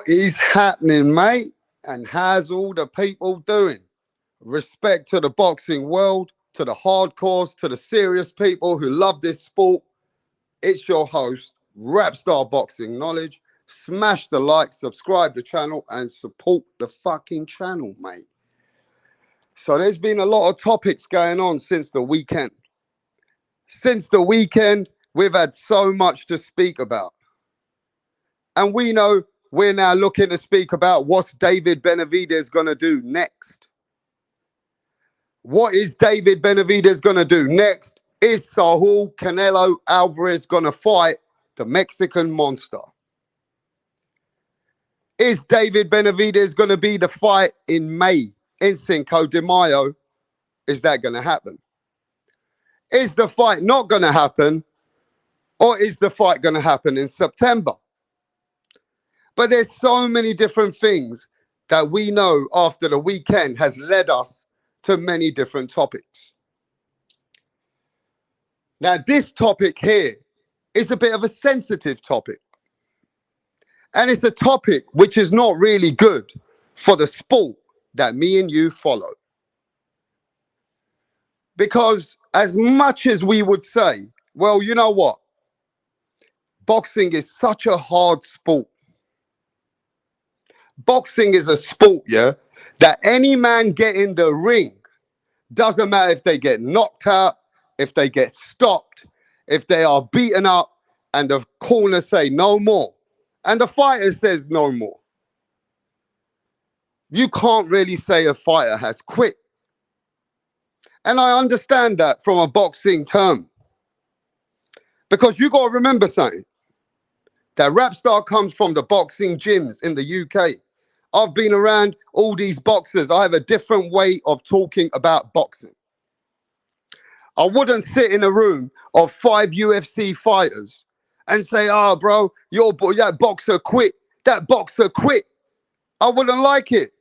What is happening, mate? And how's all the people doing? Respect to the boxing world, to the hardcores, to the serious people who love this sport. It's your host, Rapstar Boxing Knowledge. Smash the like, subscribe the channel, and support the fucking channel, mate. So there's been a lot of topics going on since the weekend. Since the weekend, we've had so much to speak about. And we know we're now looking to speak about what's David Benavidez going to do next. What is David Benavidez going to do next? Is Saul Canelo Alvarez going to fight the Mexican monster? Is David Benavidez going to be the fight in May in Cinco de Mayo? Is that going to happen? Is the fight not going to happen? Or is the fight going to happen in September? But there's so many different things that we know after the weekend has led us to many different topics. Now, this topic here is a bit of a sensitive topic. And it's a topic which is not really good for the sport that me and you follow. Because as much as we would say, well, you know what? Boxing is such a hard sport. Boxing is a sport, yeah, that any man get in the ring, doesn't matter if they get knocked out, if they get stopped, if they are beaten up, and the corner say no more, and the fighter says no more. You can't really say a fighter has quit. And I understand that from a boxing term. Because you got to remember something. That Rapstar comes from the boxing gyms in the UK. I've been around all these boxers. I have a different way of talking about boxing. I wouldn't sit in a room of 5 UFC fighters and say, oh, bro, that boxer quit. That boxer quit. I wouldn't like it.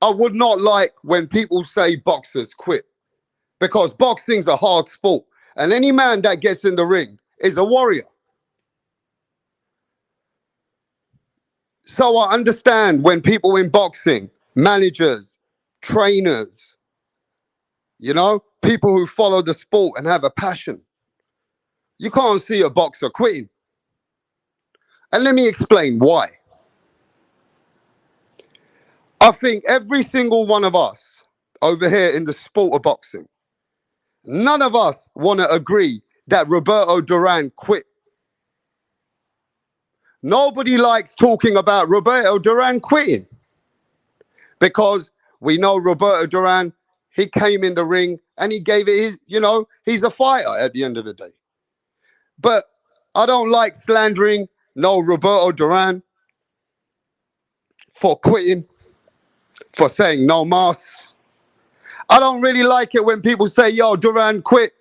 I would not like when people say boxers quit. Because boxing's a hard sport. And any man that gets in the ring is a warrior. So I understand when people in boxing, managers, trainers, you know, people who follow the sport and have a passion. You can't see a boxer quitting. And let me explain why. I think every single one of us over here in the sport of boxing, none of us want to agree that Roberto Duran quit. Nobody likes talking about Roberto Duran quitting because we know Roberto Duran, he came in the ring and he gave it his, you know, he's a fighter at the end of the day. But I don't like slandering Roberto Duran for quitting, for saying no mas. I don't really like it when people say, yo, Duran quit,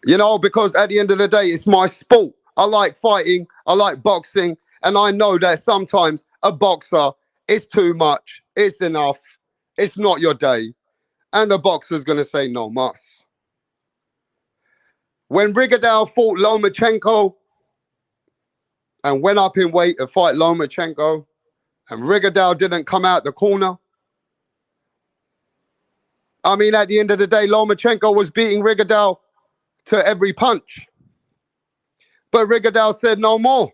you know, because at the end of the day, it's my sport. I like fighting, I like boxing, and I know that sometimes a boxer, it's too much, it's enough, it's not your day, and the boxer's going to say no mas. When Rigondeaux fought Lomachenko and went up in weight to fight Lomachenko, and Rigondeaux didn't come out the corner, I mean, at the end of the day, Lomachenko was beating Rigondeaux to every punch. But Rigondeaux said no more.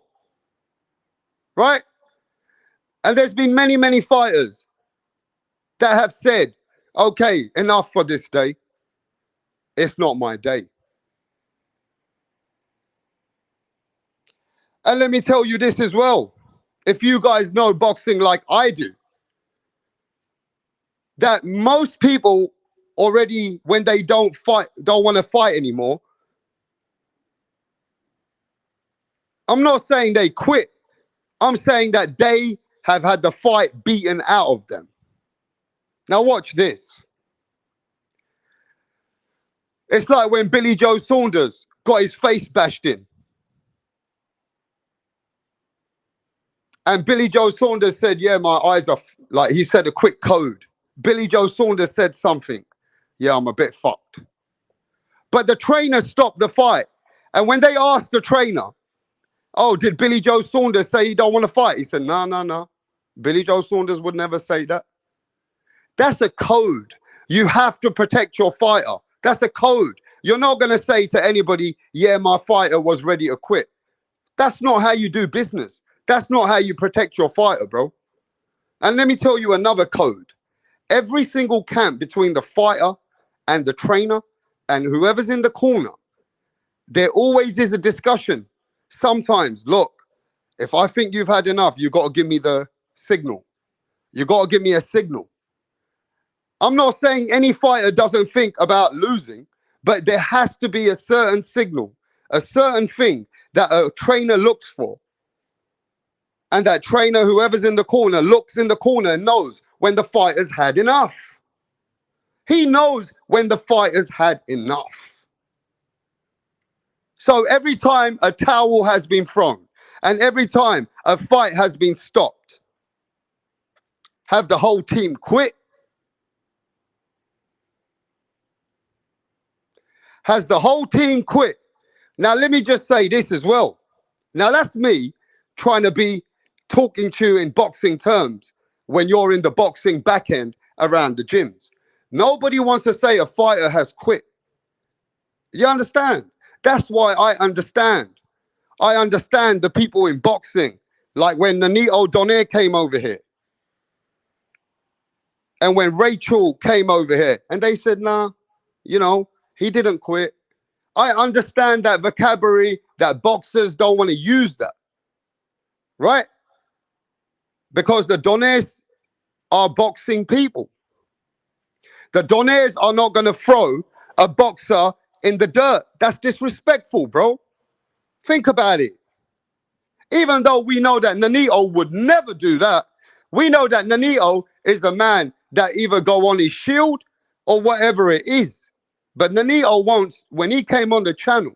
Right? And there's been many, many fighters that have said, okay, enough for this day. It's not my day. And let me tell you this as well. If you guys know boxing like I do, that most people already, when they don't want to fight anymore, I'm not saying they quit. I'm saying that they have had the fight beaten out of them. Now watch this. It's like when Billy Joe Saunders got his face bashed in. And Billy Joe Saunders said, yeah, my eyes are, like he said a quick code. Billy Joe Saunders said something. Yeah, I'm a bit fucked. But the trainer stopped the fight. And when they asked the trainer, Oh, did Billy Joe Saunders say he don't want to fight? He said, no, no, no. Billy Joe Saunders would never say that. That's a code. You have to protect your fighter. That's a code. You're not going to say to anybody, yeah, my fighter was ready to quit. That's not how you do business. That's not how you protect your fighter, bro. And let me tell you another code. Every single camp between the fighter and the trainer and whoever's in the corner, there always is a discussion. Sometimes, look, if I think you've had enough, you got to give me the signal. You got to give me a signal. I'm not saying any fighter doesn't think about losing, but there has to be a certain signal, a certain thing that a trainer looks for. And that trainer, whoever's in the corner, looks in the corner and knows when the fighter's had enough. He knows when the fighter's had enough. So every time a towel has been thrown and every time a fight has been stopped, have the whole team quit? Has the whole team quit? Now, let me just say this as well. Now, that's me trying to be talking to you in boxing terms when you're in the boxing back end around the gyms. Nobody wants to say a fighter has quit. You understand? That's why I understand. I understand the people in boxing, like when Nonito Donaire came over here. And when Rachel came over here and they said, nah, you know, he didn't quit. I understand that vocabulary, that boxers don't want to use that, right? Because the Donairs are boxing people. The Donairs are not going to throw a boxer in the dirt. That's disrespectful, bro. Think about it. Even though we know that Nonito would never do that, we know that Nonito is the man that either go on his shield or whatever it is. But Nonito won't. When he came on the channel,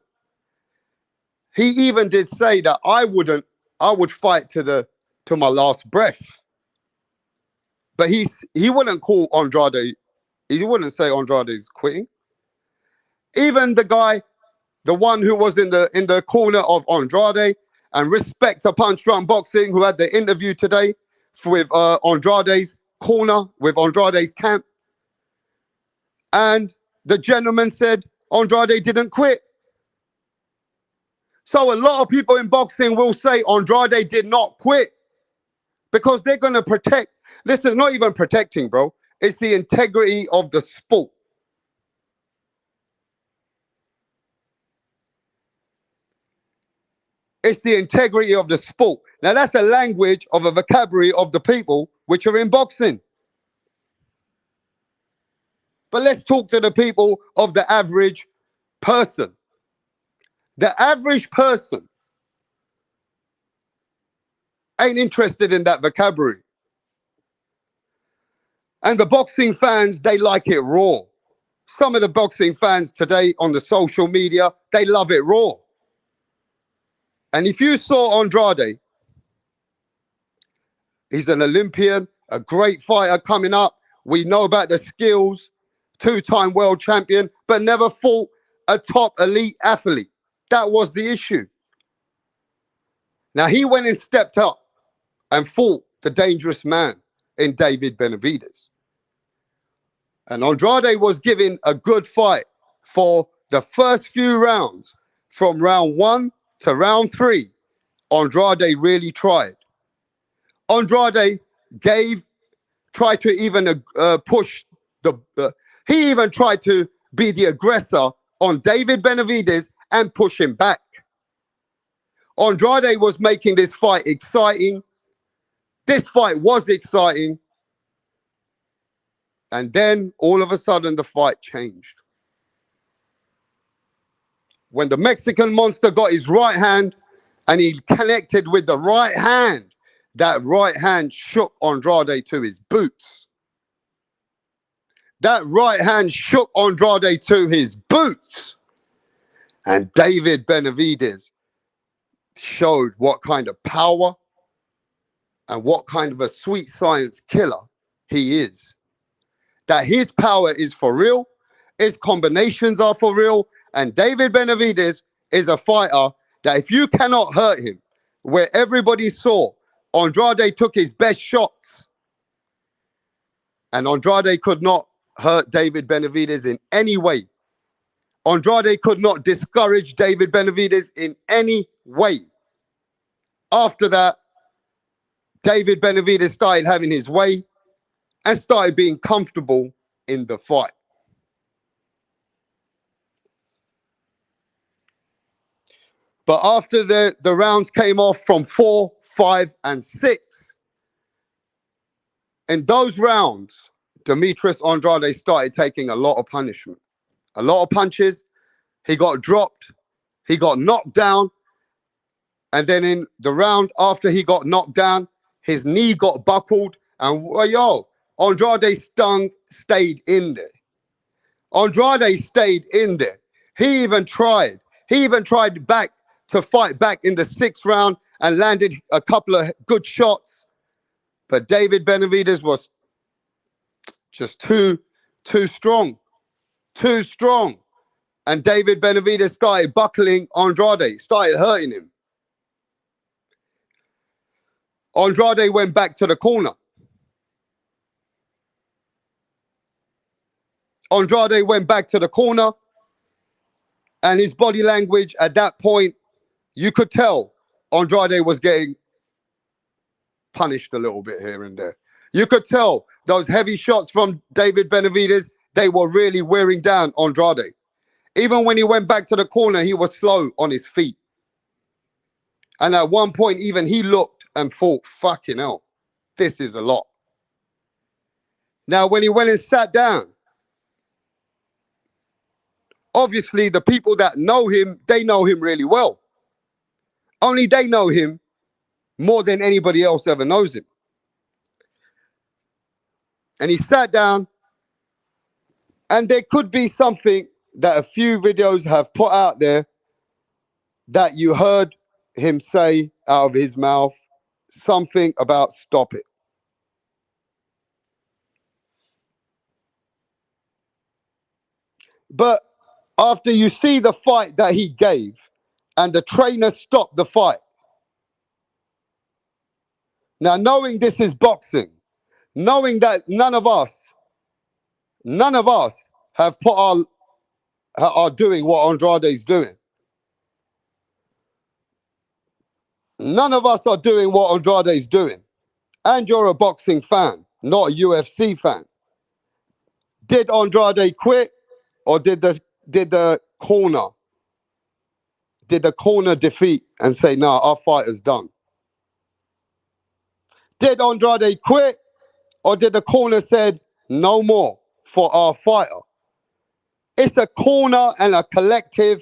he even did say that I would fight to my last breath. But he wouldn't call Andrade. He wouldn't say Andrade is quitting. Even the guy, the one who was in the corner of Andrade, and respect to Punch Drunk Boxing, who had the interview today with Andrade's corner, with Andrade's camp. And the gentleman said Andrade didn't quit. So a lot of people in boxing will say Andrade did not quit because they're going to protect. Listen, not even protecting, bro. It's the integrity of the sport. It's the integrity of the sport. Now, that's the language of a vocabulary of the people which are in boxing. But let's talk to the people of the average person. The average person ain't interested in that vocabulary. And the boxing fans, they like it raw. Some of the boxing fans today on the social media, they love it raw. And if you saw Andrade, he's an Olympian, a great fighter coming up. We know about the skills, two-time world champion, but never fought a top elite athlete. That was the issue. Now, he went and stepped up and fought the dangerous man in David Benavidez. And Andrade was given a good fight for the first few rounds. From round 1 to round 3, Andrade really tried. Andrade tried to even push he even tried to be the aggressor on David Benavidez and push him back. Andrade was making this fight exciting. This fight was exciting. And then all of a sudden the fight changed. When the Mexican monster got his right hand and he connected with the right hand, that right hand shook Andrade to his boots. That right hand shook Andrade to his boots. And David Benavidez showed what kind of power and what kind of a sweet science killer he is. That his power is for real, his combinations are for real, and David Benavidez is a fighter that if you cannot hurt him, where everybody saw Andrade took his best shots, and Andrade could not hurt David Benavidez in any way. Andrade could not discourage David Benavidez in any way. After that, David Benavidez started having his way and started being comfortable in the fight. But after the rounds came off from 4, 5, and 6, in those rounds, Demetrius Andrade started taking a lot of punishment, a lot of punches. He got dropped, he got knocked down, and then in the round after he got knocked down, his knee got buckled, and Andrade stayed in there. Andrade stayed in there. He even tried back to fight back in the 6th round and landed a couple of good shots. But David Benavidez was just too strong. And David Benavidez started buckling Andrade, started hurting him. Andrade went back to the corner. And his body language at that point, you could tell Andrade was getting punished a little bit here and there. You could tell those heavy shots from David Benavidez, they were really wearing down Andrade. Even when he went back to the corner, he was slow on his feet. And at one point, even he looked and thought, fucking hell, this is a lot. Now, when he went and sat down, obviously the people that know him, they know him really well. Only they know him more than anybody else ever knows him. And he sat down, and there could be something that a few videos have put out there that you heard him say out of his mouth, something about stop it. But after you see the fight that he gave and the trainer stopped the fight, now knowing this is boxing, knowing that none of us have put are doing what Andrade's doing. None of us are doing what Andrade's doing. And you're a boxing fan, not a UFC fan. Did Andrade quit, or did the corner defeat and say, nah, our fight is done? Did Andrade quit, or did the corner said no more for our fighter? It's a corner and a collective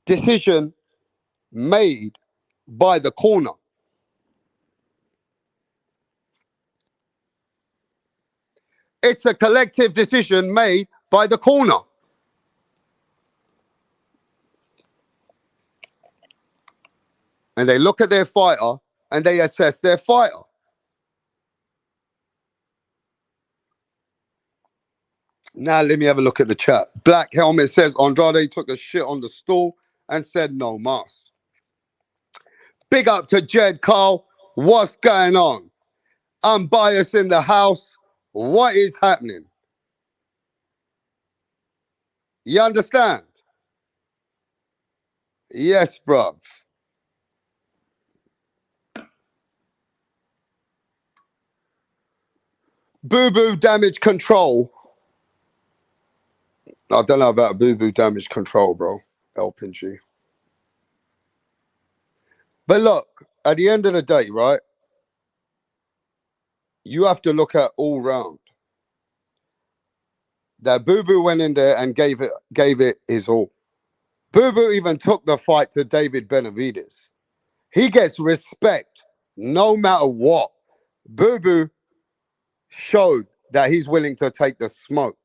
decision made by the corner. It's a collective decision made by the corner. And they look at their fighter and they assess their fighter. Now let me have a look at the chat. Black Helmet says Andrade took a shit on the stool and said no mas. Big up to Jed Carl. What's going on? Unbiased in the house. What is happening? You understand? Yes, bruv. Boo-boo damage control. I don't know about boo-boo damage control, bro. El Pinchy. But look, at the end of the day, right? You have to look at all round. That Boo-boo went in there and gave it his all. Boo-boo even took the fight to David Benavidez. He gets respect no matter what. Boo-boo showed that he's willing to take the smoke.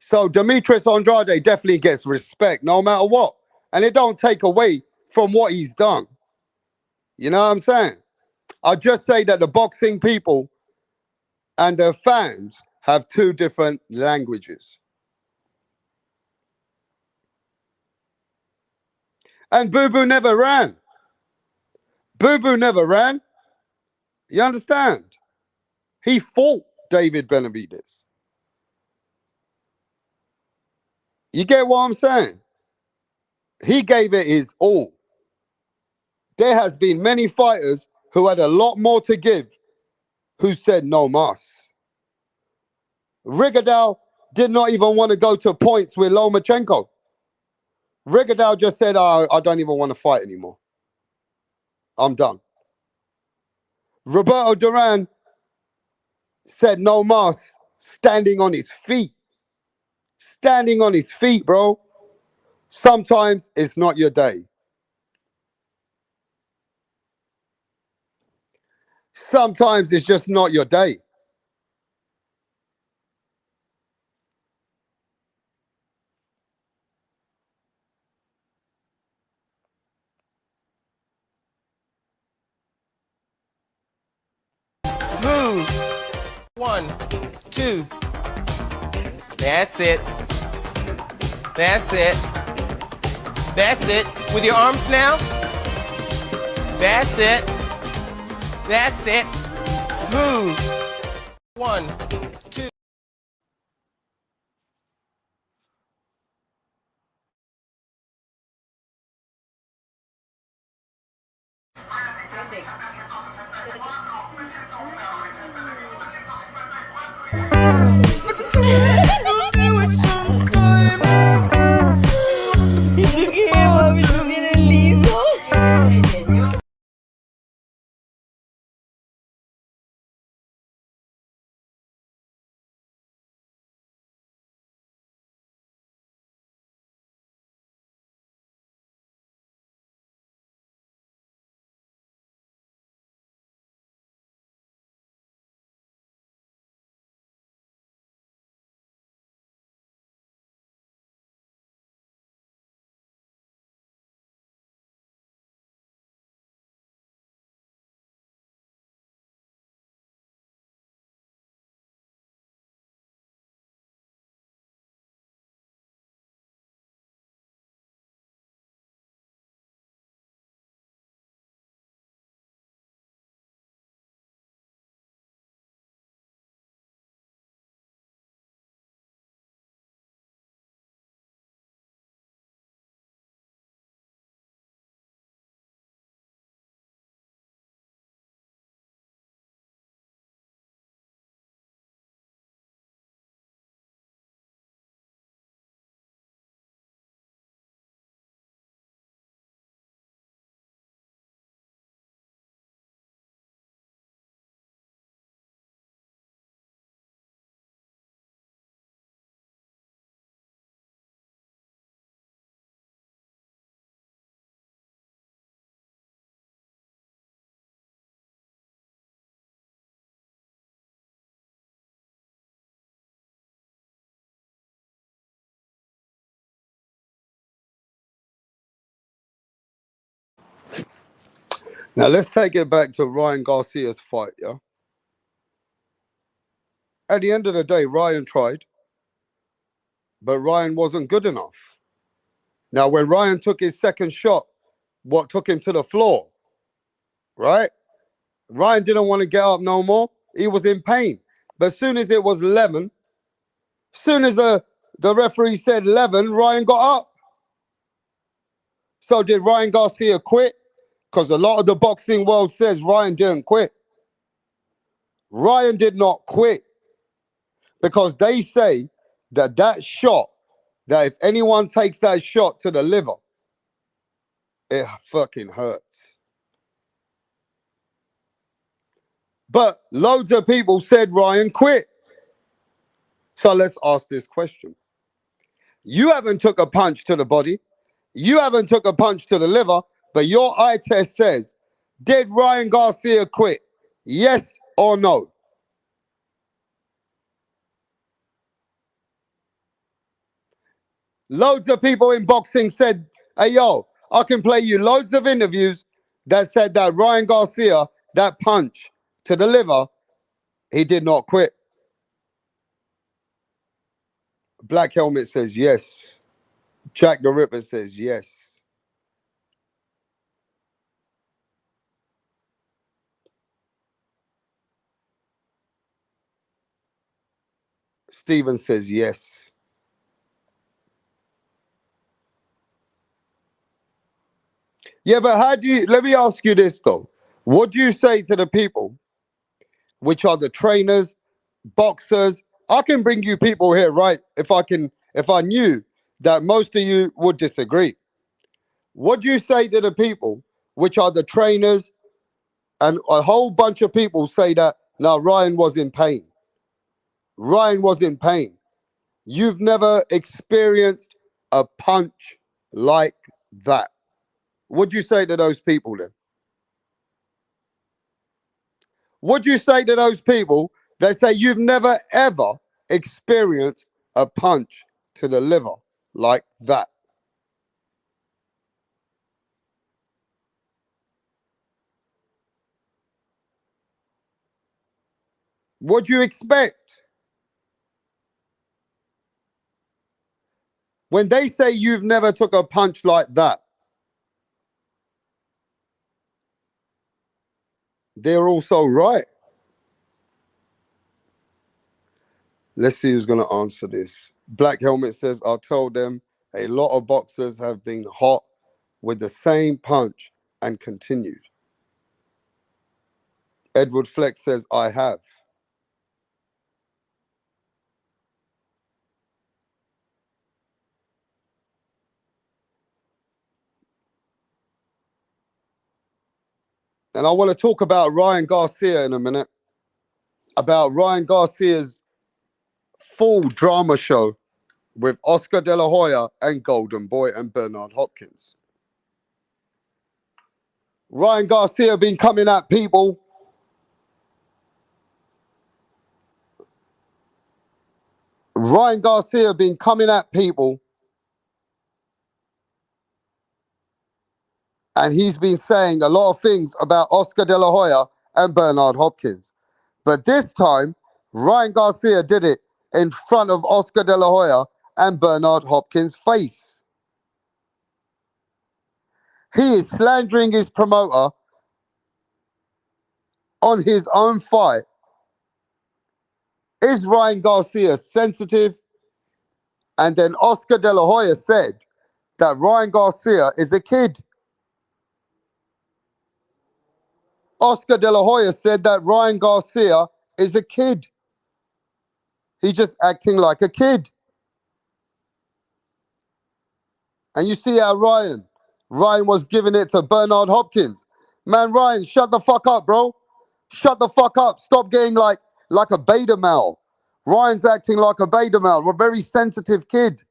So Demetrius Andrade definitely gets respect no matter what. And it don't take away from what he's done. You know what I'm saying? I'll just say that the boxing people and the fans have two different languages. And Boo-boo never ran. Boo Boo never ran. You understand? He fought David Benavidez. You get what I'm saying? He gave it his all. There has been many fighters who had a lot more to give who said no mas. Rigondeaux did not even want to go to points with Lomachenko. Rigondeaux just said, I don't even want to fight anymore. I'm done. Roberto Duran said no mas, standing on his feet. Standing on his feet, bro. Sometimes it's not your day. Sometimes it's just not your day. Move. 1, 2. That's it. That's it. That's it. With your arms now. That's it. That's it. Move. 1, 2. ¿Y tú qué, mami? ¿Tú tienes lindo? Now let's take it back to Ryan Garcia's fight, yeah? At the end of the day, Ryan tried, but Ryan wasn't good enough. Now, when Ryan took his second shot, what took him to the floor, right? Ryan didn't want to get up no more. He was in pain. But as soon as it was 11, soon as the referee said 11, Ryan got up. So did Ryan Garcia quit? Because a lot of the boxing world says Ryan didn't quit. Ryan did not quit because they say that that shot, that if anyone takes that shot to the liver, it fucking hurts. But loads of people said Ryan quit. So let's ask this question. You haven't took a punch to the body. You haven't took a punch to the liver, but your eye test says, did Ryan Garcia quit? Yes or no? Loads of people in boxing said, hey, yo, I can play you loads of interviews that said that Ryan Garcia, that punch to the liver, he did not quit. Black Helmet says yes. Jack the Ripper says yes. Steven says yes. Yeah, but how do you, let me ask you this though. What do you say to the people, which are the trainers, boxers? I can bring you people here, right? If I knew that most of you would disagree. What do you say to the people, which are the trainers, and a whole bunch of people say that, now Ryan was in pain. Ryan was in pain. You've never experienced a punch like that. What do you say to those people then? What do you say to those people that say you've never ever experienced a punch to the liver like that? What do you expect? When they say you've never took a punch like that, they're also right. Let's see who's going to answer this. Black Helmet says, I'll tell them a lot of boxers have been hot with the same punch and continued. Edward Flex says, I have. And I want to talk about Ryan Garcia in a minute, about Ryan Garcia's full drama show with Oscar De La Hoya and Golden Boy and Bernard Hopkins. Ryan Garcia been coming at people. Ryan Garcia been coming at people, and he's been saying a lot of things about Oscar De La Hoya and Bernard Hopkins. But this time, Ryan Garcia did it in front of Oscar De La Hoya and Bernard Hopkins' face. He is slandering his promoter on his own fight. Is Ryan Garcia sensitive? And then Oscar De La Hoya said that Ryan Garcia is a kid. Oscar De La Hoya said that Ryan Garcia is a kid. He's just acting like a kid. And you see how Ryan was giving it to Bernard Hopkins. Man, Ryan, shut the fuck up, bro. Shut the fuck up. Stop getting like a beta male. Ryan's acting like a beta male. We're a very sensitive kid.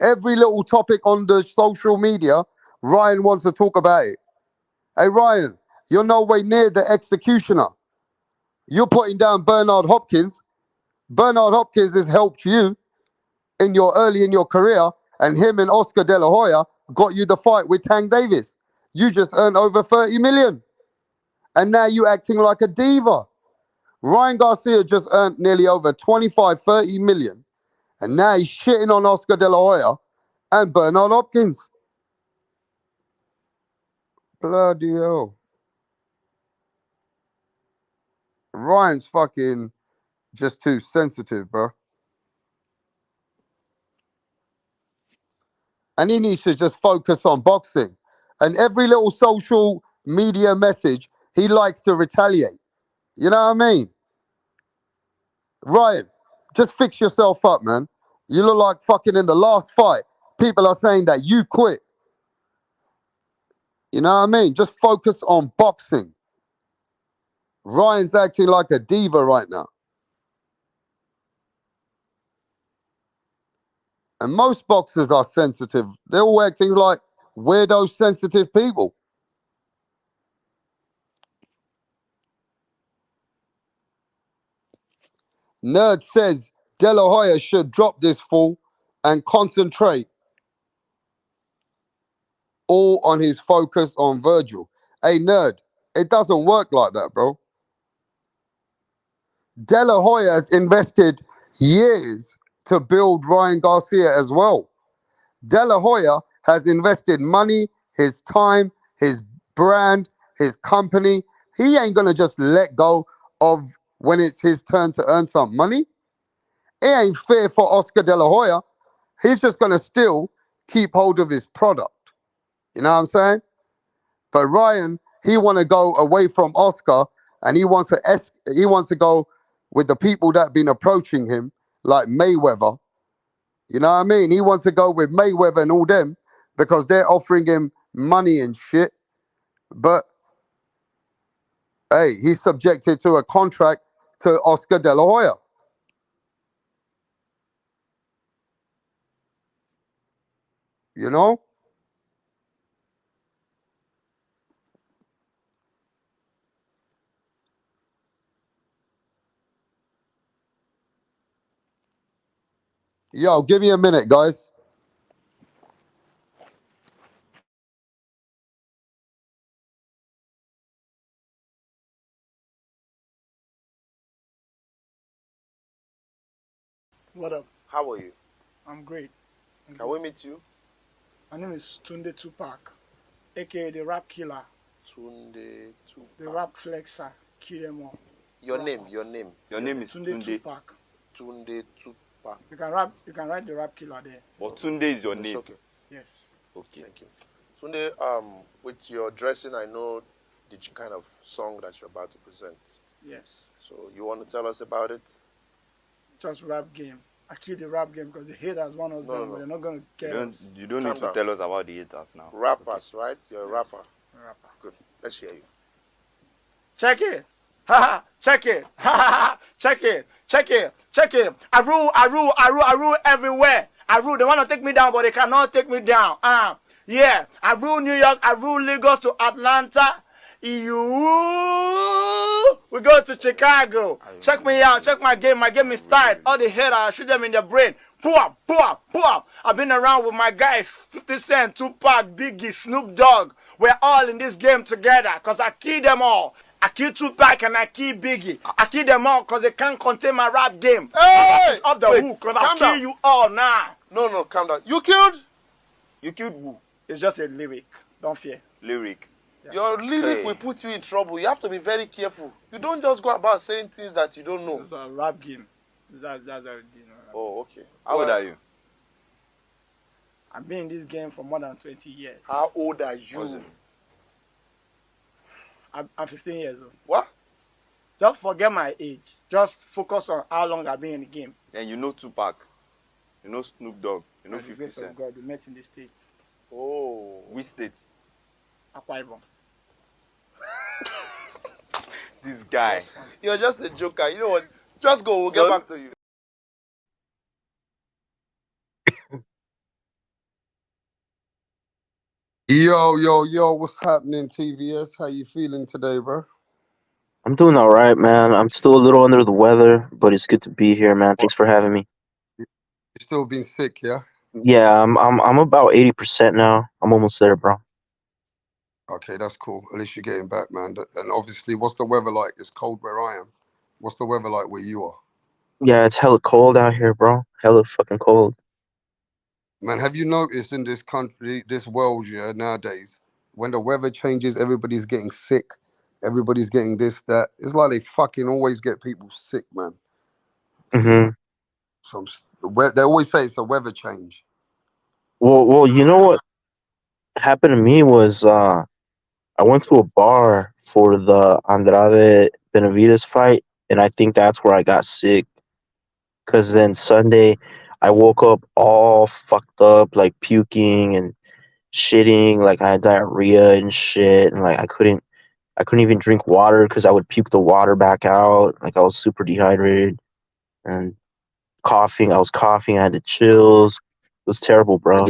Every little topic on the social media, Ryan wants to talk about it. Hey, Ryan, you're no way near the executioner. You're putting down Bernard Hopkins. Bernard Hopkins has helped you early in your career, and him and Oscar De La Hoya got you the fight with Tank Davis. You just earned over 30 million. And now you acting like a diva. Ryan Garcia just earned nearly over 25, 30 million. And now he's shitting on Oscar De La Hoya and Bernard Hopkins. Bloody hell. Ryan's fucking just too sensitive, bro. And he needs to just focus on boxing. And every little social media message, he likes to retaliate. You know what I mean? Ryan, just fix yourself up, man. You look like fucking in the last fight. People are saying that you quit. You know what I mean? Just focus on boxing. Ryan's acting like a diva right now. And most boxers are sensitive. They're all acting like weirdo sensitive people. Nerd says De La Hoya should drop this fool and concentrate all on his focus on Virgil. Hey, Nerd, it doesn't work like that, bro. De La Hoya has invested years to build Ryan Garcia as well. De La Hoya has invested money, his time, his brand, his company. He ain't going to just let go of when it's his turn to earn some money. It ain't fair for Oscar De La Hoya. He's just gonna still keep hold of his product. You know what I'm saying? But Ryan, he want to go away from Oscar, and he wants to go with the people that been approaching him, like Mayweather. You know what I mean? He wants to go with Mayweather and all them because they're offering him money and shit. But hey, he's subjected to a contract to Oscar De La Hoya. You know? Yo, give me a minute, guys. What up? How are you? I'm great. Can we meet you? My name is Tunde Tupac, aka the Rap Killer, Tunde the Tupac. Rap Flexer, kill them all. Your name, Rappers. your name. Your name is Tunde Tunde. Tupac. Tunde Tupac. You can write the Rap Killer there. But Tunde is your It's name. okay. Yes. Okay. Thank you. Tunde, with your dressing, I know the kind of song that you're about to present. Yes. So you want to tell us about it? Just rap game. I kill the rap game because the haters want us down, but they're not gonna get us. You don't Calm need to down. tell us about the haters now. Rappers, right? You're a Yes. rapper. Rapper. Good. Let's hear you. Check it. Ha ha. Check it. Ha ha ha. Check it. Check it. Check it. I rule everywhere. I rule. They want to take me down, but they cannot take me down. Yeah. I rule New York. I rule Lagos to Atlanta. We go to Chicago. Check me out. Check my game. My game is tight. All the haters, I shoot them in the brain. Boom, boom, boom. I've been around with my guys, 50 Cent, Tupac, Biggie, Snoop Dogg. We're all in this game together because I kill them all. I kill Tupac and I kill Biggie. I kill them all because they can't contain my rap game. Hey! It's off the Wait, hook because I'll calm kill down. you all now. No, calm down. You killed? You killed who? It's just a lyric. Don't fear. Lyric. Your lyric Hey. will put you in trouble. You have to be very careful. You don't just go about saying things that you don't know. It's a rap game. That's how it is. Oh, okay. How old are you? I've been in this game for more than 20 years. How old are What's you? it? I'm 15 years old. What? Just forget my age. Just focus on how long I've been in the game. And you know Tupac. You know Snoop Dogg. You know By the 50 grace of Cent. God, we met in the States. Oh. Which state? Akwa Ibom. This guy. You're just a joker. You know what? Just go. We'll get back to you. Yo, what's happening, TVS? How you feeling today, bro? I'm doing all right, man. I'm still a little under the weather, but it's good to be here, man. Thanks for having me. You still been sick, yeah? Yeah, I'm about 80% now. I'm almost there, bro. Okay, that's cool. At least you're getting back, man. And obviously, what's the weather like? It's cold where I am. What's the weather like where you are? Yeah, it's hella cold out here, bro. Hella fucking cold. Man, have you noticed in this country, this world, yeah, nowadays, when the weather changes, everybody's getting sick. Everybody's getting this, that. It's like they fucking always get people sick, man. Hmm. They always say it's a weather change. Well, you know what happened to me was I went to a bar for the Andrade Benavides fight, and I think that's where I got sick. Cause then Sunday, I woke up all fucked up, like puking and shitting, like I had diarrhea and shit, and like I couldn't even drink water because I would puke the water back out. Like I was super dehydrated and coughing. I was coughing. I had the chills. It was terrible, bro.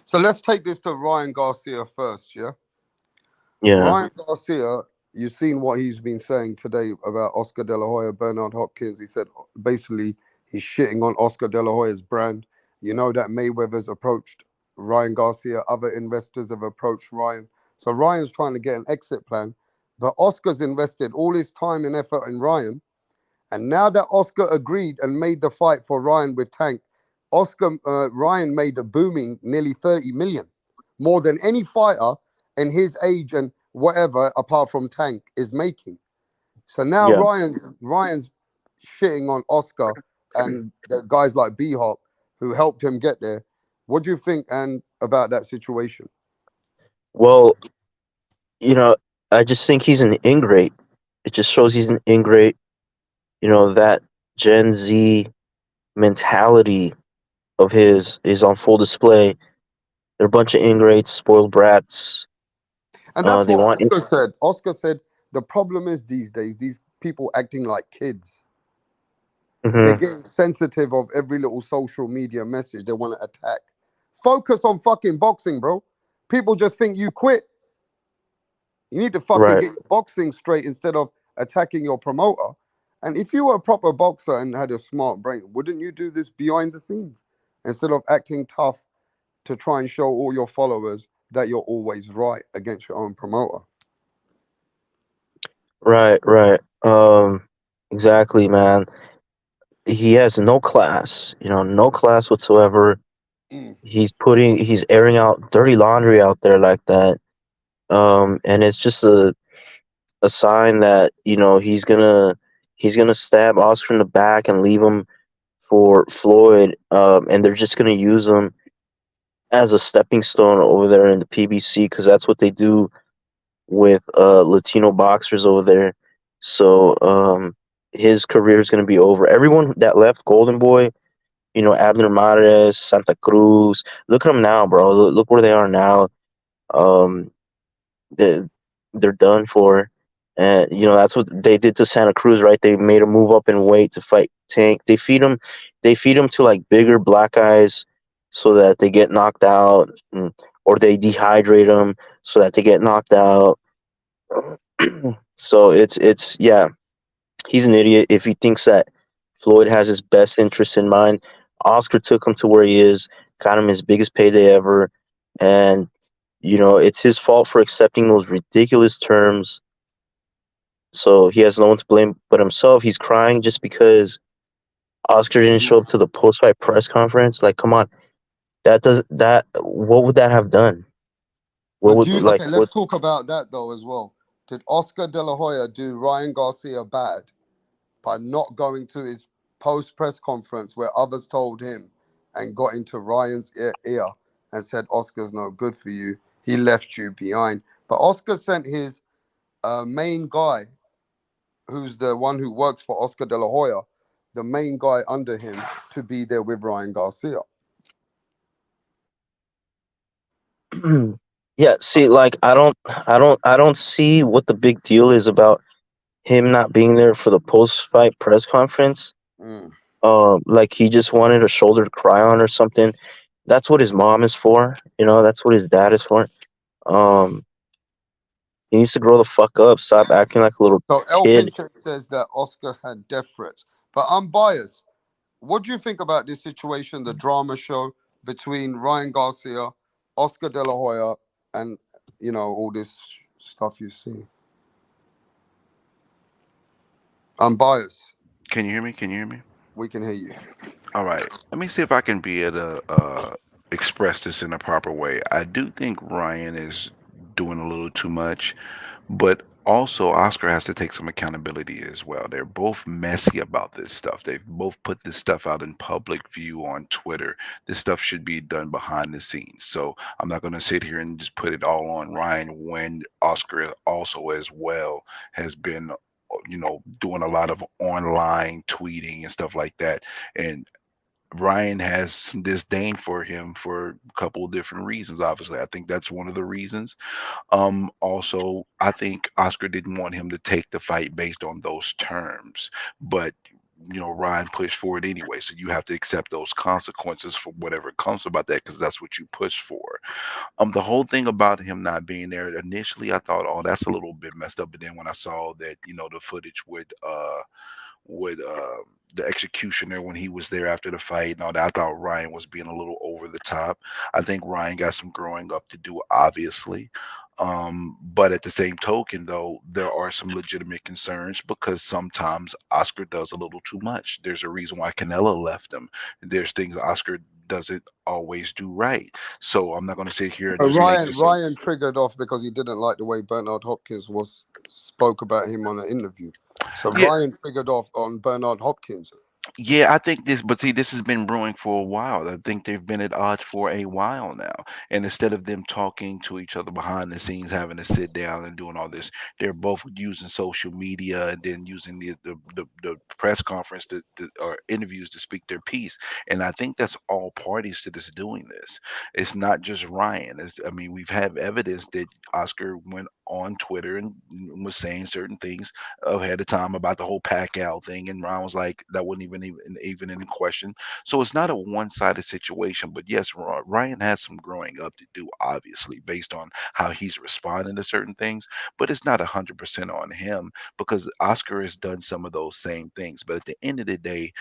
So let's take this to Ryan Garcia first, yeah? Yeah. Ryan Garcia, you've seen what he's been saying today about Oscar De La Hoya, Bernard Hopkins. He said basically he's shitting on Oscar De La Hoya's brand. You know that Mayweather's approached Ryan Garcia, other investors have approached Ryan. So Ryan's trying to get an exit plan, but Oscar's invested all his time and effort in Ryan. And now that Oscar agreed and made the fight for Ryan with Tank, Ryan made a booming nearly 30 million, more than any fighter in his age and whatever apart from Tank is making. So now Yeah. Ryan's shitting on Oscar and the guys like B Hop who helped him get there. What do you think and about that situation? Well, you know, I just think he's an ingrate. It just shows he's an ingrate. That Gen Z mentality of his is on full display. They're a bunch of ingrates, spoiled brats. And that's They what want. Oscar said. Oscar said the problem is these days these people acting like kids. They're Mhm. getting sensitive of every little social media message they want to attack. Focus on fucking boxing, bro. People just think you quit. You need to fucking Right, get your boxing straight instead of attacking your promoter. And if you were a proper boxer and had a smart brain, wouldn't you do this behind the scenes instead of acting tough to try and show all your followers that you're always right against your own promoter? right. Exactly, man. He has no class. No class whatsoever. Mm. He's airing out dirty laundry out there like that. And it's just a sign that he's gonna stab Oscar in the back and leave him for Floyd. And they're just gonna use him as a stepping stone over there in the PBC because that's what they do with Latino boxers over there. So his career is gonna be over. Everyone that left Golden Boy, Abner Mares, Santa Cruz. Look at them now, bro. Look where they are now. Um, they, they're done for. And that's what they did to Santa Cruz, right? They made him move up in weight to fight Tank. They feed him to like bigger black guys so that they get knocked out, or they dehydrate them so that they get knocked out. So it's yeah, he's an idiot if he thinks that Floyd has his best interest in mind. Oscar took him to where he is, got him his biggest payday ever, and it's his fault for accepting those ridiculous terms. So he has no one to blame but himself. He's crying just because Oscar didn't show up to the post-fight press conference. Like, come on, that does that. What would that have done? What But would do you, like okay, what? let's talk about that though as well. Did Oscar De La Hoya do Ryan Garcia bad by not going to his post press conference where others told him and got into Ryan's ear and said Oscar's no good for you? He left you behind. But Oscar sent his main guy, who's the one who works for Oscar De La Hoya, the main guy under him, to be there with Ryan Garcia. Yeah, see, like I don't see what the big deal is about him not being there for the post-fight press conference. Mm. Like he just wanted a shoulder to cry on or something. That's what his mom is for. That's what his dad is for. Um, he needs to grow the fuck up. Stop acting like a little So El kid. Pincheck says that Oscar had death threats. But I'm biased. What do you think about this situation, the drama show between Ryan Garcia, Oscar De La Hoya, and all this stuff you see? I'm biased. Can you hear me? Can you hear me? We can hear you. All right. Let me see if I can be able to express this in a proper way. I do think Ryan is doing a little too much. But also, Oscar has to take some accountability as well. They're both messy about this stuff. They've both put this stuff out in public view on Twitter. This stuff should be done behind the scenes. So I'm not going to sit here and just put it all on Ryan when Oscar also as well has been doing a lot of online tweeting and stuff like that. And Ryan has some disdain for him for a couple of different reasons. Obviously, I think that's one of the reasons. Also, I think Oscar didn't want him to take the fight based on those terms, but Ryan pushed for it anyway. So you have to accept those consequences for whatever comes about that because that's what you pushed for. The whole thing about him not being there initially, I thought, oh, that's a little bit messed up. But then when I saw that, the footage with the executioner when he was there after the fight and all that. I thought Ryan was being a little over the top. I think Ryan got some growing up to do, obviously. But at the same token, though, there are some legitimate concerns because sometimes Oscar does a little too much. There's a reason why Canelo left him. There's things Oscar doesn't always do right. So I'm not going to sit here and just make Ryan this. Ryan triggered off because he didn't like the way Bernard Hopkins was spoke about him on an interview. So Yeah, Ryan triggered off on Bernard Hopkins. Yeah, I think this, but see, this has been brewing for a while. I think they've been at odds for a while now. And instead of them talking to each other behind the scenes, having to sit down and doing all this, they're both using social media and then using the press conference or interviews to speak their piece. And I think that's all parties to this doing this. It's not just Ryan. I mean, we've had evidence that Oscar went on Twitter and was saying certain things ahead of time about the whole Pacquiao thing, and Ron was like, that wasn't even in question. So it's not a one-sided situation. But yes, Ryan has some growing up to do, obviously, based on how he's responding to certain things. But it's not 100% on him because Oscar has done some of those same things. But at the end of the day,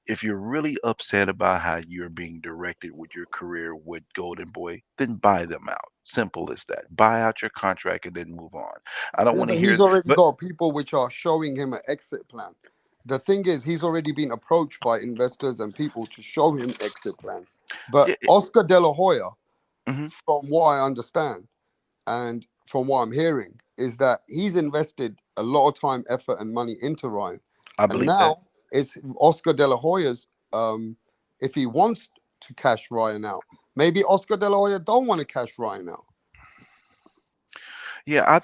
if you're really upset about how you're being directed with your career with Golden Boy, then buy them out. Simple as that. Buy out your contract and then move on. I don't Yeah, want to but hear, he's already but got people which are showing him an exit plan. The thing is, he's already been approached by investors and people to show him exit plan. But yeah, Oscar De La Hoya, mhm, from what I understand and from what I'm hearing, is that he's invested a lot of time, effort, and money into Ryan, I and believe that. now it's Oscar De La Hoya's. If he wants to cash Ryan out, maybe Oscar De La Hoya don't want to cash Ryan out. Yeah, I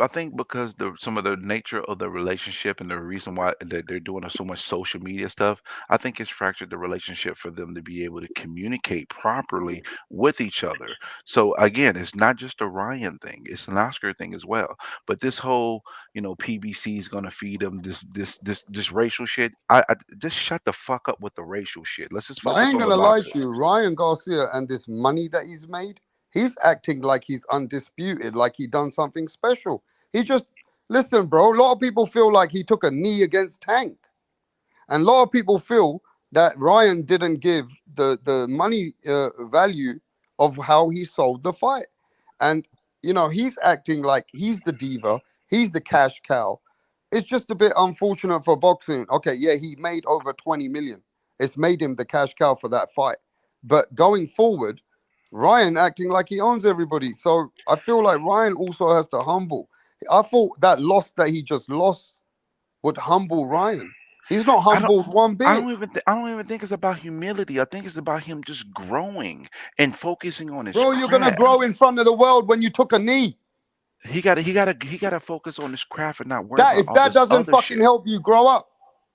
think because some of the nature of the relationship and the reason why that they're doing so much social media stuff, I think it's fractured the relationship for them to be able to communicate properly with each other. So again, it's not just a Ryan thing; it's an Oscar thing as well. But this whole, PBC is gonna feed them this racial shit. I just shut the fuck up with the racial shit. Let's just But I focus ain't on the gonna lie boxing. to you, Ryan Garcia and this money that he's made, he's acting like he's undisputed, like he done something special. He just listen, bro. A lot of people feel like he took a knee against Tank. And a lot of people feel that Ryan didn't give the money value of how he sold the fight. And, he's acting like he's the diva, he's the cash cow. It's just a bit unfortunate for boxing. Okay, yeah, he made over 20 million. It's made him the cash cow for that fight. But going forward, Ryan acting like he owns everybody. So I feel like Ryan also has to humble. I thought that loss that he just lost would humble Ryan. He's not I don't. humbled one bit. I don't even think it's about humility. I think it's about him just growing and focusing on his Bro, you're gonna craft. grow in front of the world when you took a knee. He gotta focus on his craft and not worry That about if all that this doesn't other fucking shit. help you grow up,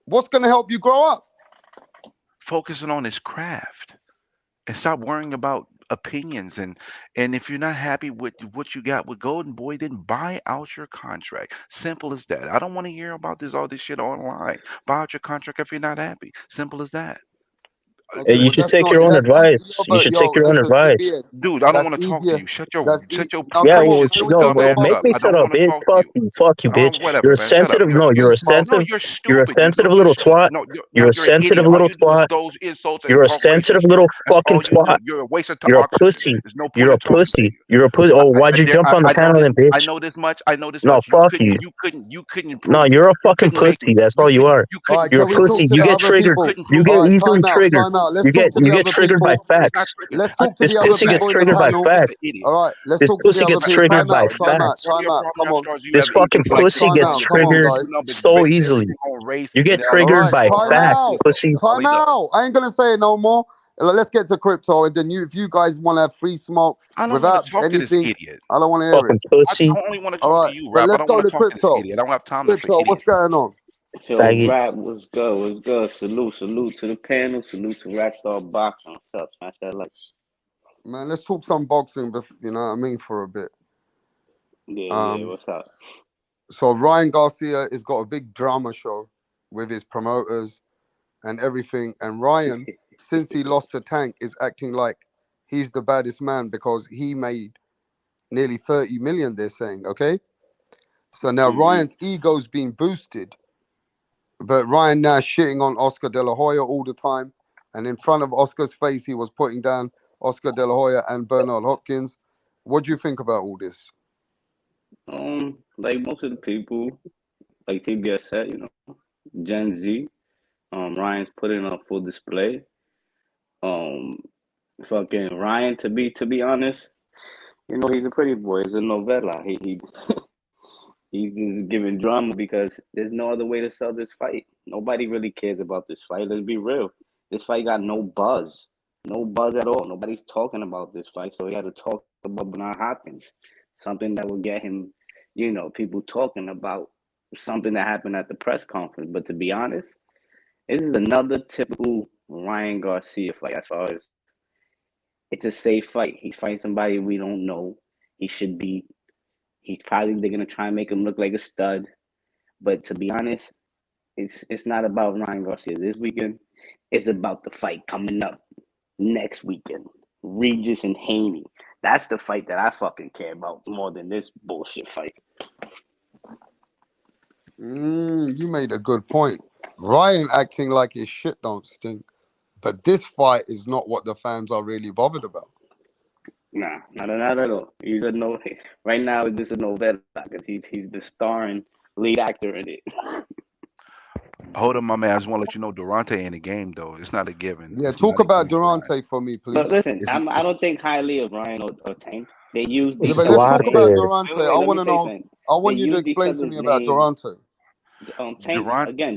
what's gonna help you grow up? Focusing on his craft and stop worrying about opinions, and if you're not happy with what you got with Golden Boy, then buy out your contract. Simple as that. I don't want to hear about all this shit online. Buy out your contract if you're not happy. Simple as that. Hey, Okay, you but should that's take not your own that's easy. advice. Yo, You but should take yo, your own listen, advice. CBS. Dude, I don't That's want to talk to easier. you. That's now. Yeah, Shut Come yeah, on, your man. it's, We no, talking stupid make about up. me I shut don't up, want to bitch. talk to you. Fuck you, Whatever, bitch. man. You're a Shut up. sensitive. Shut No, up. you're a No, sensitive. you're You're a stupid. sensitive No, you're little twat. no, You're a you're an sensitive idiot. All little you do is twat. those insults and You're a talk racist sensitive little shit. That's fucking all you twat. do. You're a waste of You're a oxygen. pussy. There's no point You're in a talking to pussy. you. You're a pussy. Oh, why'd you jump on the I know panel this. then, bitch? I know this No, much. fuck you. You couldn't No, prove it. you're a You fucking couldn't make pussy. me. That's all you are. You All couldn't. right, You You're can a we couldn't talk pussy. make to You the that. get other triggered. You people? couldn't You prove get it. All right, easily triggered. time out. Let's You get talk to you the get other triggered by people. It's not facts. triggered. Let's I talk to This the other pussy gets people in the triggered by You're a panel. stupid facts. idiot. All right, let's This talk to the pussy other gets two. triggered Time by out, time out, facts. Part of time your out. problem, Come on. Astros, you This have fucking like pussy Time gets out. two Come on, triggered guys. numbers so based easily. everything on race You and get All triggered right, by all time facts, out. racism. pussy. That's all Time he does. out. I ain't gonna say it no more. Let's get to crypto, and then if you guys want to have free smoke I don't want without to talk to this anything, idiot. I don't want to hear it. Fucking pussy. I only want to All talk to right, you, but Rap. I let's don't go want to to talk to this crypto. idiot. I don't have time for Crypto, what's idiots. going on? Yo, Faggot. rap was good. Was good. Salute to the panel. Salute to Rackstar Boxing. What's up? Smash that like. Man, let's talk some boxing, you know what I mean, for a bit. Yeah. Um, What's up? so Ryan Garcia has got a big drama show with his promoters and everything, and Ryan, since he lost to Tank, is acting like he's the baddest man because he made nearly 30 million. They're saying, okay. So now hmm Ryan's ego's been boosted, but Ryan now shitting on Oscar De La Hoya all the time, and in front of Oscar's face, he was putting down Oscar De La Hoya and Bernard Hopkins. What do you think about all this? like most of the people, like TBS said, Gen Z. Ryan's putting on full display. Um, fucking Ryan, to be honest, he's a pretty boy. He's a novella. He's just giving drama because there's no other way to sell this fight. Nobody really cares about this fight. Let's be real. This fight got no buzz. No buzz at all. Nobody's talking about this fight. So he had to talk about Bernard Hopkins. Something that will get him, people talking about something that happened at the press conference. But to be honest, this is another typical Ryan Garcia fight as far as it's a safe fight. He's fighting somebody we don't know. He should be. They're gonna try and make him look like a stud. But to be honest, it's not about Ryan Garcia this weekend. It's about the fight coming up next weekend. Regis and Haney. That's the fight that I fucking care about more than this bullshit fight. You made a good point. Ryan acting like his shit don't stink, but this fight is not what the fans are really bothered about. Nah, not at all. He's a no. Right now, this is novella because he's the starring lead actor in it. Hold up, my man. I just want to let you know Durante ain't a game though. It's not a given. Yeah, It's talk not a about given for Ryan. Durante for me, please. But listen, It's, I it's don't think highly of Ryan or Tank. They use Yeah, each but let's other's talk names. about Duarte. Durante. Wait, I let want me to say know. something. I They want you to used each explain to other's me about name. Durante.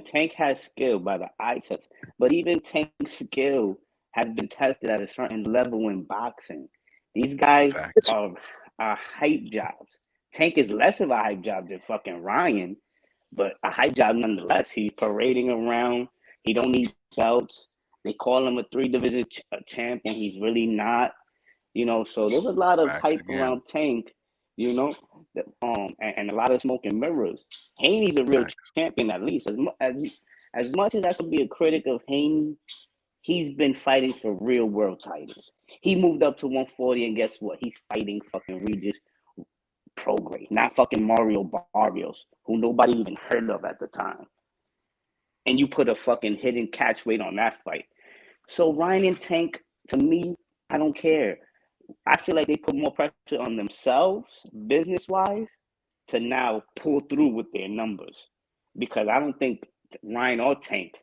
Tank has skill by the eye test, but even Tank's skill has been tested at a certain level in boxing. These guys facts. are hype jobs. Tank is less of a hype job than fucking Ryan, but a hype job nonetheless. He's parading around. He don't need belts. They call him a 3 division champ when he's really not. So there's a lot of Facts hype again. around Tank. And a lot of smoke and mirrors. Haney's a real Facts. champion at least. As much as I could be a critic of Haney, he's been fighting for real world titles. He moved up to 140, and guess what? He's fighting fucking Regis Prograde, not fucking Mario Barrios, who nobody even heard of at the time. And you put a fucking hidden catch weight on that fight. So Ryan and Tank, to me, I don't care. I feel like they put more pressure on themselves, business-wise, to now pull through with their numbers. Because I don't think Ryan or Tank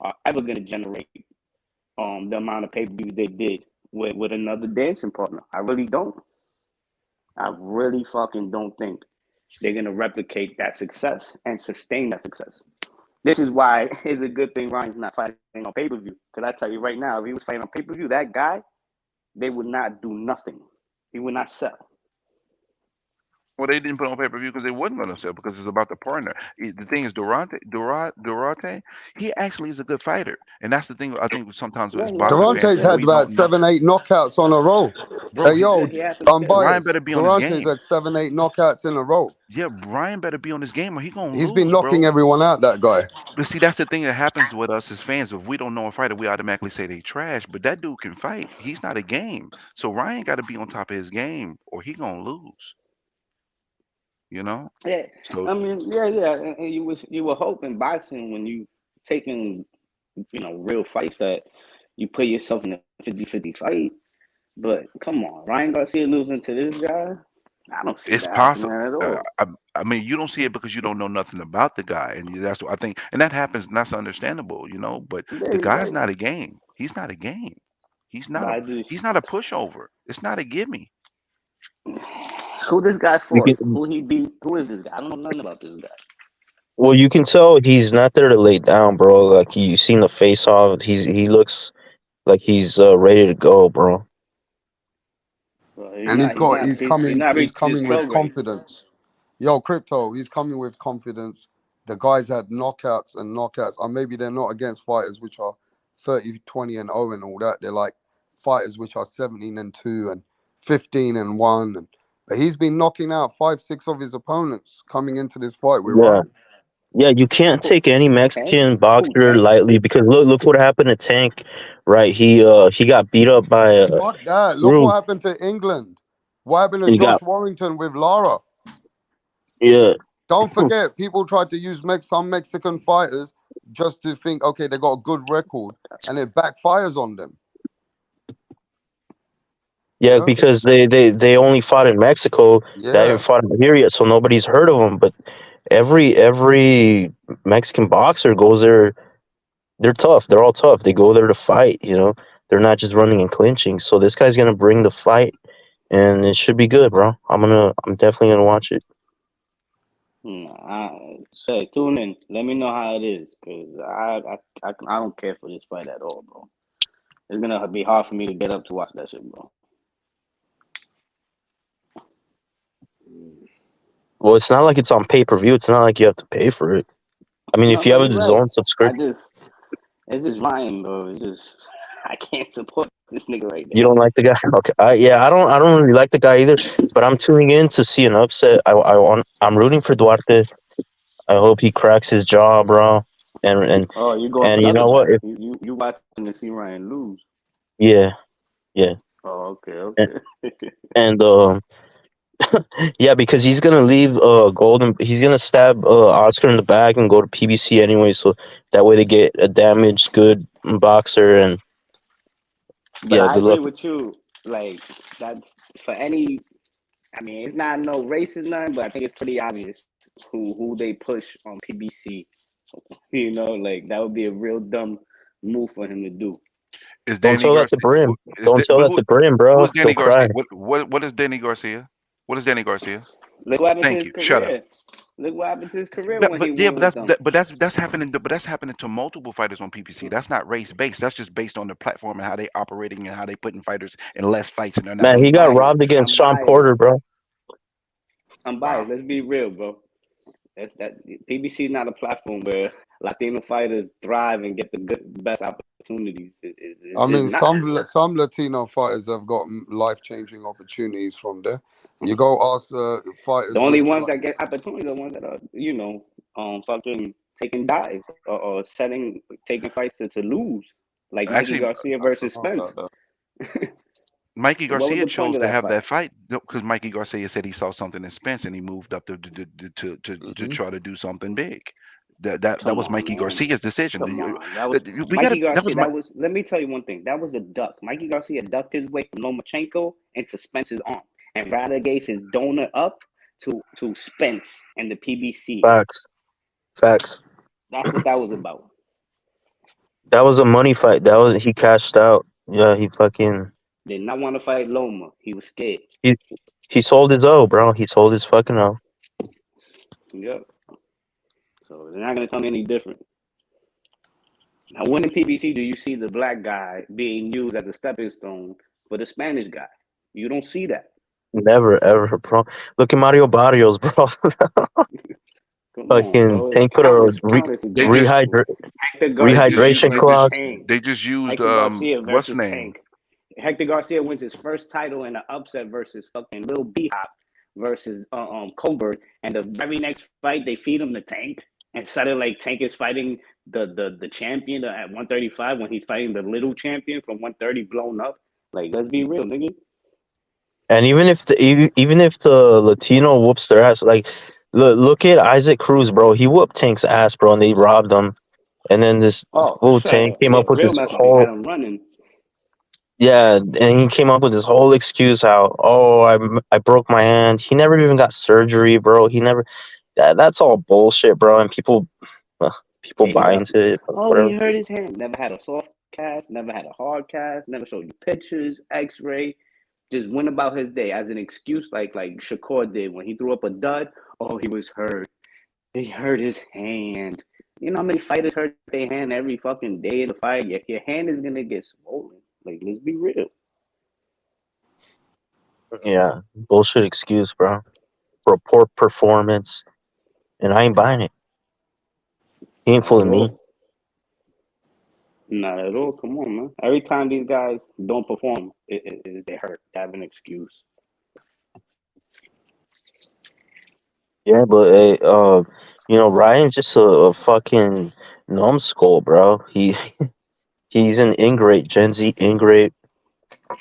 are ever going to generate the amount of pay-per-view they did with another dancing partner. I really don't. I really fucking don't think they're going to replicate that success and sustain that success. This is why it's a good thing Ryan's not fighting on pay-per-view. Because I tell you right now, if he was fighting on pay-per-view, that guy, they would not do nothing. He would not sell. Well, they didn't put on pay-per-view because they wasn't going to sell because it's about the partner. The thing is, Durante, he actually is a good fighter, and that's the thing. I think sometimes Yeah, as he has boxing some fans, Durante's had skills. we about don't know. 7, 8 knockouts on a roll. Bro, Hey, yo, He has some I'm skills. Ryan biased. better be on his Durante's game. had 7, 8 knockouts in a row. Yeah, Ryan better be on his game or he gonna He's been lose, knocking bro. everyone out, that guy. But see, that's the thing that happens with us as fans. If we don't know a fighter, we automatically say they trash. But that dude can fight. He's not a game. So Ryan got to be on top of his game, or he gonna lose. You know. Yeah, So I mean, yeah. And you were hoping boxing when you taking real fights that you put yourself in a 50-50 fight. But come on, Ryan Garcia losing to this guy, I don't see it's that happening possible. at Uh, all. I, I mean, you don't see it because you don't know nothing about the guy, and that's what I think. And that happens. And that's understandable, you know. But Yeah, the you're guy's right. not a game. He's not a game. He's But not a. I He's just not a pushover. It's not a gimme. who this guy You fought, can, who he beat, who is this guy? I don't know nothing about this guy. well, you can tell he's not there to lay down, bro. Like you seen the face off. He looks like he's ready to go, bro. Well, And he's he's coming not he's Regis coming with Prograde. confidence. Yo, Crypto, he's coming with confidence. The guys had knockouts and knockouts. Or maybe they're not against fighters which are 30, 20 and 0 and all that. They're like fighters which are 17 and 2 and 15 and 1. But he's been knocking out 5, 6 of his opponents coming into this fight with Yeah, Ryan. yeah. You can't Who, take any Tank? Mexican Who, boxer Tank? lightly because look what happened to Tank, right? He got beat up by Fuck that. Look Roof. what happened to England. What happened to He got Josh Warrington with Lara? yeah. Don't forget, people tried to use some Mexican fighters just to think, okay, they got a good record, and it backfires on them. You Yeah, know? because they only fought in Mexico. They haven't Yeah. fought here yet, so nobody's heard of them. But every Mexican boxer goes there. They're tough. They're all tough. They go there to fight. They're not just running and clinching. So this guy's gonna bring the fight, and it should be good, bro. I'm definitely gonna watch it. Say, tune in. Let me know how it is, cause I don't care for this fight at all, bro. It's gonna be hard for me to get up to watch that shit, bro. Well, it's not like it's on pay-per-view. It's not like you have to pay for it. I mean, if you No, have a you're right. DAZN subscription, It's just Ryan, bro. It's just I can't support this nigga right you now. don't like the guy. Okay, yeah, I don't really like the guy either. But I'm tuning in to see an upset. I'm rooting for Duarte. I hope he cracks his jaw, bro. And and Oh, you going for and the you other know guy? what? If You watching to see Ryan lose? yeah, yeah, Oh, okay, and, okay. and yeah, because he's gonna leave Golden. He's gonna stab Oscar in the back and go to PBC anyway. So that way they get a damaged good boxer. And But yeah, I good agree luck. with you. Like that's for any. I mean, it's not no racist none, but I think it's pretty obvious who they push on PBC. You know, like that would be a real dumb move for him to do. Is Don't Danny tell that to Garcia? Brim. Don't tell But that to Brim, who bro. is Danny He'll cry. Garcia? What is Danny Garcia? What is Danny Garcia? Look what happened to Thank his you. Shut up. career. Look what happened to his career But when he but yeah, went with them. that's happening. But that's happening to multiple fighters on PPC. That's not race based. That's just based on the platform and how they operating and how they putting fighters in less fights and they're not Man, I'm he getting got paid. robbed biased. against I'm Sean Porter, biased. bro. I'm Wow. biased. Let's be real, bro. That PBC is not a platform where Latino fighters thrive and get the best opportunities. It's I just mean, not. some Latino fighters have got life changing opportunities from there. You go ask the The fighters only with ones like, that get opportunities are the ones that are, fucking taking dives or taking fights to lose, like Mikey Actually, Garcia I don't versus know Spence. about that. Mikey What was Garcia the point chose of to that have fight? that fight because Mikey Garcia said he saw something in Spence and he moved up to Hmm. try to do something big. That Come was on, Mikey man. Garcia's decision. Come on. We got Mikey to that Garcia. was my Let me tell you one thing. That was a duck. Mikey Garcia ducked his way from Lomachenko into Spence's arm, and rather gave his donor up to Spence and the PBC. Facts. Facts. That's what that was about. That was a money fight. That was he cashed out. Yeah, he fucking Did not want to fight Loma. He was scared. he he sold his O, bro. He sold his fucking O. Yep. So they're not gonna tell me any different. Now, when in PBC do you see the black guy being used as a stepping stone for the Spanish guy? You don't see that. Never ever, bro. Look at Mario Barrios, bro. Come on, Fucking bro. It's Tank put a countless they just examples. Hector they just Garcia u- rehydration versus clause. Tank. they just used Hector Garcia what's the versus name? Tank. Hector Garcia wins his first title in an upset versus fucking Lil B Hop versus Colbert, and the very next fight they feed him the Tank, and suddenly like Tank is fighting the champion at 135 when he's fighting the little champion from 130 blown up. Like, let's be real, nigga. And even if the Latino whoops their ass, like look at Isaac Cruz, bro. He whooped Tank's ass, bro, and they robbed him. And then this Oh, fool Tank sure. came Yeah, up with real this Mexican had whole him running. yeah, and he came up with this whole excuse how I broke my hand. He never even got surgery, bro. He never that's all bullshit, bro. And people Yeah, buy into it, he whatever. hurt his hand. Never had a soft cast, never had a hard cast, never showed you pictures, x-ray. Just went about his day as an excuse like Shakur did when he threw up a dud. Oh, he was hurt. He hurt his hand. You know how many fighters hurt their hand every fucking day in the fight? Your hand is gonna get swollen. Like, let's be real. Yeah, bullshit excuse, bro, for a poor performance, and I ain't buying it. He ain't Not at fooling me. all. Not at all. Come on, man. Every time these guys don't perform, they hurt. They have an excuse. Yeah, but Ryan's just a fucking numbskull, bro. He's an ingrate, Gen Z ingrate.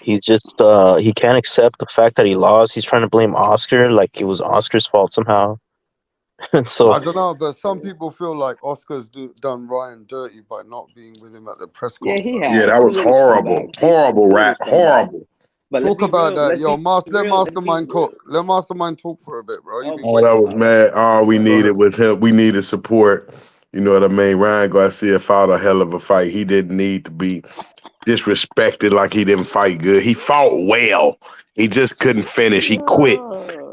He's just he can't accept the fact that he lost. He's trying to blame Oscar like it was Oscar's fault somehow. And so I don't know, but some people feel like Oscar's done Ryan dirty by not being with him at the press Yeah, he conference. Yeah, has. that He's a was little horrible. scumbag. Horrible, He's a little rat. scumbag. Horrible. But let's Talk be about real. that, Let's yo. be Let real. Let's be Mastermind cook. real. Let Mastermind talk for a bit, bro. You've been Okay. All that waiting was for All right. mad. All we Go needed ahead. was him. We needed support. You know what I mean? Ryan Garcia fought a hell of a fight. He didn't need to be disrespected like he didn't fight good. He fought well. He just couldn't finish. He quit.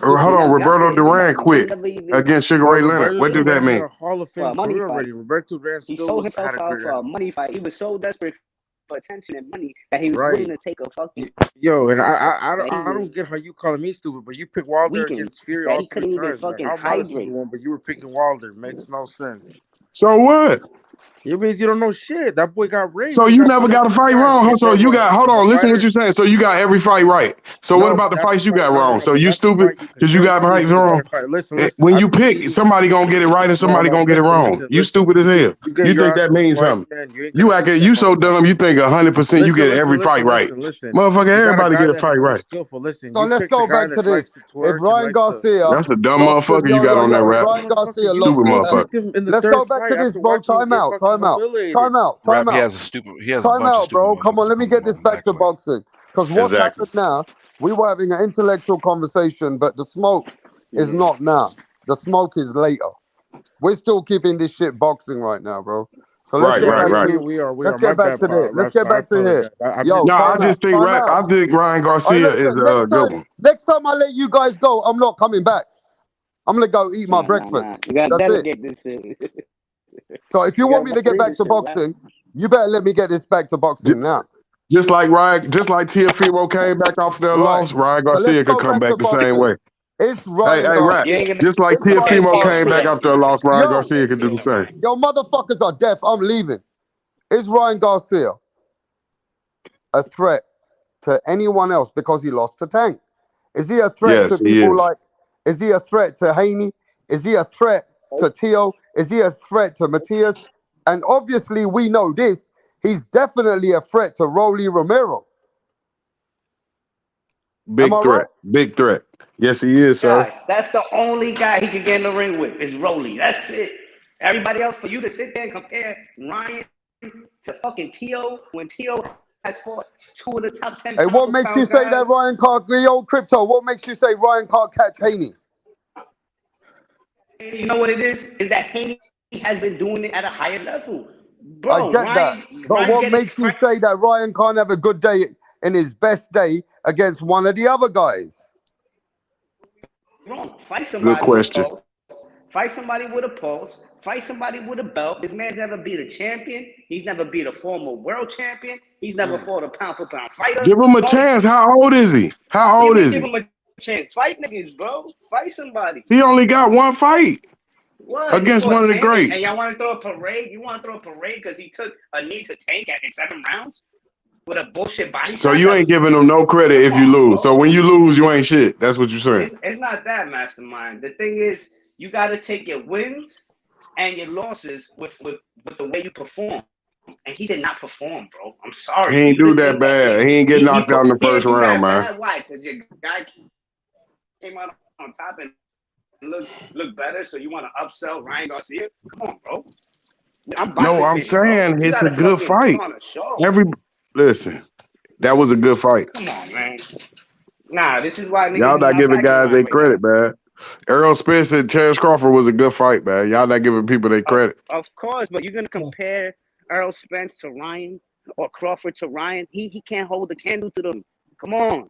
hold on, young Roberto guy. He Duran quit never even against Sugar But Ray Leonard. Roberto What do that Duran had mean? a Hall of for a Fame money career fight. already. Roberto Duran He still sold had himself a out for career. a money fight. He was so desperate for attention and money that he was Right. willing to take a fucking Yo, and that he I was don't get how you calling me stupid, but you pick Wilder weakened, against Fury that all he three couldn't even times. Like, fucking how am I the stupid hydrate. one, but you were picking Wilder? Makes no sense. So what? It means you don't know shit. That boy got raped. So you never got a fight wrong. So you got, hold on, listen what you're saying. So you got every fight right. So what about the fights you got wrong? So you stupid because you got fights wrong. Listen. When you pick, somebody gonna get it right and somebody gonna get it wrong. You stupid as hell. You think that means something? You acting, you so dumb. You think 100% you get every fight right. Motherfucker, everybody get a fight right. Listen, So let's go back to this. If Ryan Garcia, that's a dumb motherfucker you got on that rap. Ryan Garcia lost. Stupid motherfucker. Let's go back to this, bro. Time out. He has a stupid. He has a Time bunch of out, stupid bro. Come on, let me get this back to exactly. boxing. Because what's Exactly. happened now, we were having an intellectual conversation, but the smoke is not now. The smoke is later. We're still keeping this shit boxing right now, bro. So let's get back to let's get back to this. Let's get back to here. Yo, no, I just think I think Ryan Garcia is a good one. Next time I let you guys go, I'm not coming back. I'm gonna go eat my breakfast. You gotta That's delegate it. this shit. So if you want me to get back to boxing, you better let me get this back to boxing now. Just like Teofimo came back off their loss, Ryan Garcia could come back the same way. It's Ryan Garcia. Just like Teofimo came back after a loss, Ryan Garcia could do the same. Yo, motherfuckers are deaf. I'm leaving. Is Ryan Garcia a threat to anyone else because he lost to Tank? Is he a threat to people like? Is he a threat to Haney? Is he a threat to Tio? Is he a threat to Matias? And obviously, we know this. He's definitely a threat to Rolly Romero. Big threat. Right? Big threat. Yes, he is, sir. That's the only guy he can get in the ring with is Rolly. That's it. Everybody else, for you to sit there and compare Ryan to fucking Tio when Tio has fought 2 of the top 10. Hey, what makes you say that Ryan can't, yo, Crypto, what makes you say Ryan can't catch Haney? You know what it is? Is that Haney has been doing it at a higher level. Bro, I get that. But what makes you say that Ryan can't have a good day in his best day against one of the other guys? Wrong. Fight somebody. Good question. With a pulse. Fight somebody with a pulse. Fight somebody with a belt. This man's never beat a champion. He's never beat a former world champion. He's never fought a pound-for-pound fighter. Give him a chance. How old is he? How old is he? Give him a chance. Fight niggas, bro. Fight somebody. He only got one fight. What? Against one of the greats. And y'all want to throw a parade? You want to throw a parade because he took a knee to Tank in 7 rounds with a bullshit body? So you ain't giving him no credit if you lose. So when you lose, you ain't shit. That's what you're saying. It's not that, Mastermind. The thing is, you got to take your wins and your losses with the way you perform. And he did not perform, bro. I'm sorry. He ain't do that bad. He ain't get knocked out in the first round, man. Why? Because your guy came out on top and look better, so you want to upsell Ryan Garcia? Come on, bro. I'm saying it's a good fight. Listen, that was a good fight. Come on, man. Nah, this is why niggas y'all not giving guys their credit, man. Errol Spence and Terrence Crawford was a good fight, man. Y'all not giving people their credit. Of course, but you're gonna compare Errol Spence to Ryan or Crawford to Ryan. He can't hold the candle to them. Come on.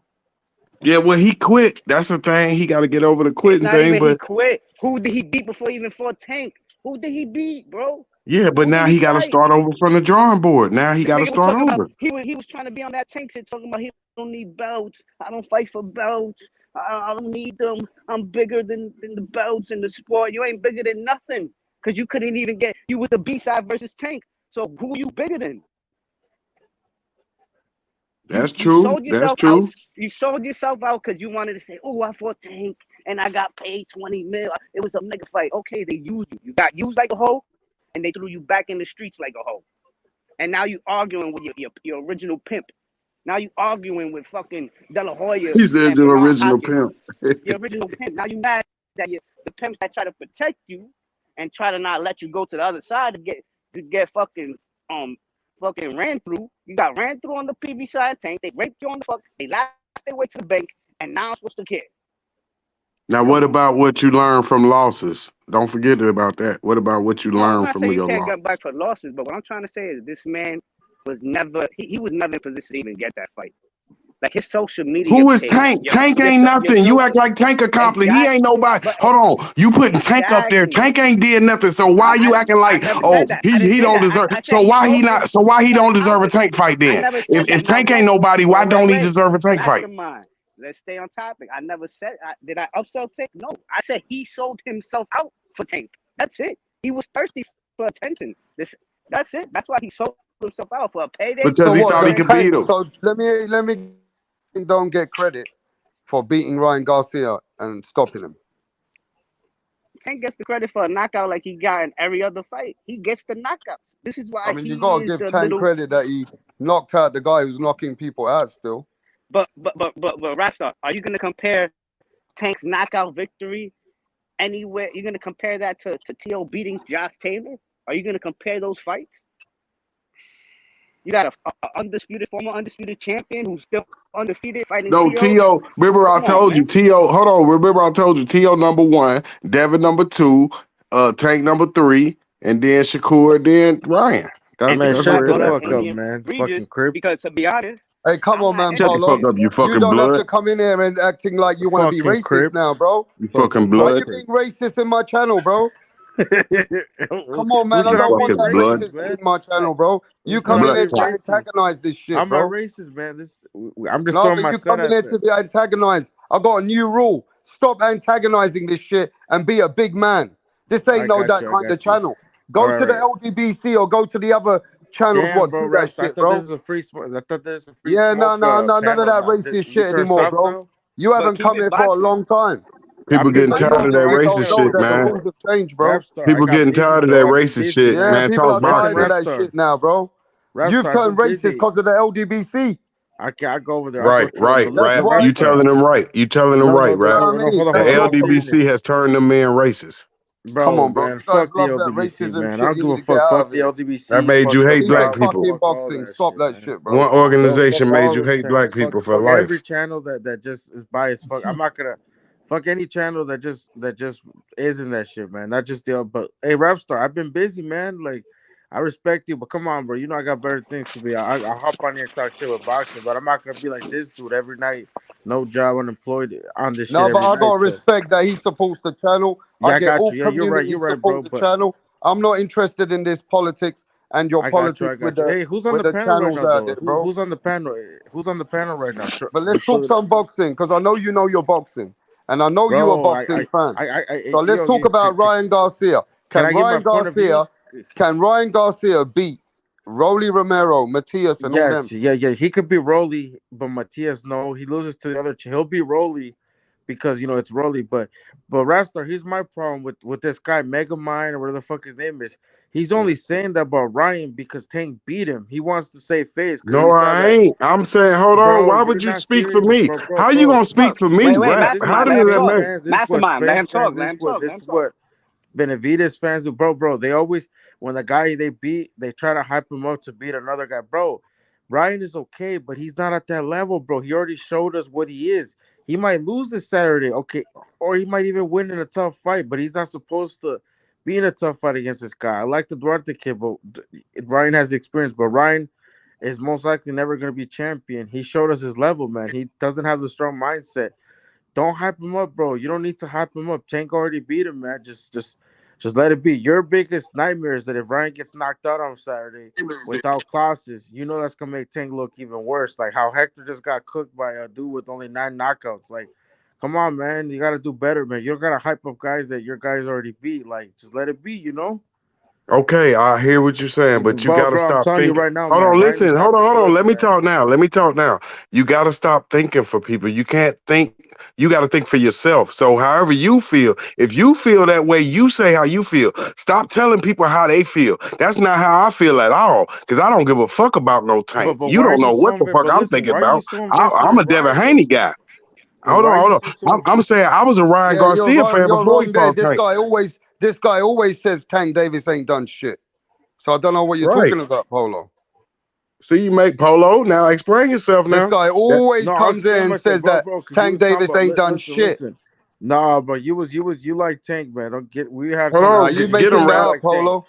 Yeah, well, he quit. That's the thing. He got to get over the quitting thing. But he quit. Who did he beat before he even fought Tank? Who did he beat, bro? Yeah, but now he got to start over from the drawing board. Now he got to start over. He was trying to be on that Tank shit, talking about he don't need belts. I don't fight for belts. I don't need them. I'm bigger than the belts in the sport. You ain't bigger than nothing because you couldn't even get. You was the B-side versus Tank. So who are you bigger than? That's true. That's true. You sold yourself out because you wanted to say, "Oh, I fought Tank and I got paid 20 mil. It was a nigga fight." Okay, they used you. You got used like a hoe, and they threw you back in the streets like a hoe. And now you arguing with your original pimp. Now you arguing with fucking De La Hoya. He said your original pimp. Your original pimp. Now you mad that the pimps that try to protect you and try to not let you go to the other side to get fucking ran through. You got ran through on the PB side Tank. They raped you on the fuck. They laughed their way to the bank, and now I'm supposed to care. Now, what about what you learned from losses? Don't forget about that. What about what you learned from your losses? You can't get back for losses, but what I'm trying to say is this man was never he was never in position to even get that fight. Like his social media. Who is Tank? Tank ain't nothing. You act like Tank accomplished. Exactly. He ain't nobody. Hold on. You putting Tank up there. Tank ain't did nothing. So why you acting like, oh, he don't deserve? So why he not? So why he don't deserve a Tank fight then? If Tank ain't nobody, why don't he deserve a Tank fight? Let's stay on topic. I never said did I upsell Tank? No, I said he sold himself out for Tank. That's it. He was thirsty for attention. That's it. That's why he sold himself out for a payday. Because So he what thought he does could beat Tank? him. So let me don't get credit for beating Ryan Garcia and stopping him. Tank gets the credit for a knockout like he got in every other fight. He gets the knockouts. This is I why mean, you he gotta is give the Tank little. credit that he knocked out the guy who's knocking people out still. But Rapstar, are you gonna compare Tank's knockout victory anywhere? You're gonna compare that to T.O. beating Josh Taylor? Are you gonna compare those fights? You got a former undisputed champion who's still undefeated fighting No, T.O. T.O. Remember I Come on, told you, man. T.O. Hold on. Remember I told you, T.O. number 1, Devin number 2, Tank number 3, and then Shakur, then Ryan. And Man, this is That's why I what shut the brought that up fuck is. up, Indian man. Regis Fucking because, Crips. to be honest, Hey, come I'm on, not man, Shut the Polo. fuck up, entertaining you it. You fucking don't have blood. to come in here and acting like you want to be Fucking racist now, Crips. bro. You Fucking fucking Why are blood. you fucking. being racist in my channel, bro? Come on, Who man. I said You I'm don't want being fucking that blood. racist, racism man? in my channel, bro. Who You said come in I'm Blood here being to clot. racist? antagonize this shit, I'm not bro. racist, man. I'm just No, throwing but my you son coming out here there. to antagonize. I got a new rule. Stop antagonizing this shit and be a big man. This ain't I no got that you. I kind of got you. channel. All Go right, to the right. LDBC or go to the other channels Damn, what bro, do that Raps. I shit, thought bro. this was a free smoke. I thought there's a free Yeah, no, smoke no, no, none of panel. that Now, racist you shit turn anymore, south bro. now? You But haven't keep come it here for a boxing. long time. People I've been getting So you tired don't of think that you Rapstar. don't racist know shit, that the man. rules have changed, bro. Rapstar. I People got getting busy, tired of bro. that I've been racist shit, busy. Yeah, man. people Talk are Listen, tired of boxing. that Rapstar. shit now, bro. You've Rapstar, I've turned been racist busy. because of the LDBC. I go over there. I'll go Right, troll. right, But That's rap. listen, why, You Rapstar. telling them right. You telling them No, no, right, you rap. know no, what I no. mean? Hold on, The hold That's on. your Let me say fault. LDBC this, has turned them men racist. Come bro, on, bro. man. You guys Fuck the love that LDBC, racism man. I shit. don't You give need a to get fuck. out Fuck of the here. That LDBC. made Fuck you hate Peacock black Underdog. people. fucking Fuck all boxing. that Stop shit, that man. shit, One bro. Yo, organization fuck made all you those hate black channels. people for Fuck every life. channel that just is biased. Fuck, I'm not gonna fuck any channel that just isn't that shit, man. Not just the but hey, Rapstar, I've been busy, man. Like I respect you, but come on, bro. You know I got better things to be. I hop on here and talk shit with boxing, but I'm not gonna be like this dude every night, no job, unemployed on this shit No, but every I night. gotta So respect that he supports the channel. I yeah, I get got all you. Yeah, you're right. You're communities right, bro. support the But channel. I'm not interested in this politics and your I got you. politics I got you. Hey, who's on with the the panel right channels now, out though? there, bro. Who's on the panel? Who's on the panel right now? But let's talk Put it, some boxing because I know you know your boxing, and I know you're a bro. boxing fan. So let's Yo, talk about Ryan Garcia. can I get my Ryan point of view? Garcia, can Ryan Garcia beat Rolly Romero, Matias, and all them? Yes, yeah. He could be Rolly, but Matias, no. He loses to the other. He'll be Rolly because it's Rolly. But Rastar, here's my problem with this guy Megamind or whatever the fuck his name is. He's only saying that about Ryan because Tank beat him. He wants to save face because he No, saw I that. ain't. I'm saying, hold on. Bro, Why you're would you not speak for serious, me? bro, How you bro. gonna speak for me, Wait, rap? This is How Mastermind, does let what him that Benny talk. make? fans. This is what Mastermind, let Spence him talk. fans. Let This is him what talk. Let this him is talk. what Benavides fans do, bro. They always when the guy they beat, they try to hype him up to beat another guy, bro. Ryan is okay, but he's not at that level, bro. He already showed us what he is. He might lose this Saturday, okay, or he might even win in a tough fight, but he's not supposed to be in a tough fight against this guy. I like the Duarte kid, but Ryan has the experience, but Ryan is most likely never going to be champion. He showed us his level, man. He doesn't have the strong mindset. Don't hype him up, bro. You don't need to hype him up. Tank already beat him, man. Just let it be. Your biggest nightmare is that if Ryan gets knocked out on Saturday without classes, that's gonna make Tank look even worse. Like how Hector just got cooked by a dude with only 9 knockouts. Like, come on, man. You gotta do better, man. You don't gotta hype up guys that your guys already beat. Like, just let it be. Okay, I hear what you're saying, but you gotta Bro, I'm stop telling you thinking. right now, Hold man. on, Ryan is listen. not the Hold on. goods, Let me man. talk now. Let me talk now. You gotta stop thinking for people. You can't think. You gotta think for yourself. So, however you feel, if you feel that way, you say how you feel. Stop telling people how they feel. That's not how I feel at all. Because I don't give a fuck about no But Tank. but You why are don't you know so what the invested? fuck But I'm listen, thinking why are you about. so invested I'm in a Devin Ryan Haney though? guy. But Hold why on, are hold you on. so? I'm saying I was a Ryan Yeah, you're Garcia wrong. fan You're before he wrong there. fought Tank. This guy always says Tank Davis ain't done shit. So I don't know what you're Right. talking about, Polo. See, you make Polo. Now explain yourself This now. guy That always No, I'll comes in explain and myself, says bro, that because you Tank was talking Davis about. ain't done Listen, shit. listen. Nah, but you like Tank, man. Don't get. We had a hold Nah, on, you conversation. get You him making know that I rap. up, like Tank. Polo.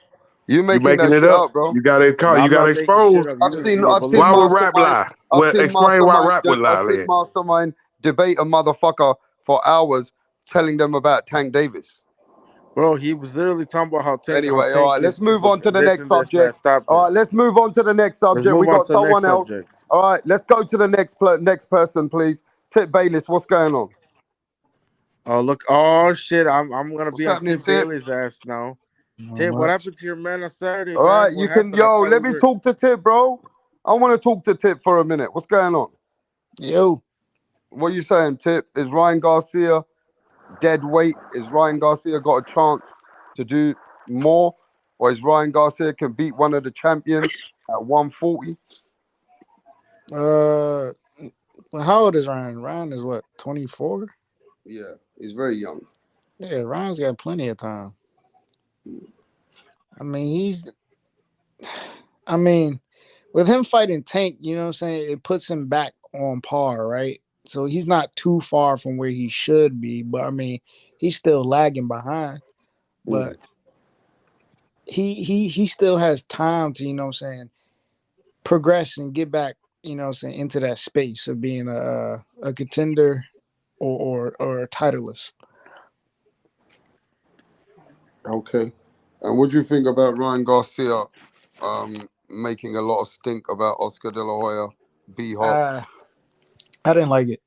You You making making that it shit up. up, bro. You got it No, caught. You I'm got not making shit exposed. up. You just you. I've But seen Why listen. would rap Mastermind. lie? I've Well, seen explain why Mastermind. rap would I've lie seen then. Mastermind debate a motherfucker for hours, telling them about Tank Davis. Bro, he was literally talking about how Anyway, all Tank right, let's is move the on to the this next and this, man. subject. Stop All it. right, let's move on to the next Let's subject. We move on got to the next someone else. subject. All right, let's go to the next person, please. Tip Bayless, what's going on? Oh look! Oh shit! I'm gonna What's be on happening, Tip Tip? Bailey's ass now. Tip, what happened to your man on Saturday, All man? right, What you can, happened? I yo, thought let we me were. talk to Tip, bro. I want to talk to Tip for a minute. What's going on? Yo, What you saying, Tip? Is Ryan Garcia dead weight? Is Ryan Garcia got a chance to do more? Or is Ryan Garcia can beat one of the champions at 140? well, how old is Ryan? Ryan is what, 24? Yeah, he's very young. Yeah, Ryan's got plenty of time. I mean, I mean, with him fighting Tank, you know what I'm saying? It puts him back on par, right? So he's not too far from where he should be, but I mean, he's still lagging behind. But he still has time to, you know what I'm saying, progress and get back, you know what I'm saying, into that space of being a contender or a titleist. Okay. And what do you think about Ryan Garcia making a lot of stink about Oscar De La Hoya, B Hop? I didn't like it.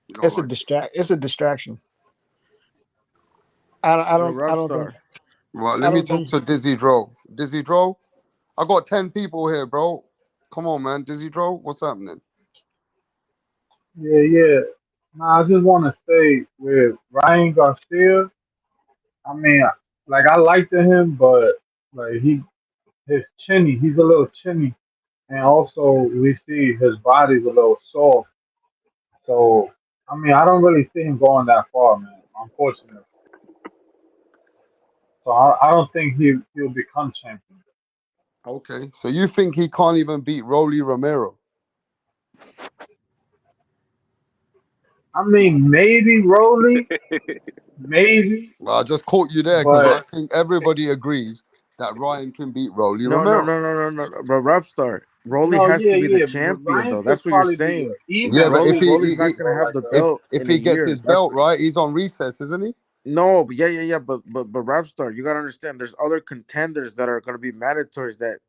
You don't like It's a distraction. I don't think. Right, I let me don't talk think. to Dizzy Dro. Dizzy Dro, I got 10 people here, bro. Come on, man. Dizzy Dro, what's happening? Yeah. Nah, I just want to say with Ryan Garcia, I mean, like I liked him, but like he's a little chinny, and also we see his body's a little soft. So I mean, I don't really see him going that far, man. Unfortunately, so I don't think he'll become champion. Okay. So you think he can't even beat Rolly Romero? I mean, maybe Rolly, maybe, Well, I just caught you there because I but think everybody agrees that Ryan can beat Rolly No, no, Romero. no, no, no, no. But Rapstar, Rolly no, has to be the yeah. But champion, Ryan though. could That's what you're probably be saying. Yeah, even but if Rolly Rolly's not gonna or have like the a belt if in a he gets year. his belt right, he's on recess, isn't he? No, but yeah. But Rapstar, you gotta understand. There's other contenders that are gonna be mandatories. That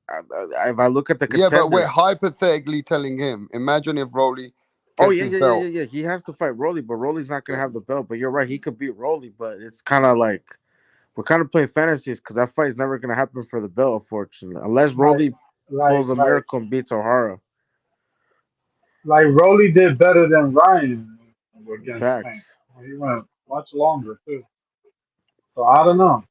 if I look at the Yeah, but we're contenders, hypothetically telling him. Imagine if Rolly oh gets yeah, his yeah, yeah, yeah, belt. yeah. He has to fight Rolly, but Rolly's not gonna Yeah. have the belt. But you're right, he could beat Rolly, but it's kind of like we're kind of playing fantasies because that fight is never gonna happen for the belt, unfortunately, unless like Rolly like pulls a like miracle and beats O'Hara. like Rolly did better than Ryan against Tank. Facts. He went much longer too. So I don't know.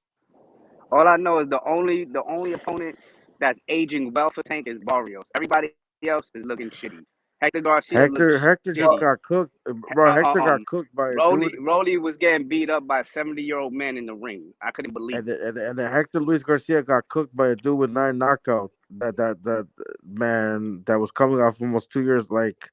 All I know is the only opponent that's aging well for Tank is Barrios. Everybody else is looking shitty. Hector Garcia looks Hector just Well, shitty. got cooked, bro. Hector got cooked by a dude, Rolly was getting beat up by a 70-year-old man in the ring. I couldn't believe it. and then Hector Luis Garcia got cooked by a dude with 9 knockouts. That man that was coming off almost 2 years. Like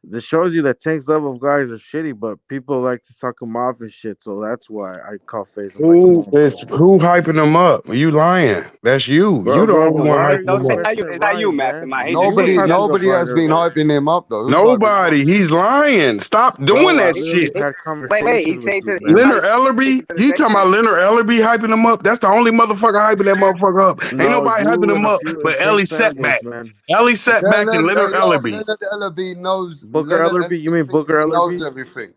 this shows you that Tank's level of guys are shitty, but people like to suck him off and shit. So that's why I call face. I'm like, come on, bro. Who hyping them up? You lying? That's you. You the Bro, only one why are hyping you them Don't say up. that you. questioning It's not you, Ryan, man? Mastermind. He just You Nobody, saying hyped that. the nobody has fighter, been bro. hyping him up though. Who's hyping him up? Nobody. He's lying. Stop doing Bro, I that literally shit. had Wait. conversations He's with saying you, to. He's man. about to Leonard speak Ellerby? to the You Tank talking about fans. Leonard Ellerby hyping him up? That's the only motherfucker hyping that motherfucker up. Ain't No, nobody hyping you him and a up few and but Tank Ellie fan base, Setback. man. Ellie Setback and Leonard, Leonard Ellerby. Leonard Ellerby knows. Booker Leonard Ellerby? You Ellerby mean thinks Booker he knows Ellerby? everything.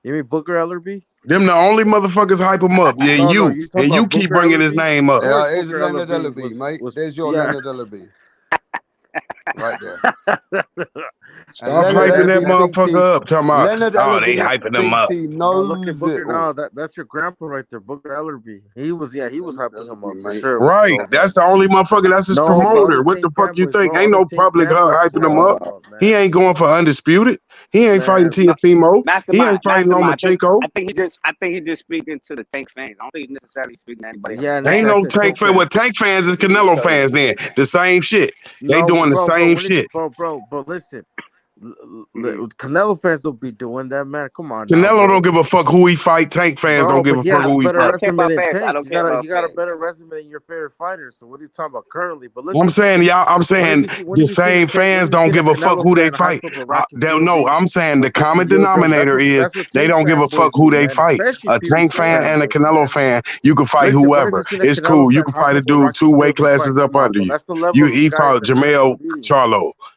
You mean Booker Ellerby? Them the only motherfuckers hype him up. Yeah, No, you. you talking And you about keep Booker bringing his Ellerby? name Of up. course, Yeah, it's Booker Leonard Ellerby Ellerby, mate. was There's your yeah. Leonard Ellerby right there. And Stop Leonard Yeah, hyping that Ellerby man. thinks he. motherfucker up. Talking about, Leonard oh, they Ellerby hyping him thinks up. he No, look at knows it Booker. all. No, that's your grandpa right there, Booker Ellerby. He was Leonard hyping him Ellerby, up for mate. sure with his Right. old That's the heads. only motherfucker. That's his No, but promoter. other What the Tank fuck you fanboys, think? bro, Ain't other no Tank public fanboys hyping piss him me up. off, He man. ain't going for undisputed. He ain't fighting Man, Teofimo. He ain't fighting Mastermind. Lomachenko. I think he just speaking to the Tank fans. I don't think he's necessarily speaking to anybody else. yeah, and Ain't I no said Tank Tank fan. Well, fans. Tank fans is Canelo fans then. The same shit. They No, doing the bro, same when shit. but listen, Canelo fans don't be doing that, man. Come on now, Canelo don't bro. give a fuck who he fight. Tank fans don't Bro, give but a he fuck has a who he better I fight. don't care resume about than fans. I Tank. don't care He about got a fans. better resume than your favorite fighter. So what are you talking about currently? But I'm listen, saying, y'all, I'm saying when the have you seen a same Tank? When fans have you don't seen a give a fuck Canelo who they fan hype fight. up a Rocky No, Fielding, I'm saying a the 50 common years old? denominator is That's what they Tank don't give a fuck fanboys who do, they man. fight. Especially A Tank PBC fan and a fanboys, Canelo man. fan, you can fight Listen, when have you whoever. seen a It's Canelo cool. You fan can hype fight a up a dude Rocky 2 weight Fielding fight? classes up Come on, under bro. you. That's the level of He guys fought that Tank is Jamel beating. Charlo.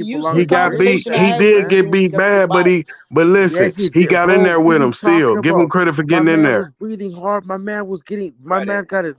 you keep a used longer this He got duration, beat. conversation I He had Stanley, with you did man. again get when you beat got your bad, bias. but listen, Yes, he he did, got in bro. there What with are you him still. talking Give him about? credit for My getting in man there. was bleeding hard. My man was getting. My Right. man got his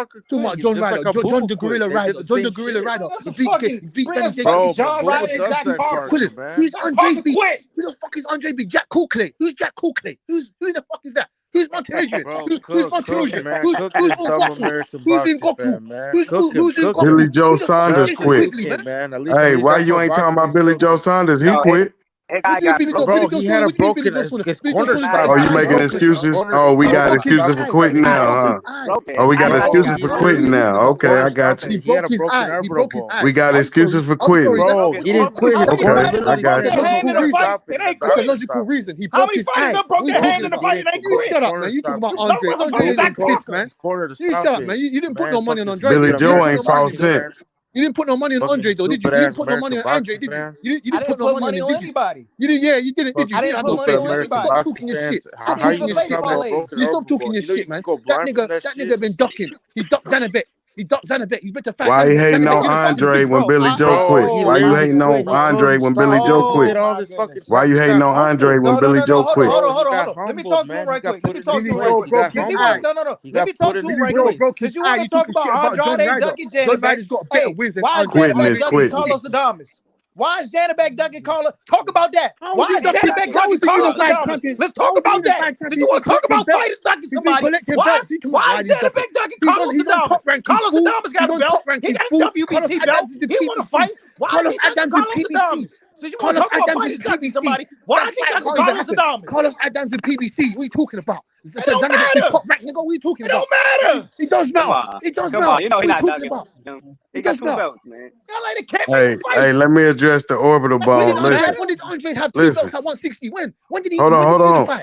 Parker Talking quit. about He's John just Ryder, like a John Boomer the quit. Gorilla They Ryder, did the John the same Gorilla shit. Ryder. That's He a beat fucking bring us James back to Bro, John but Boomer Ryder and does Jack like Parker. Parker, Quillen. man. Who's Andre Parker beat? quit. Who the fuck is Andre beat? Jack Coolclay. Who's Jack Coolclay? Who the fuck is that? Who's Monty Adrian? Bro, Who's Cook, Monty Adrian? man. Who's Cook this dumb Ngwaku? American Who's in boxing Ngwaku? fan, man. Who's Cook him. in Cook him. Billy Ngwaku? Joe Who the fuck Saunders is Justin quit. Quigley, Luque, man? man. At least Hey, when he's why up you for ain't talking boxing, about he's Billy still Joe Saunders? He Yo, quit. his What guy do you mean got Billy Joe? broke. Billy bro, Joe he Saunders? had a What do you mean Billy broken. Joe Saunders? His Billy Joe corner Saunders stopped Oh, got you him, eye, making bro. bro. His excuses? corner, Oh, we his He got corner broke his excuses stopped for him eye. like quitting He now, broke huh? his twice. eye. Broke it. Oh, we I got know Bro, he Bro, excuses got he for broke. quitting sorry, literally now. his Okay, corner I stopped got him. you. he He had broke a his broken eye. He eyebrow broke his bone. eye. We got I'm sorry. excuses for I'm quitting. sorry. That's Bro, not he it's didn't not quit. it's His not corner Okay, invalid. I literally got Broke said their you. he Logical hand in a couldn't reason. fight. stop It it. The ain't It's a doctor quit. logical stopped him. reason. He How broke many his fighters eye. done broke What are you their Bro, hand talking in a he about? fight? It didn't ain't You quit. quit. His shut up, corner man. You talking stopped about You him. talking Andre? about some Andre fucking Bro, ain't he even Zach told piss, Parker. his man. corner to You stop shut up, it. man. You didn't put Man, no money on fucking Andre, Billy did stupid you? You Joe didn't put American ain't no money fought on boxing him. fan. since. You didn't put no money on Fucking Andre though, did you? stupid You didn't ass put no money American on Andre, boxing did you? fan. I You didn't didn't put no put money on money him, on did you? anybody. You didn't. Yeah, you didn't, did you? I You Fucking didn't didn't have put no stupid money faith, on man. American Stop anybody. boxing talking your fans. shit. How, Stop how Two you talking for your gonna face shit, tell me man. a parlays. broken You stop elbow talking bone? your You know you shit, can man. go That blind from nigga, that that shit. nigga been ducking. He ducked Zanabek. He ducked Zanabek. He's better fight Why you Zanabek. hating Zanabek on didn't fight the Andre division. when Bro, Billy Joe Bro, quit? he Why you literally hating on quit. He told Andre him when Billy stop. Joe He quit? did all my this fucking goodness. Why you talk. He hating got on Andre humbled. when No, no, Billy no, no. Joe Hold on, quit? hold Bro, on, he hold on, hold got on. Let me humbled, talk to him man. He right got quick. Let put me in talk his to Billy him right Joe place. He quick. broke got Cause his he humbled. wants eye. no. He Let got me put talk in to him his Billy right Joe quick. place. broke Cause his you eye. want to You talk talking about shit about John Andrade Ryder. ducking John Janabek. Ryder's got better Hey, wins than why is Andre. Quitting Janabek is Andre ducking ain't quitting. shit. Carlos Adames? Why is Janabek ducking Carlos? Talk about that. How was Why he is ducking? Janabek How ducking was the Carlos unified Adames? champion? Let's How talk was the about that. unified Since champion? you He's been want to talk collecting about belts. fighters ducking He's been somebody, collecting why? belts. He talking about Why why is he's ducking. Janabek ducking Carlos He's on Adames? top rank. He's Carlos full. Adames got He's a on belt. top rank. He He's got full. a Carlos WBC belt. Adams is the He want to PBC. fight. Why is Carlos he ducking Adams is Carlos PBC. Adames? Since you want to Carlos talk about Adams is fighters ducking PBC. somebody, why That is he fight ducking can't even Carlos happen. Adames? Carlos Adams is PBC. What are you talking about? It don't Zanabek's in matter. top rank, nigga. What are you talking It about? don't matter. It does Come matter. on. It does Come matter. on. You know What he are you not talking ducking. about? He It got does two matter. belts, man. Y'all like can't make Hey, me hey, fight. let me address the orbital That's When it did bone. don't Andre? Listen, matter. When did Andre have two listen. belts at 160? When? When did he? Hold on, When did hold he on. unify?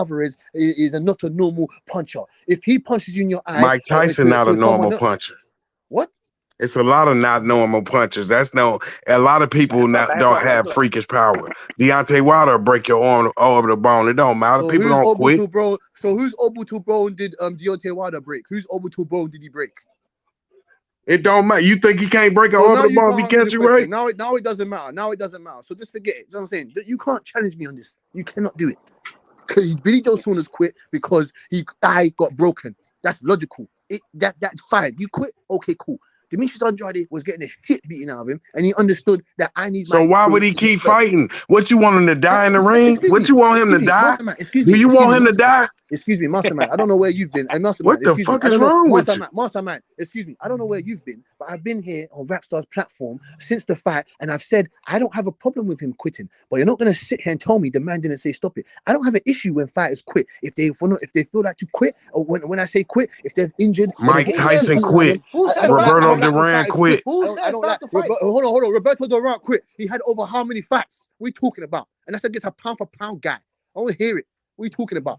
Alvarez is not a normal puncher. If he punches you in your eye, Mike Tyson not a normal puncher. What? It's a lot of not normal punchers. That's no. A lot of people don't have freakish power. Deontay Wilder break your arm over the bone. It don't matter. So People don't quit. Whose orbital bone did Deontay Wilder break? Whose orbital bone did he break? It don't matter. You think he can't break an orbital bone if he catch you right? Now it doesn't matter. Now it doesn't matter. So just forget it. You know what I'm saying? You can't challenge me on this. You cannot do it. Because Billy Joe Saunders quit because his eye got broken. That's logical. That's fine. You quit. Okay, cool. Demetrius Andrade was getting the shit beaten out of him, and he understood that I need. So why would he keep fighting? What you want him to die in the ring? What you want him to die? Do you want him to die? Excuse me, Mastermind. I don't know where you've been. And Mastermind, what the fuck is wrong with you? Mastermind, excuse me. I don't know where you've been, but I've been here on Rapstar's platform since the fight, and I've said I don't have a problem with him quitting. But you're not gonna sit here and tell me the man didn't say stop it. I don't have an issue when fighters quit if they feel like to quit, or when I say quit, if they're injured. Mike Tyson quit. Roberto Duran quit. Who said stop the fight? Hold on. Roberto Duran quit. He had over how many fights? What are we talking about? And that's against a pound for pound guy. I want to hear it. What are you talking about?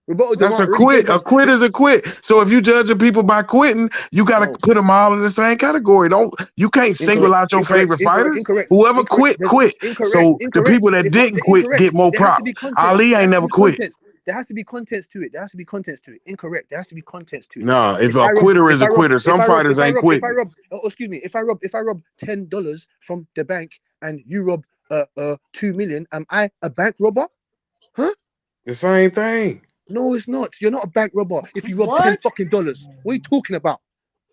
That's a quit. A quit is a quit. So if you judging people by quitting, you got to put them all in the same category. You can't single out your favorite fighters. Whoever quit. So the people that didn't quit get more props. Ali ain't never quit. There has to be contents to it. There has to be contents to it. Incorrect. There has to be contents to it. No, if I a rob, quitter is if I a rob, quitter. Some if I rob, fighters if I ain't rob, if I quitting. rob, excuse me, if I rob $10 from the bank and you rob 2 million, am I a bank robber? Huh? The same thing. No, it's not. You're not a bank robber if you rob $10 What? fucking dollars. What are you talking about?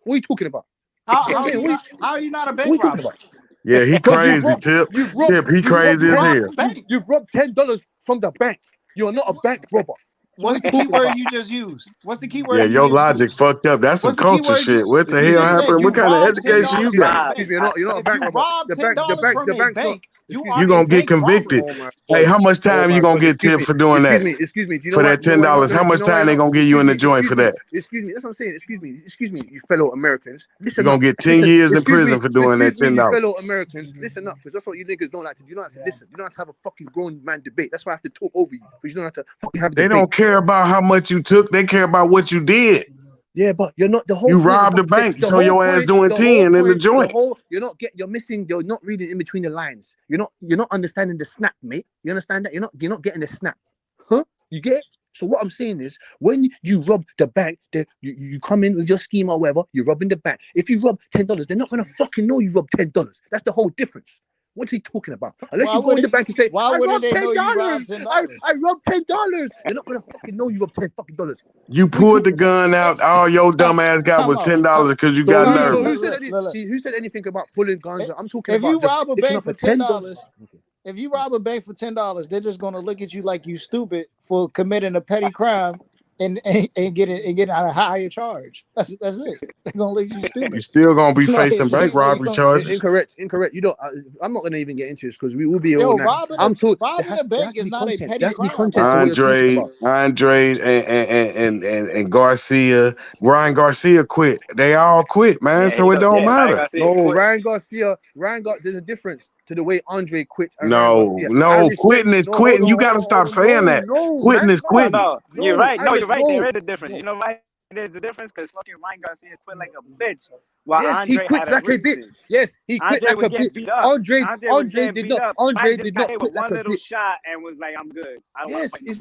What are you talking about? How You know what I'm how saying? you how are you not a What are bank you talking robber? about? Yeah, he Because crazy, Tip. Tip, he You crazy as robbed hell. the bank. you've robbed $10 from the bank. You're not a bank robber. So what What's are the you key talking word about? you just used? What's the key Yeah, word you your just logic used? fucked up. That's some What's the key culture word shit. you What the you hell just said? happened? You What kind of robbed education you $10 got? from a Excuse bank. me, you're not a If bank you robber. rob The $10 bank, the bank, from the a bank's not. bank, you Excuse me. You are a gonna get bank convicted. robber. Oh my Hey, god. how much Oh time my you gonna god. get, Tip, for doing that? Excuse me. Do you know For why? that Do you know why you're not $10? gonna? How Do you much know why time you're they not? gonna give you in the joint for that? Excuse me. That's what I'm saying. Excuse me. You fellow Americans, You listen gonna up. get 10 Listen. years in prison for doing that You $10. fellow Americans, listen up, because that's what you niggas don't like to do. You don't have to listen. You don't have to have a fucking grown man debate. That's why I have to talk over you, because you don't have to fucking have a They debate. don't care about how much you took. They care about what you did. Yeah, but you're not. The whole You point is robbed what the I'm saying. bank, so your ass doing 10 in the joint. You're missing. You're not reading in between the lines. You're not understanding the snap, mate. You understand that? You're not getting the snap, huh? You get it? So what I'm saying is, when you rob the bank, you come in with your scheme or whatever. You're robbing the bank. If you rob $10, they're not gonna fucking know you robbed $10. That's the whole difference. What are you talking about? Unless Why you go would in the bank and say, why I wouldn't robbed they ten know you dollars. robbed $10? I robbed $10. They're not gonna fucking know you robbed $10 fucking. You What are you pulled the talking about? gun out. All your dumb ass got was $10 because you got So nervous. who said anything about pulling guns? I'm talking If you about just rob a picking bank up a for $10, $10. if you rob a bank for $10, they're just gonna look at you like you stupid for committing a petty crime and get out a higher charge. That's it. They're gonna look at you You stupid. still gonna be Like, facing bank they robbery gonna- charges. Incorrect. You don't. I'm not gonna even get into this because we will be here Yo, all night. I'm told robbing a there has bank to is be not a content. petty There has to be crime, context to bro. what you're talking about. Andrade, and Garcia. Ryan Garcia quit. They all quit, man. So it don't matter. No, Ryan Garcia. There's a difference to the way Andre quit and Ryan No, Garcia. I no, respect. quitting is No, hold quitting. on, You hold gotta on, stop hold on. saying that. Quitting is quitting. You're right. No, There is a difference. You know why there's a difference? Because fucking Ryan Garcia quit like a bitch, while Yes, he Andre quit had a like a bitch. reason. Yes, he quit Andre like was a getting bitch. beat up. Was Andre getting did beat not. up. Andre Ryan did just got not hit quit with like one a little bitch. shot and was like, "I'm good. I don't want to Yes, fight no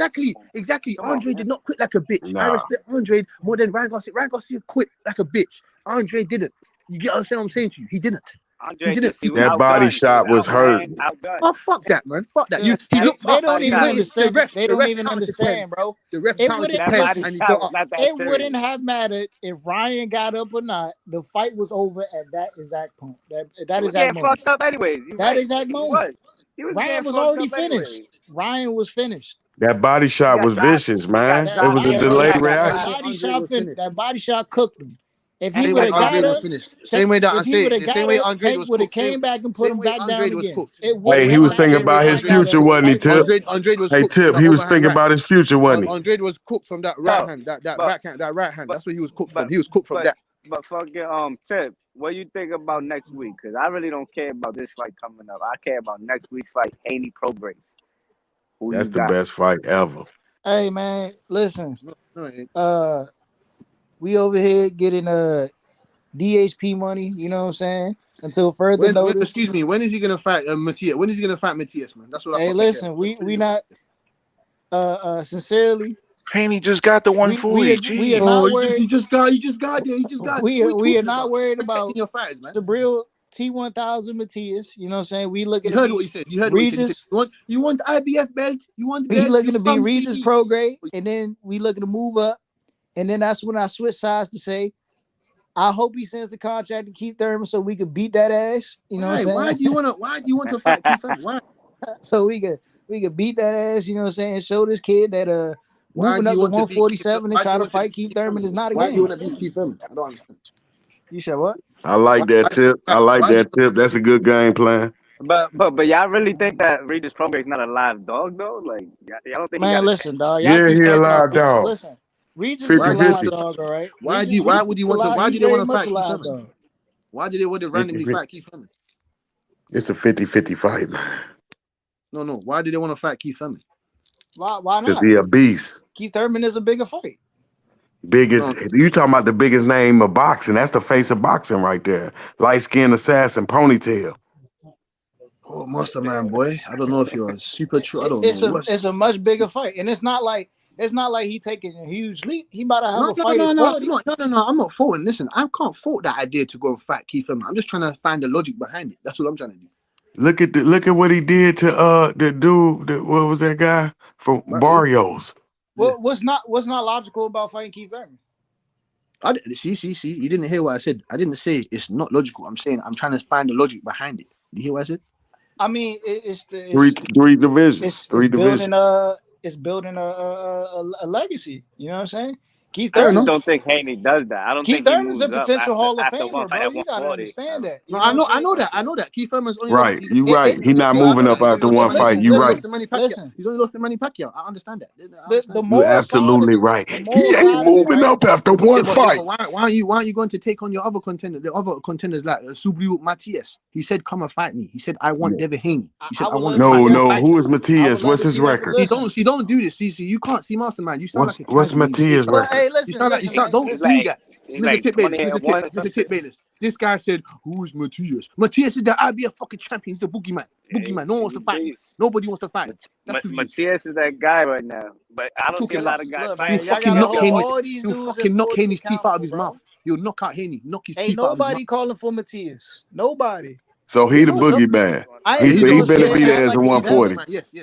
exactly. Come on, Andre man. did not quit like a bitch. I Nah. respect Andre more than Ryan Garcia. Ryan Garcia quit like a bitch. Andre didn't. You get what I'm saying to you? He didn't. Andre He didn't. he was That body outgunned. He shot was hurt. outgunned. Oh fuck that, man. Fuck that. They He looked up. don't Body He even shot. waited. The understand. They don't ref even counted to 10. understand, bro. The ref It counted to wouldn't 10 listen. and he got was up. not that It serious. wouldn't have mattered if Ryan got up or not. The fight was over at that exact point. That He was exact getting moment. fucked up anyways. That exact moment. He was Ryan getting was fucked already up anyways. finished. Ryan was finished. That body shot was vicious, man. It was a delayed reaction. That body shot cooked him. If he Same would way have Andre got was up, finished. Same way that I if he would say. have The same got way up, Andre Tank was would have cooked. came back and put him Same way back Andre down was again. cooked. It wouldn't Hey, he have was mattered thinking if about his Ryan got future, up. The wasn't he, fight was Tip? over. Andre was Hey, cooked. Tip, he was thinking about his future, wasn't he? Andre was cooked from that right hand. That right hand. That's what he was cooked from. He was cooked from that. But fucking Tip, what do you think about next week? Because I really don't care about this fight coming up. I care about next week's fight, Haney Pro Grace. That's the best fight ever. Hey man, listen. No, it ain't. We over here getting DHP money. You know what I'm saying? Until further notice. Excuse me. When is he gonna fight Matias? When is he gonna fight Matias, man? That's what I Hey, fucking listen, care. we not sincerely. Haney just got the 140. We are Jeez. not Oh, worried. he just got there. He just got. We are not worried Protecting about your fighters, man. Sabril T1000 Matias. You know what I'm saying? We looking You to heard be what he said. You heard Regis. what he said. You want IBF belt? You want We belt? looking You to be come see Regis me. Pro Grade, and then we looking to move up. And then that's when I switch sides to say, I hope he sends the contract to Keith Thurman so we could beat that ass. You know what I'm saying? Why do you want to fight Keith Thurman? Why? So we could beat that ass. You know what I'm saying? Show this kid that moving up to 147 and try to fight Keith Thurman is not a game. Why do you want to beat Keith Thurman? I don't understand. You said what? I like that tip. I like that tip. That's a good game plan. But y'all really think that Regis Pro Grace not a live dog though? Like y'all don't think he got listen, dog. Yeah, he a live dog. Listen, Regis is a live dog, all right. Why do they want to fight Keith Thurman? Why did they want to randomly fight Keith Thurman? It's a 50-50 fight, man. No. Why do they want to fight Keith Thurman? Why not? Because he a beast. Keith Thurman is a bigger fight. Biggest, you talking about the biggest name of boxing. That's the face of boxing right there. Light-skinned assassin, ponytail. Oh, Masterman, boy. I don't know if you're super true. I don't know. It's a much bigger fight. And it's not like it's not like he taking a huge leap. He about to have No, a no, fight no, at no, 40. no. I'm not faulting. Listen, I can't fault that idea to go and fight Keith Thurman. I'm just trying to find the logic behind it. That's what I'm trying to do. Look at what he did to the dude. What was that guy from Right, Barrios? Well, what's not logical about fighting Keith Thurman? See. You didn't hear what I said. I didn't say it's not logical. I'm saying I'm trying to find the logic behind it. You hear what I said? I mean, Three divisions. It's building a legacy. You know what I'm saying? Keith I just Thurman. don't think Haney does that. I don't Keith think he Thurman's a moves up potential Hall of after one Famer, fight bro. at You gotta 140. understand that. No, You know I know that. Keith Thurman's only Right, lost. you right. He not moving up after one fight. You He's right. lost to Manny Pacquiao. He's only lost to Manny Pacquiao. I understand that. The You moral side of absolutely it, right. the He moral ain't side of it, moving right? up after one fight. But why aren't you going to take on your other contender? The other contenders like Subriel Matias. He said, "Come and fight me." He said, "I want Devin Haney." He said, "I want to fight." No. Who is I would Matias? love What's to his see that. record? You don't do this. See, you can't see Mastermind. You sound like a What's casual. Matias' But record? hey, You sound man. don't He's do that. He's Mr. like Tip Bayless, 20 and 1 or Mr. some Tip shit. Bayless. This guy said, "Who is Matias?" Matias is the IBF fucking champion. He's the boogeyman. Boogeyman. No one wants to fight him. Nobody wants to fight him. That's who he is. Matias is that guy right now, but I don't see a lot of guys Look, fighting. man, y'all gotta hold all these He'll dudes fucking knock Haney's teeth out of accountable, his bro. mouth. He'll knock out Haney. Knock his Ain't teeth out of his mouth. nobody calling for Matias. Nobody. So he the boogeyman. He better be there as a 140. Yes.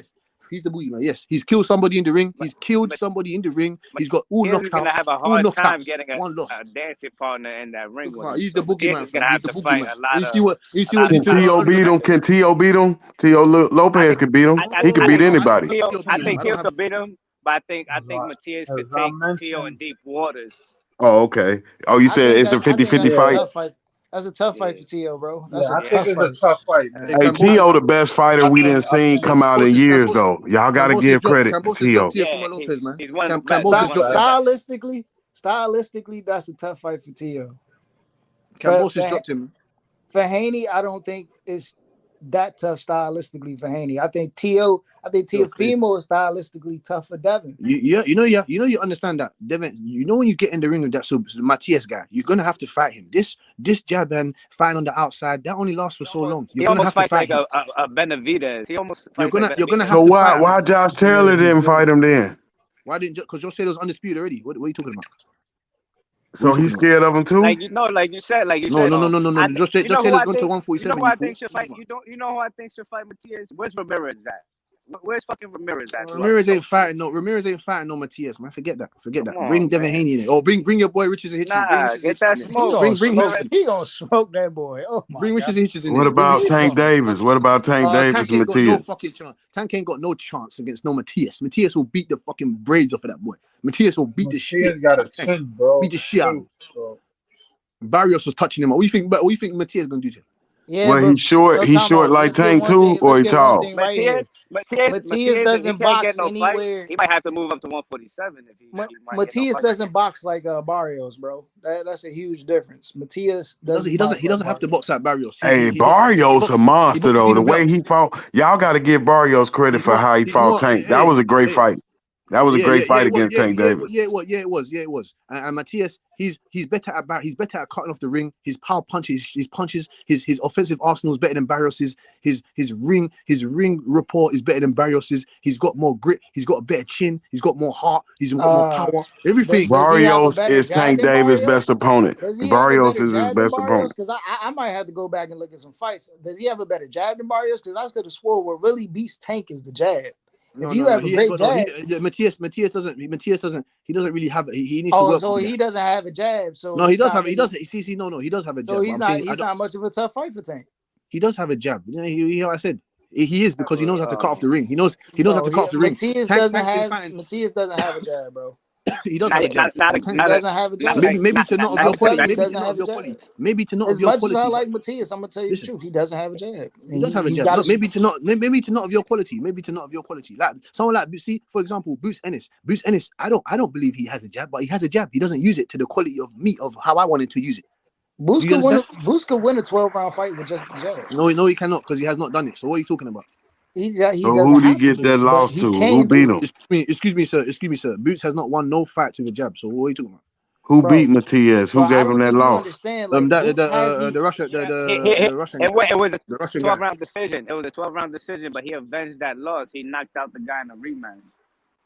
He's the boogeyman. Yes, he's killed somebody in the ring. He's killed somebody in the ring. He's got all He's gonna knockouts. have a All hard time knockouts. getting One loss. a dancing partner in that ring with him. He's the boogeyman. He's gonna have to fight a lot You of. see what he Can did to T.O. beat him? Can T.O. beat him? T.O. Lopez could beat him. He could beat anybody. I think Tio could beat him, but I think Matias could take Tio in deep waters. Oh, okay. Oh, you said it's a 50-50 fight? That's a tough fight for T.O., bro. I think it's a tough fight. Hey, T.O. the best fighter we didn't seen come out in years, though. Y'all got to give credit to T.O. He's one of the best. Stylistically, that's a tough fight for T.O. Cambosis dropped him. For Haney, I don't think it's that tough stylistically for Haney. I think Teofimo is stylistically tough for Devin. You understand that Devin. You know when you get in the ring with that Matias guy, you're gonna have to fight him. This jab and fighting on the outside that only lasts for so long. You're gonna have to fight him. a Benavidez. He almost you're gonna have to fight him. So why Josh Taylor didn't fight him then? Why didn't? Because Josh Taylor's undisputed already. What are you talking about? So he's scared of him too? Like you said. No. Josh Taylor's gone to 147. You know who I think should fight? You know who I think should fight Matias? Where's Ramirez at? Where's fucking Ramirez at? Ramirez ain't fighting no Matias, man. Forget that. Bring Devin Haney in it. Oh, bring your boy Richards and Hitchens. Nah, get that smoke. Bring Hitchens. He gonna smoke that boy. Oh my Bring Richards and Hitchens in. What about Tank Davis? Davis and Tank ain't got no Matias? fucking chance. Tank ain't got no chance against no Matias. Matias will beat the fucking braids off of that boy. Matias will beat the shit. Got a chin, bro. Beat the shit out of him. Barrios was touching him. What do you think Matias gonna do to him? Yeah, well, he's short. He's short like Tank too, or he tall? Matias doesn't box anywhere. He might have to move up to 147 if he Matias doesn't box like Barrios, bro. That's a huge difference. Matias He doesn't have to box like Barrios. Hey, Barrios a monster though. The way he fought, y'all got to give Barrios credit for how he fought Tank. That was a great fight. That was a great fight against Tank Davis. It was. And Matias, he's better at he's better at cutting off the ring. His power punches, his offensive arsenal is better than Barrios's. His ring rapport is better than Barrios's. He's got more grit. He's got a better chin. He's got more heart. He's got more power. Everything. Barrios is Tank Davis' best opponent. Barrios is his best opponent. Because I might have to go back and look at some fights. Does he have a better jab than Barrios? Because I could have swore what really beats Tank is the jab. If you have a great jab, Matias doesn't. He doesn't really have. He needs to work. So he doesn't have a jab. So no, he does have. He does. No, he does have a jab. So he's not much of a tough fight for Tank. He does have a jab. You know, I said he is because he knows how to cut off the ring. He knows how to cut off the ring. Matias doesn't have a jab, bro. He does have a jab. He doesn't have a jab. Maybe to not of your quality. Maybe to not of your quality. As much as I like Matias, I'm gonna tell you the truth. He doesn't have a jab. He does have a jab. Maybe to not of your quality. Maybe to not of your quality. Like someone like for example, Boots Ennis. Boots Ennis. I don't believe he has a jab, but he has a jab. He doesn't use it to the quality of me of how I wanted to use it. Boots could win a 12-round fight with just a jab. No, he cannot because he has not done it. So what are you talking about? So who did he get that loss to? Who beat him? Excuse me, sir. Boots has not won no fight with a jab. So what are you talking about? Who beat Matias? Who gave him that loss? The Russian guy. It was a 12-round decision. It was a 12-round decision, but he avenged that loss. He knocked out the guy in a rematch.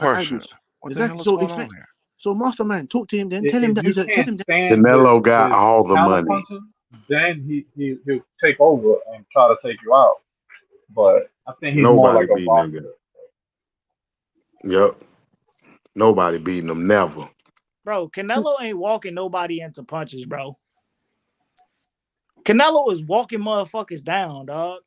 eye and pressure. angles. What the Exactly. hell is So going explain. on here? So Mastermind, talk to him. Then tell him If that you tell can't him that. stand Canelo got his all the counter money. punching, then he'll take over and try to take you out. But I think he's more Nobody like a beating that boxer. guy. Yep. Nobody beating him. Never. Bro, Canelo ain't walking nobody into punches, bro. Canelo is walking motherfuckers down, dog.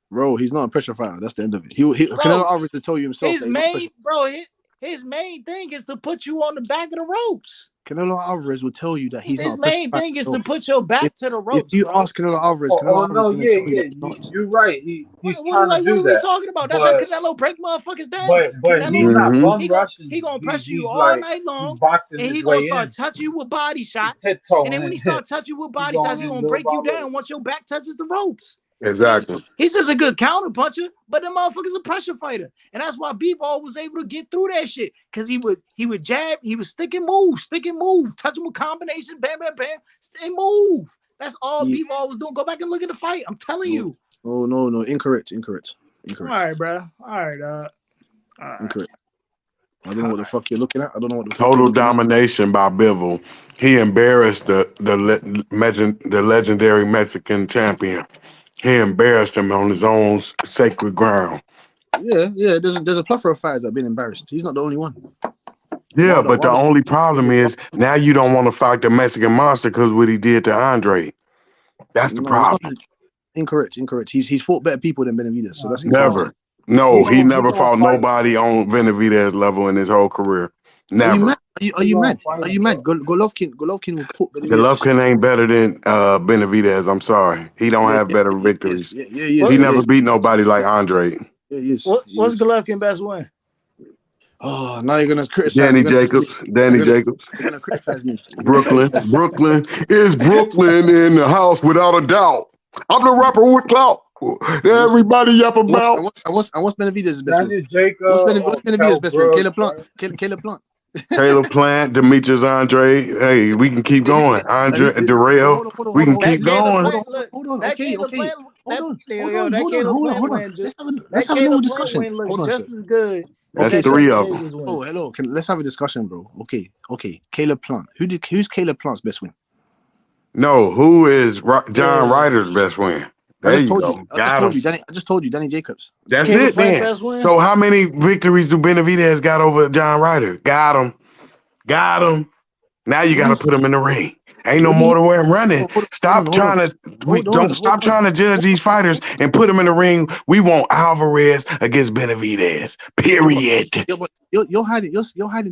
Bro, he's not a pressure fighter. That's the end of it. Canelo Alvarez to tell you himself His that he's not a pressure. his main thing is to put you on the back of the ropes. Canelo Alvarez will tell you that he's not a His pressure main fighter. thing is to put your back to the ropes. If you bro. ask Canelo Alvarez, Canelo Alvarez is going to tell you that he's not. You're right. He's What trying to do are we that. talking about? That's how Canelo break motherfuckers down. But Canelo, he's not bum rushing. He gonna pressure you He's all like, night long, he's boxing and his he gonna way start in. touching you with body shots. And then when he start touching you with body shots, he gonna break you down once your back touches the ropes. Exactly. He's just a good counter puncher, but the motherfucker's a pressure fighter, and that's why Bivol was able to get through that shit because he would jab, he would stick and move, touch him with combination, bam, bam, bam, and move. That's all Bivol was doing. Go back and look at the fight. I'm telling you. Oh no, incorrect. All right, bro. All right, incorrect. I don't know what the fuck you're looking at. I don't know what the fuck Total you're looking domination by Bivol. He embarrassed the legendary Mexican champion. He embarrassed him on his own sacred ground. at. Yeah. There's a plethora of fighters that have been embarrassed. He's not the only one. Yeah, but the only problem is now you don't want to fight the Mexican monster because what he did to Andrade. That's the problem. Incorrect. He's fought better people than Benavidez, so that's never. No, he never fought nobody on Benavidez level in his whole career. Never. Are you mad? Golovkin will put Benavidez. Golovkin ain't better than Benavidez. I'm sorry. He don't have better victories. He never beat nobody like Andrade. Yeah, he is. What's Golovkin best win? Oh, now you're gonna criticize Danny Jacobs. You're gonna criticize me. Brooklyn is Brooklyn in the house without a doubt. I'm the rapper with clout. Everybody yap about. What's Benavidez's best win? What's Benavidez's best win? Caleb Plant. Caleb Plant, Demetrius Andrade. Hey, we can keep going. Andre Darrell. We can keep going. Hold on. Okay. Let's have a little discussion. Hold on, just as good. That's three of them. Oh, hello. Let's have a discussion, bro. Okay. Caleb Plant. Who's Caleb Plant's best win? No, who is John Ryder's best win? I just told you, Danny Jacobs. That's it, then. So how many victories do Benavidez got over John Ryder? Got him. Now you got to put him in the ring. Ain't no more to where I'm running. Stop trying to judge these fighters and put them in the ring. We want Alvarez against Benavidez. Period. You're hiding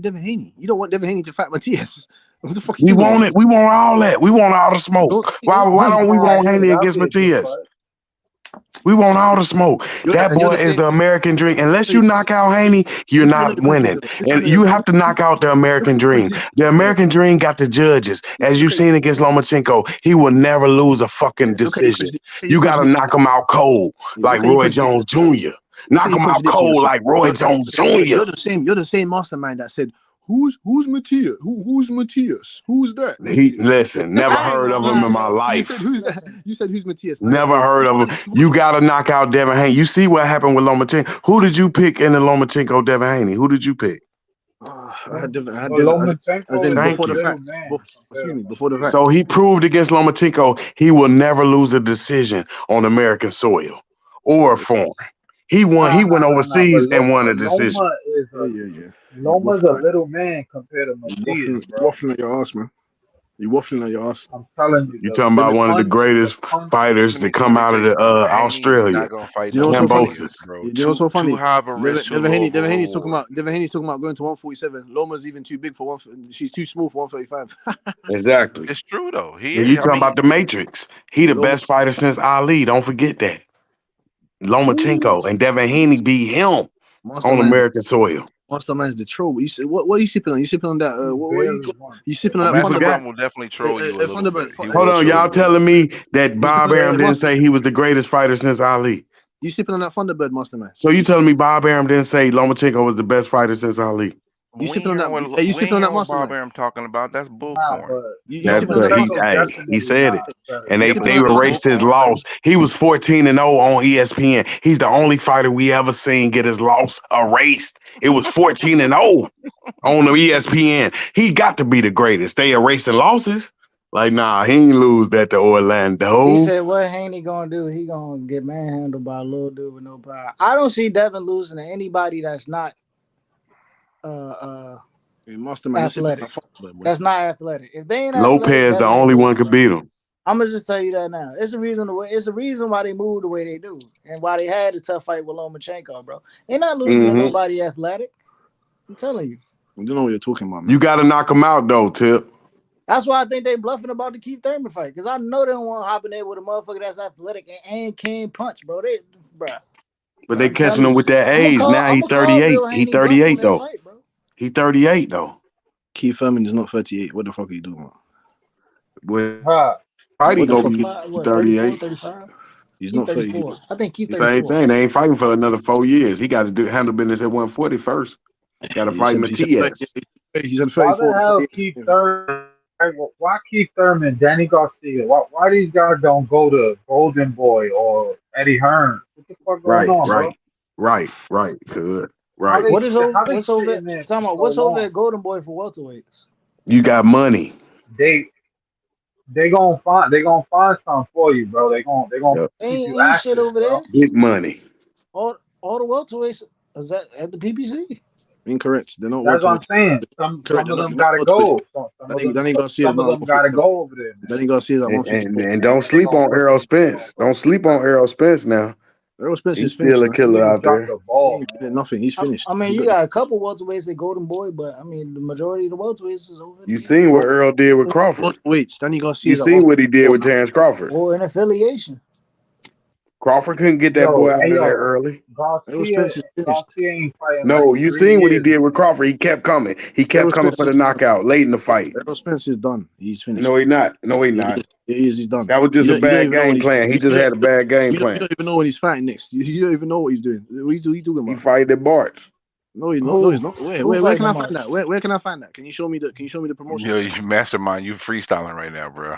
Devin Haney. You don't want Devin Haney to fight Matias. What the fuck? We want it. We want all that. We want all the smoke. Why don't we want Haney against Matias? We want all the smoke. That boy is the American dream. Unless you knock out Haney, you're not winning. And you have to knock out the American dream. The American dream got the judges. As you've seen against Lomachenko, he will never lose a fucking decision. You got to knock him out cold like Roy Jones Jr. Knock him out cold like Roy Jones Jr. You're the same mastermind that said, Who's Matias? Who's Matias? Who's that? Never heard of him in my life. You said, who's that? You said, who's Matias? Never heard of him. You got to knock out Devin Haney. You see what happened with Lomachenko. Who did you pick in the Lomachenko Devin Haney? Who did you pick? I had Devin as in before the fact. Before the fact. So he proved against Lomachenko he will never lose a decision on American soil or foreign. He went overseas and won a decision. Loma's a little man compared to Matias, bro. Waffling at your ass, man. You waffling at your ass. I'm telling you. You're talking about one of the greatest fighters to come out of the Australia. You know what's so funny? Devin Haney's talking about going to 147. Loma's even too big for she's too small for 135. Exactly. It's true though. You talking about the Matrix. He the best fighter since Ali. Don't forget that. Lomachenko and Devin Haney beat him on American soil. Mastermind's the troll. You said what are you sipping on? You sipping on that? You sipping on that? Thunderbird will definitely troll you. Hold on, y'all telling me that Bob Arum didn't say he was the greatest fighter since Ali? You sipping on that Thunderbird, Mastermind? So you telling me Bob Arum didn't say Lomachenko was the best fighter since Ali? You sipping on that? You sipping on that Mastermind? Bob Arum talking about that's bullcorn. He said it, and they erased his loss. He was 14-0 on ESPN. He's the only fighter we ever seen get his loss erased. It was 14-0 on the ESPN. He got to be the greatest. They erasing losses. Like, nah, he ain't lose that to Orlando. He said, what Haney gonna do? He gonna get manhandled by a little dude with no power. I don't see Devin losing to anybody that's not athletic. That's not athletic. If they ain't Lopez, the only one could beat him. I'm gonna just tell you that now. It's the reason why they moved the way they do, and why they had a tough fight with Lomachenko, bro. They're not losing to nobody athletic. I'm telling you. You don't know what you're talking about, man. You got to knock him out though, Tip. That's why I think they bluffing about the Keith Thurman fight, because I know they don't want to hop in there with a motherfucker that's athletic and can punch, bro. But they catching him with that age. Now he 38. He 38 though. Fight, bro. He 38 though. Keith Thurman is not 38. What the fuck are you doing about? Well, fighting gonna be 38. 35? He's not 34. I think Keith 34. Same thing. They ain't fighting for another 4 years. He got to handle business at 140 first. Got to fight Matias. He's at 34. Why the hell Keith Thurman? Why Keith Thurman, Danny Garcia? Why these guys don't go to Golden Boy or Eddie Hearn? What the fuck going on, bro? Right. Good. Right. What's over at Golden Boy for welterweights? You got money. They gonna find something for you, bro. They gonna keep you active, shit over there. Big money. All the welterweights is that at the PPC? Incorrect. They're not. That's what I'm saying. Some of them gotta go. Danny Garcia some of them gotta go over there. Danny Garcia at 150. And don't sleep on Errol Spence. Don't sleep on Errol Spence now. Errol Spence He's is finished, still a killer out there. He ain't nothing. He's finished. I mean, you got a couple welterweights at Golden Boy, but I mean, the majority of the welterweights is over. You seen what Earl did with Crawford. Wait, Danny Garcia. You seen what he did with Terrence Crawford. Or an affiliation. Crawford couldn't get that boy out of there early. Garcia ain't fighting. No, you seen what he did with Crawford. He kept coming. He kept coming for the knockout late in the fight. Errol Spence is done. He's finished. No, he's not. He's done. That was just a bad game plan. He just had a bad game plan. You don't even know when he's fighting next. You don't even know what he's doing. What are you talking about? He fighted at Bart's. No, he's not. Where can I find that? Where can I find that? Can you show me the promotion? Yo, you mastermind. You freestyling right now, bro.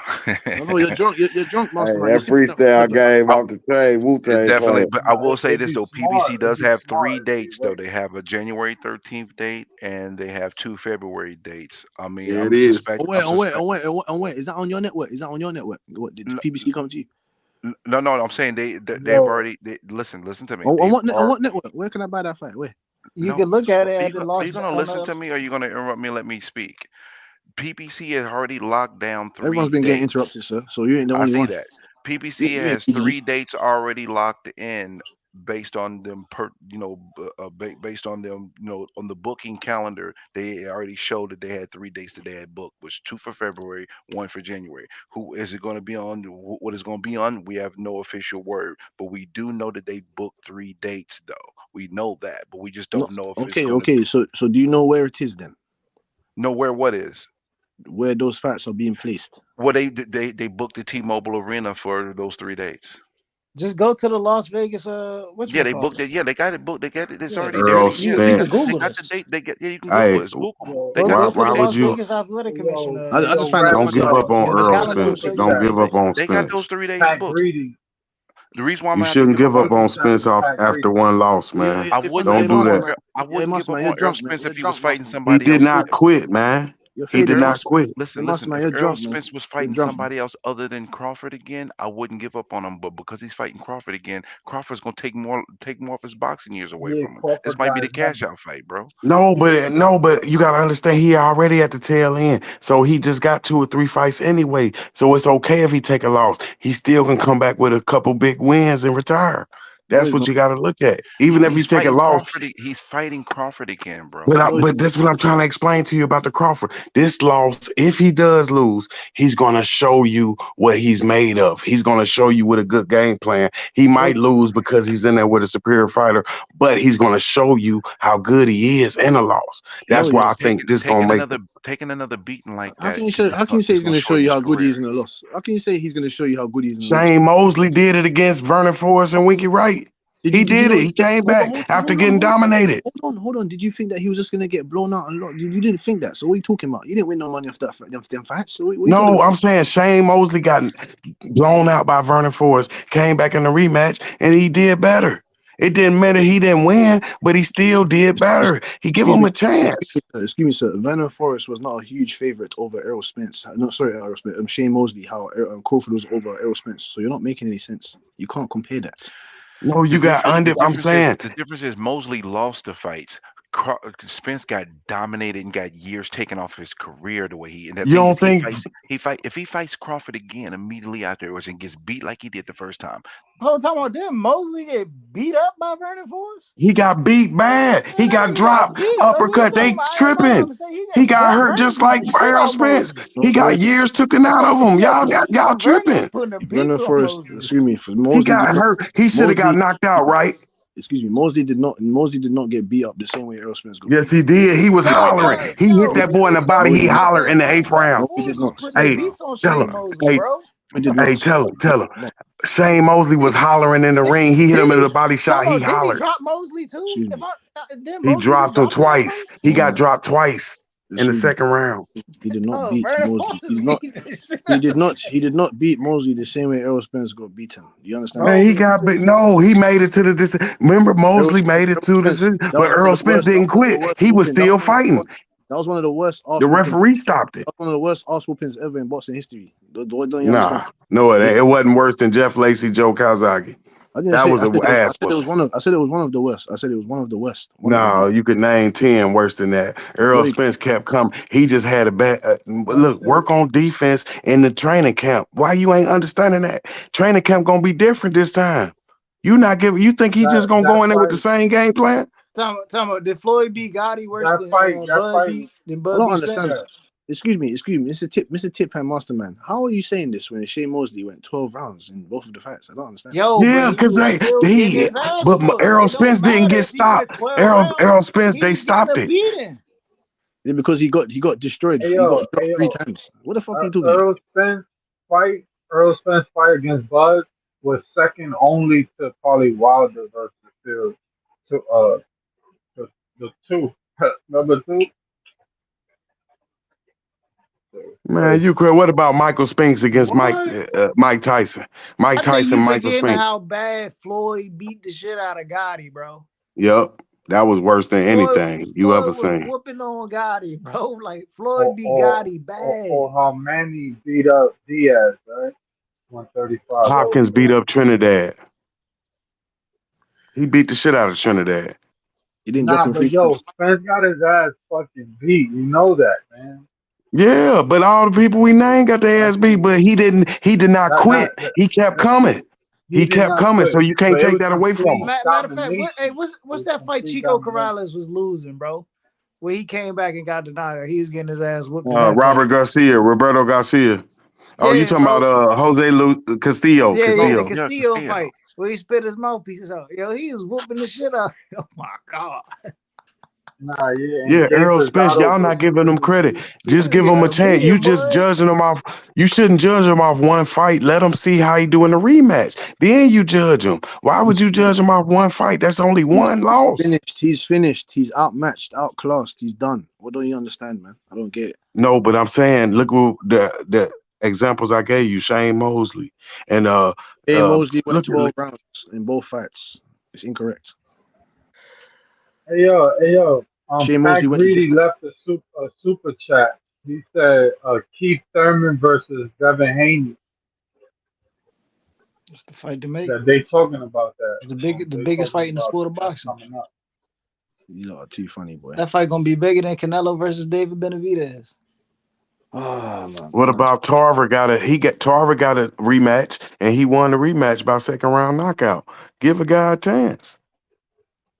No, you're drunk. You're drunk, mastermind. That freestyle game off the train. Wu-Tang. Definitely, but I will say this though. PBC does have 3 dates though. They have a January 13th date and they have 2 February dates. I mean, it is. Wait. Is that on your network? What did PBC come to you? No. I'm saying they've already. Listen to me. On what network? Where can I buy that fight? Where? You can look at it at the Las. Are you going to listen to me, or are you going to interrupt me and let me speak? PPC has already locked down 3 Everyone's been dates. getting interrupted, sir. So you ain't the only one. I see that. PPC has 3 dates already locked in based on them based on them, on the booking calendar. They already showed that they had 3 dates that they had booked, which 2 for February, 1 for January. Who is it going to be on? What is going to be on? We have no official word, but we do know that they booked 3 dates though. We know that, but we just don't know if okay. So do you know where it is then? Know where what is? Where those fights are being placed? Well, they booked the T-Mobile Arena for those 3 dates. Just go to the Las Vegas. They booked it. Yeah, they got it booked. They got it. It's already Earl there. Spence. Google they got the date. You can Google it. It's Google. They got the Las Vegas Athletic Commission. I just find don't give up on Earl Spence. Don't give up on Spence. They got those 3 days booked. The reason why you shouldn't give up on Spence after one loss, man. I wouldn't don't do that. I wouldn't give up on Earl Spence if he was fighting somebody else. He did not quit, man. He did not quit. Listen. If Earl Spence was fighting somebody else other than Crawford again, I wouldn't give up on him. But because he's fighting Crawford again, Crawford's gonna take more of his boxing years away from him. This might be the cash out fight, bro. No, but you gotta understand he already at the tail end. So he just got 2 or 3 fights anyway. So it's okay if he take a loss. He still can come back with a couple big wins and retire. That's what you got to look at. Even if you take a loss, he's fighting Crawford again, bro. But this is what I'm trying to explain to you about the Crawford. This loss, if he does lose, he's gonna show you what he's made of. He's gonna show you with a good game plan. He might lose because he's in there with a superior fighter, but he's gonna show you how good he is in a loss. That's why I think this gonna make taking another beating like that. How can you say he's gonna show you how good he is in a loss? How can you say he's gonna show you how good he is in a loss? Shane Mosley did it against Vernon Forrest and Winky Wright. He did it. He came back after getting dominated. Hold on. Did you think that he was just gonna get blown out a lot? You didn't think that. So what are you talking about? You didn't win no money off them fights. So no, I'm saying Shane Mosley got blown out by Vernon Forrest, came back in the rematch, and he did better. It didn't matter. He didn't win, but he still did better. He gave him a chance. Excuse me, sir. Vernon Forrest was not a huge favorite over Errol Spence. No, sorry, Errol Spence. Shane Mosley, how Crawford was over Errol Spence. So you're not making any sense. You can't compare that. No, you got under. I'm saying the difference is Mosley lost the fights. Spence got dominated and got years taken off his career the way he. And the You thing don't is, think if he fights Crawford again immediately afterwards and gets beat like he did the first time. Whole time on them, Mosley get beat up by Vernon Forrest. he got beat bad? Man, He that got nigga got dropped, beat. What are you uppercut. talking They about? I ain't tripping. mistake. He got hurt Vernon just beat like the shit Errol out Spence. Mosley. He got years taken out of him. Y'all Vernon tripping. was putting the beats Vernon on Forrest, Mosley. excuse me, for He Mosley got did not. hurt. He should have got Mosley, knocked out, right? excuse me, Mosley did not get beat up the same way Errol Spence got Yes, beat he up. did. He was No, hollering. but He hit no, that boy in the body. No, he He did not. hollered in the eighth round. No, he Forrest did was not. putting the Hey, beats on tell Shane him. Mosley, Hey, bro. He did hey, not. tell He him. did not. Shane Mosley was hollering in the ring. He hit him in the body shot. He Did he hollered. drop Mosley too? Excuse If me. did He Mosley get dropped him dropped in that twice. fight? He No, got no. dropped twice in the Excuse me. second round. He did not Oh, beat Vernon Mosley. Forrest beat the shit He out did of not. He did not beat Mosley the same way Errol Spence got beaten. Do you understand bro. Man, that? he got big. No, he made it to the decision. Remember, Mosley made it Errol to the Spence. decision, That but was one of Earl the Spence worst. That didn't was one of the quit. worst He was whooping. still fighting. That was one of the worst The arse whoopings. referee stopped it. That was one of the worst arse whoopings ever in boxing history. Don't you understand? Nah, no, Yeah. it wasn't worse than Jeff Lacey, Joe Calzaghe. I didn't That say. was I an said it was. I ass said it whooping. was one of. I said it was one of the worst. I said it was one of the worst. One of No, them. you could name 10 worse than that. Earl Floyd. Spence kept coming. He just had a bad look. Work on defense in the training camp. Why you ain't understanding that? Training camp gonna be different this time. You not giving. You think he just gonna go That in there with the fight, same game plan? Talking about did Floyd beat Gotti worse that than fight, that Bud fight. beat I don't beat understand Spence? that. Excuse me, Mr. Tip and Masterman. How are you saying this when Shane Mosley went 12 rounds in both of the fights? I don't understand. Yo, Yeah, but he because was still getting his ass whooped. Errol It don't Spence didn't matter get if he went stopped. 12 rounds. Errol Spence, He they was getting stopped a it. beating. Yeah, because he got destroyed. Hey He yo, got dropped hey three yo, times. What the fuck are you talking about? Earl Spence fight against Bud was second only to probably Wilder versus Field. To the two, number two. Man, you could. What about Michael Spinks against What? Mike Tyson? Mike I think Tyson, you Michael forgetting Spinks. how bad Floyd beat the shit out of Gotti, bro. Yep, that was worse than anything you ever Floyd was seen. whooping on Gotti, bro. Like Floyd Or beat or, Gotti or, bad. or how Manny beat up Diaz, right? 135. That was Hopkins beat up Trinidad. He beat the shit out of Trinidad. He didn't drop nah, him but three yo, times. Spence got his ass fucking beat. You know that, man. Yeah, but all the people we named got their That's ass beat, but he did not quit. that He kept coming. he He did kept not coming, so quit, you can't but it take was that away from him. complete Matter of fact, domination. what's It was that fight complete Chico domination. Corrales was losing, bro? Where he came back and got denied. He was getting his ass whooped in that Roberto fight. Garcia. Oh, you Yeah, talking bro. about Castillo? Yeah, the Castillo. Yeah, Castillo Castillo. fight where he spit his mouthpieces out. Yo, he was whooping the shit out. Oh my god. Nah, yeah, and Yeah, Gabe Earl Spence, Rosado y'all not versus giving him credit. He Just was give getting him a a chance. You beating, just boy. judging him off. You shouldn't judge him off one fight. Let him see how he do in the rematch. Then you judge him. Why would you judge him off one fight? That's only one loss. He's finished. He's outmatched, outclassed. He's done. What don't you understand, man? I don't get it. No, but I'm saying, look what the examples I gave you, Shane Mosley. And Mosley went look 12 rounds in both fights. It's incorrect. Hey yo, Shane Pat Mosley went the Greedy distance. left a super chat. He said Keith Thurman versus Devin Haney. It's the fight to make. That they talking about that. The biggest fight in the sport of boxing. Coming up. You lot are too funny, boy. That fight gonna be bigger than Canelo versus David Benavidez. Oh man. what about Tarver? Tarver got a rematch, and he won the rematch by second round knockout. Give a guy a chance.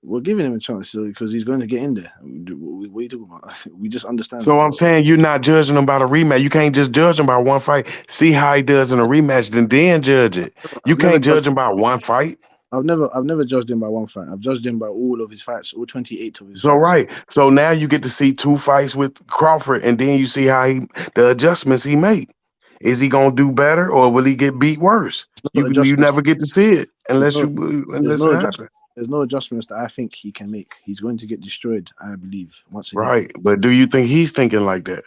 We're giving him a chance because he's going to get in there. What are you talking about? We just understand. So I'm saying you're not judging him by the rematch. You can't just judge him by one fight. See how he does in a rematch, then judge it. You can't judge him by one fight. I've never judged him by one fight. I've judged him by all of his fights, all 28 of his So fights. right. So now you get to see two fights with Crawford, and then you see how the adjustments he made. Is he gonna do better, or will he get beat worse? You never get to see it unless it happens. There's no adjustments that I think he can make. He's going to get destroyed, I believe, once again. Right. But do you think he's thinking like that?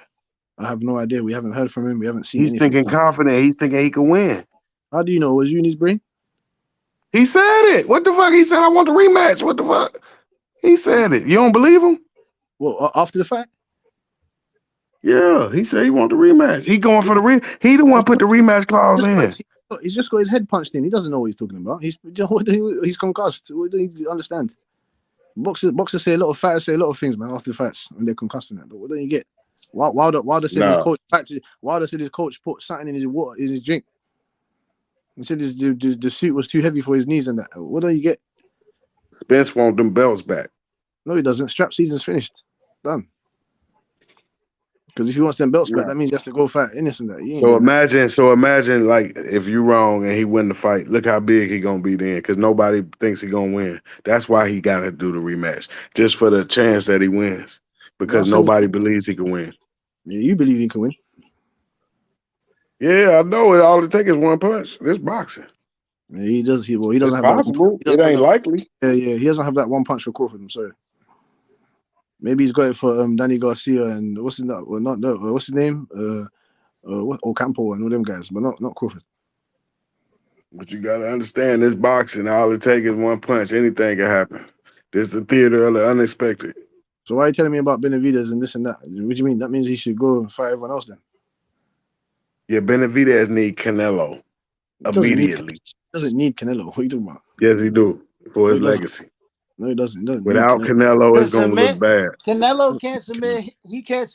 I have no idea. We haven't heard from him. We haven't seen He's anything. thinking confident. He's thinking he can win. How do you know? Was you in his brain? He said it. What the fuck? He said, I want the rematch. What the fuck? He said it. You don't believe him? Well, after the fact? Yeah, he said he want the rematch. He going for the he the one put the rematch clause in. He's just got his head punched in. He doesn't know what he's talking about. He's concussed. What do you understand? Boxers say a lot of fighters say a lot of things, man, after the fights when they're concussed and that. What don't you get? Wilder said his coach put something in his water in his drink. He said the suit was too heavy for his knees and that. What don't you get? Spence want them belts back. No, he doesn't. Strap season's finished. Done. Because if he wants them belts back, that means he has to go fight innocent. So imagine, like, if you wrong and he win the fight, look how big he gonna be then. Because nobody thinks he gonna win. That's why he gotta do the rematch, just for the chance that he wins. Because nobody believes he can win. Yeah, you believe he can win. Yeah, I know it. All it takes is one punch. This boxing. Yeah, he doesn't have possible. That. It ain't likely. Yeah, he doesn't have that one punch for Crawford. I'm sorry. Maybe he's got it for Danny Garcia and what's his name? Ocampo and all them guys, but not Crawford. But you gotta understand, this boxing, all it takes is one punch. Anything can happen. This is the theater of the unexpected. So why are you telling me about Benavidez and this and that? What do you mean? That means he should go and fight everyone else then? Yeah, Benavidez need Canelo immediately. Doesn't need Canelo. What are you talking about? Yes, he do for his legacy. No, he doesn't. Without Canelo, it's gonna look bad. Canelo can't submit. He can't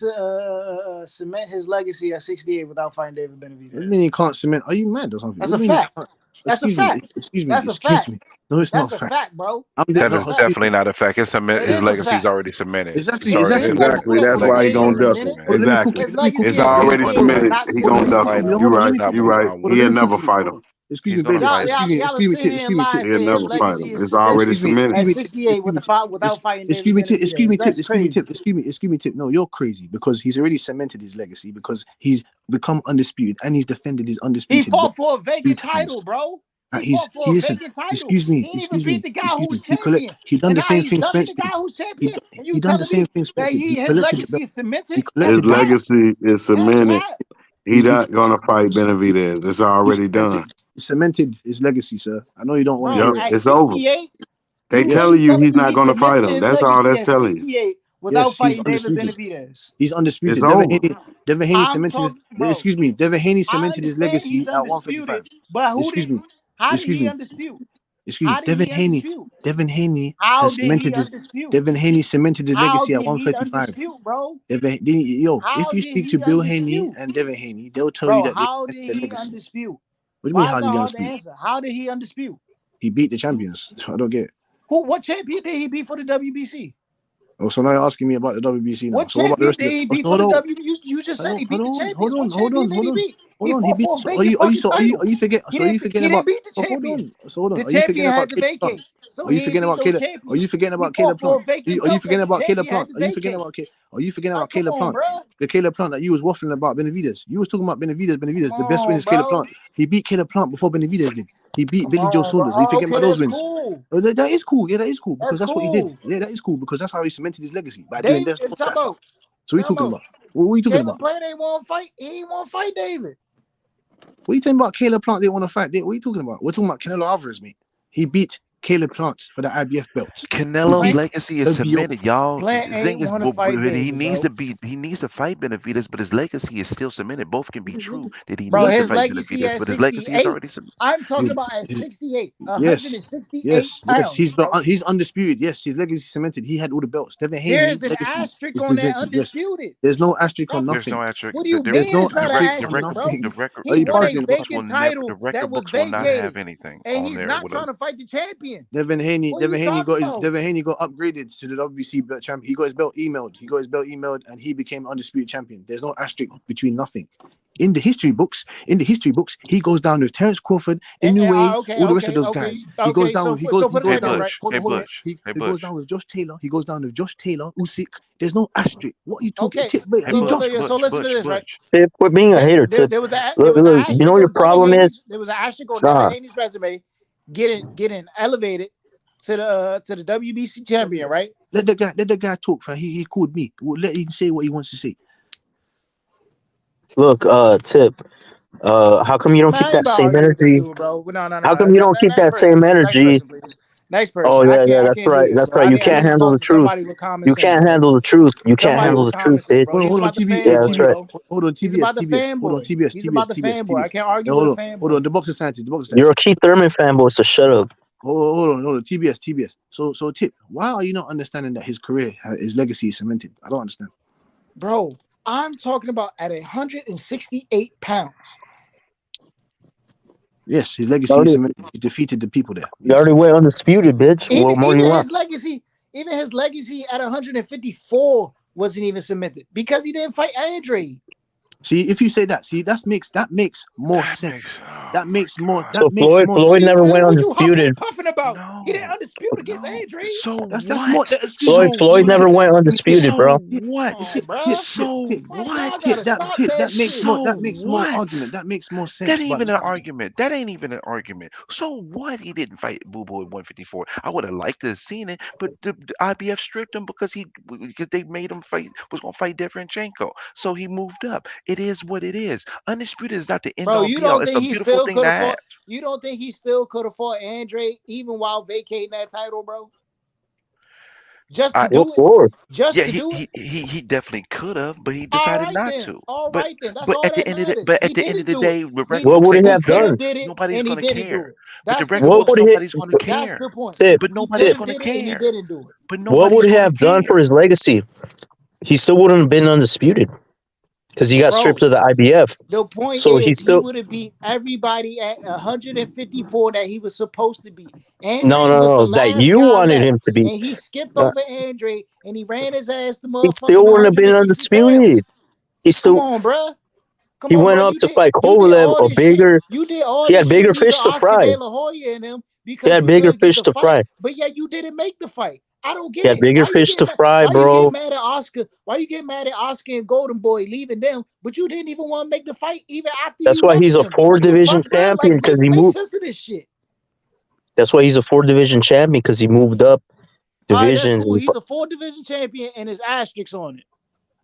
cement his legacy at 68 without fighting David Benavidez. What do you mean he can't cement? Are you mad or something? That's a fact. That's a fact. Excuse me. That's a fact. No, it's not That's a a fact, bro. That is definitely not a fact. His legacy's already cemented. Exactly. That's why he gonna duck it. Exactly. It's already cemented. He gonna duck it. You're right. He'll never fight him. Excuse me, Bailey. Excuse me, Tip. He'll never fight him. It's already cemented. At 68 without fighting David Benavidez. Excuse me, Tip. No, you're crazy because he's already cemented his legacy because he's become undisputed and he's defended his undisputed. He fought for a vacant title, bro. Excuse me. He done the same thing Spence did. He done the same thing Spence did. His legacy is cemented. His legacy is cemented. He's not gonna fight Benavidez. It's already done. Cemented his legacy, sir. I know you don't want to. Yep, it's over. They telling you he's not gonna fight him. That's all they're telling you. Without fighting David Benavidez. He's undisputed. Devin Haney cemented Devin Haney cemented his legacy at 155. But how did he undispute? Excuse me, Devin Haney has cemented his legacy at 135. If you speak to Bill Haney and Devin Haney, they'll tell you that how did he undispute? What do you mean how did he undispute? How did he undispute? He beat the champions. I don't get it. What champion did he beat for the WBC? Oh, so now you're asking me about the WBC now. What champion did he beat for the WBC? You just said he beat the champions. Hold on. He beat. Are you forgetting about? He beat the champion. Hold on. The champion had to vacate. Are you forgetting about Caleb? Are you forgetting about Caleb Plant? Are you forgetting about Caleb Plant? Are you forgetting about Caleb Plant? The Caleb Plant that you was waffling about Benavidez. You was talking about Benavidez. The best win is Caleb Plant. He beat Caleb Plant before Benavidez did. He beat Billy Joe Saunders. Are you forgetting about those wins? That is cool. Yeah, that is cool because that's what he did. Yeah, that is cool because that's how he cemented his legacy by doing that stuff. So what are you talking about? What are you talking about? Caleb Plant ain't want to fight. He ain't want to fight David. What are you talking about? Caleb Plant didn't want to fight. What are you talking about? We're talking about Canelo Alvarez, mate. He beat Caleb Plant for the IBF belt. Canelo's legacy is cemented, y'all. Plant The thing is, he needs to fight Benavidez, but his legacy is still cemented. Both can be true. That he Bro, needs his to fight legacy Benavidez, at but his legacy is 68. already cemented. I'm talking about at 68. 168 Yes. pounds. He's undisputed. Yes, his legacy cemented. He had all the belts. Devin Haney. There's an asterisk on that undisputed. There's no asterisk on nothing. There's no asterisk. What do you mean? It's not an asterisk, bro. He won a vacant title that was vacated, and he's not trying to fight the champion. Devin Haney got upgraded to the WBC belt champion. He got his belt emailed, and he became undisputed champion. There's no asterisk between nothing. In the history books, he goes down with Terence Crawford, Inoue, all the rest of those guys. He goes down with Josh Taylor. He goes down with Josh Taylor, Usyk. There's no asterisk. What are you talking? Okay, so listen to this, right? Tip, quit being a hater, Tip. There was an you know what your problem is? There was an asterisk on Devin Haney's resume, getting elevated to the WBC champion, right? Let the guy talk, fam. He called me. Let him say what he wants to say. Look, Tip. How come you don't keep that same energy? How come you don't keep that same energy? Next person. Oh yeah, that's right. That's right. You can't handle the truth. You can't handle the truth. You can't handle the truth, bitch. Hold on, TBS. Yeah, that's right. Hold on, TBS. I can't argue with a fanboy. Hold on, the boxer scientist. You're a Keith Thurman fanboy, so shut up. hold on. TBS. So Tip, why are you not understanding that his career, his legacy is cemented? I don't understand. Bro, I'm talking about at 168 pounds. Yes, his legacy is cemented. He defeated the people there. You already went undisputed, bitch. What more do you want? Even his legacy at 154 wasn't even cemented because he didn't fight Andrade. See, if you say that, that makes more sense. That makes more. That So makes more Floyd sense. never went What you undisputed. puffing about? He didn't undispute against Andrade. So That's what? more. Floyd never went undisputed, bro. What? So what? That makes more. That makes more what? argument. That makes more sense. That ain't even an argument. That ain't even an argument. So what? He didn't fight Boo Boo at 154. I would have liked to have seen it, but the IBF stripped him because they made him was gonna fight Deverenchenko. So he moved up. It is what it is. Undisputed is not the end Bro, all you be all. don't It's think a he beautiful still thing could to have have. fought? You don't think he still could have fought Andrade even while vacating that title, bro? Just to do it. Just to do it. He definitely could have, but he All decided right not then. to. All But right then. That's but all at the that end of the matters. but He at the end of didn't the do it. day, the record What books would ain't he gonna have He could care. have done? did it, Nobody's and he gonna didn't do care. it. But the That's the record What point. books, would he? nobody's gonna That's care. the point. Tip, But He nobody's Tip. could have gonna did it, and he care. didn't do it. But What nobody's would he gonna have done care. for his legacy? He still wouldn't have been undisputed because he got Bro, stripped of the IBF. the point So he is he still would have beat everybody at 154 that he was supposed to beat. no, Andrade no, was the no. That last you guy wanted left, him to be. and he skipped Uh, over Andrade, and he ran his ass to he motherfucking still wouldn't have been 160 pounds. undisputed. He Come still on, bruh. he Come on, went bro. up You to did fight you did Kovalev, all a this shit. bigger. You did all He this had shit bigger beating fish to Oscar fry. De La Hoya and them He because had you bigger couldn't get fish the to fight, fry. but yet you didn't make the fight. I don't He get had it. bigger fish to fry, Why you get bro. mad at Oscar? Why you get mad at Oscar and Golden Boy leaving them, but you didn't even want to make the fight even after That's you why left he's a them? four What the division fuck, bro? Like, champion because he make moved. sense of this shit. That's why he's a four division champion because he moved up All right, that's divisions. cool. He's a 4-division champion and his asterisks on it.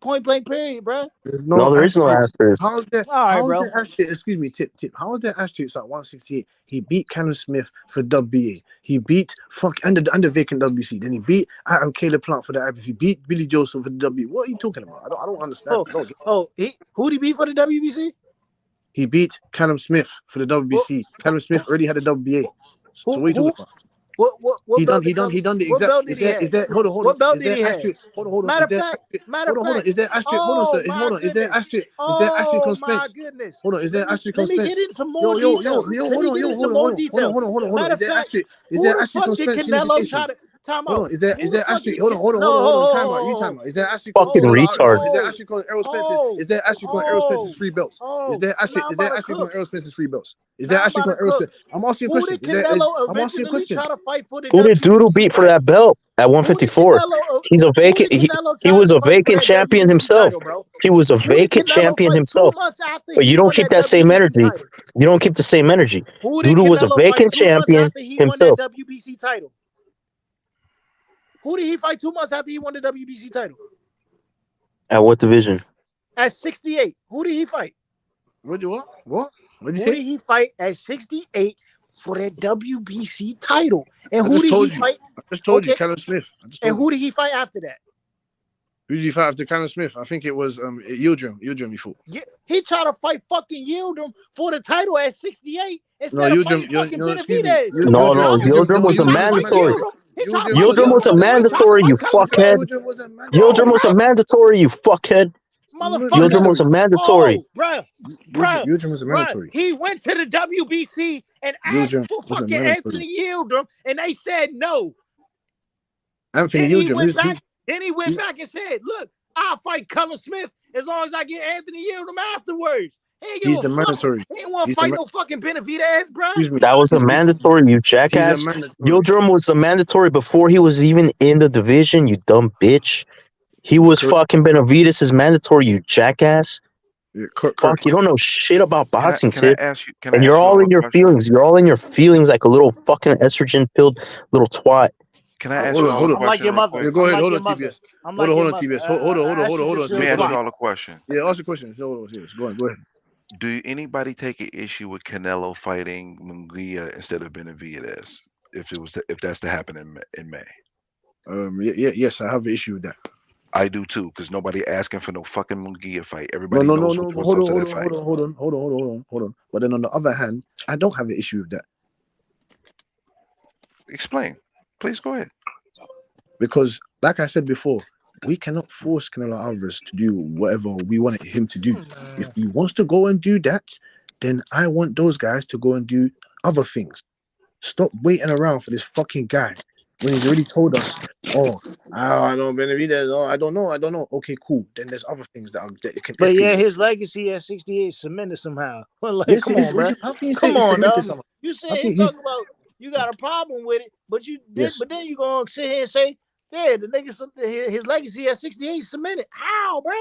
Point blank, period, bro. There's No, no there is no asterisks. asterisk. How's there? All right, How's bro. there asterisk? Excuse me, Tip. How is there asterisks at 168? He beat Callum Smith for WBA. He beat under vacant WC. Then he beat Caleb Plant for the IBF. He beat Billy Joseph for the W. What are you talking about? I don't understand. I don't get. Who did he beat for the WBC? He beat Callum Smith for the WBC. Callum Smith already had a WBA. So what are you talking about? What He belt done the what exact. belt did he have? Is there hold on? What belt Is did there he have? asterisk? Hold on. Matter Is of there fact, hold on. Is there asterisk? Hold on, sir. my Is there goodness. asterisk? Is there asterisk on Oh my Spence? goodness. Hold on. Is there asterisk on Let me get Spence? into more details. Hold on. Matter Is of there fact, asterisk? Is who there the asterisk fuck on did Spence Canelo try unification? to time Hold out? on. Is there asterisk? Did Hold on. Time out. You time out. Is there asterisk on? Fucking retard. Is there asterisk on Errol Spence's? Is there asterisk on Errol Spence's free belts? Is there asterisk? Is there asterisk on Errol Spence's free belts? Is there asterisk on Errol Spence? I'm asking you a Who question. did Canelo I'm asking you a originally question. try to fight for the Who did Doodle WBC beat for title? that belt at Who did 154? He's a Who vacant. did Canelo He try was to a fight for vacant that champion WBC himself. title, bro? He was a Who did vacant Canelo champion fight 2 himself. months after But he you don't won keep that that same WBC energy. title? You don't keep the same energy. Who did Doodle was a Canelo fight vacant 2 months champion after he won that himself. WBC title? Who did he fight 2 months after he won the WBC title? At what division? At 68. Who did he fight? What did you Who did he fight at 68 for that WBC title? And I who just did he told you. fight? I just told you, Callum Smith. And who did he fight after that? Who did he fight after Callum Smith? I think it was Yildirim. He fought. Yeah, he tried to fight fucking Yildirim for the title at 68 No, instead of fighting fucking Benavidez. No, Yildirim was a mandatory. Yildirim was a mandatory, you fuckhead. Yildirim was a mandatory, you fuckhead. Yildirim was a mandatory. Bruh. Yildirim was a mandatory. He went to the WBC and asked for fucking Anthony Yildirim, and they said no. Anthony Yildirim. Then he went back and said, "Look, I'll fight Callum Smith as long as I get Anthony Yildirim afterwards." He's the mandatory. He didn't want to fight no fucking Benavidez, bro. That was a mandatory, you jackass. Yildirim was a mandatory before he was even in the division, you dumb bitch. He was fucking Benavidez' mandatory, you jackass. Yeah, Fuck, you don't know shit about boxing, Can Tip. I ask you? And you're all in your feelings. You're all in your feelings like a little fucking estrogen-filled little twat. Can I ask you all a question? I'm like your mother. Yeah, go ahead. Hold on, TBS. Hold on, TBS. Hold on. Let me ask you all a question. Yeah, ask the question. Go ahead. Do anybody take an issue with Canelo fighting Munguia instead of Benavidez if that's to happen in May? Yes, I have an issue with that. I do too, because nobody asking for no fucking Munguia fight. Everybody No. knows Hold on. But then on the other hand, I don't have an issue with that. explain. Please go ahead. Because, like I said before, we cannot force Canelo Alvarez to do whatever we wanted him to do. If he wants to go and do that, then I want those guys to go and do other things. Stop waiting around for this fucking guy when he's already told us, oh, I don't Benavidez, oh, I don't know. Okay, cool. Then there's other things that can But yeah, escalate. his legacy at 68 is cemented somehow. Like, Yes, come it is. on, bro. How can you say Come it's on, cemented dog. somehow? You How saying can he he's talking about you got a problem with it, but yes. but then you gonna sit here and say, yeah, the nigga, his legacy at 68 is cemented. How, bro?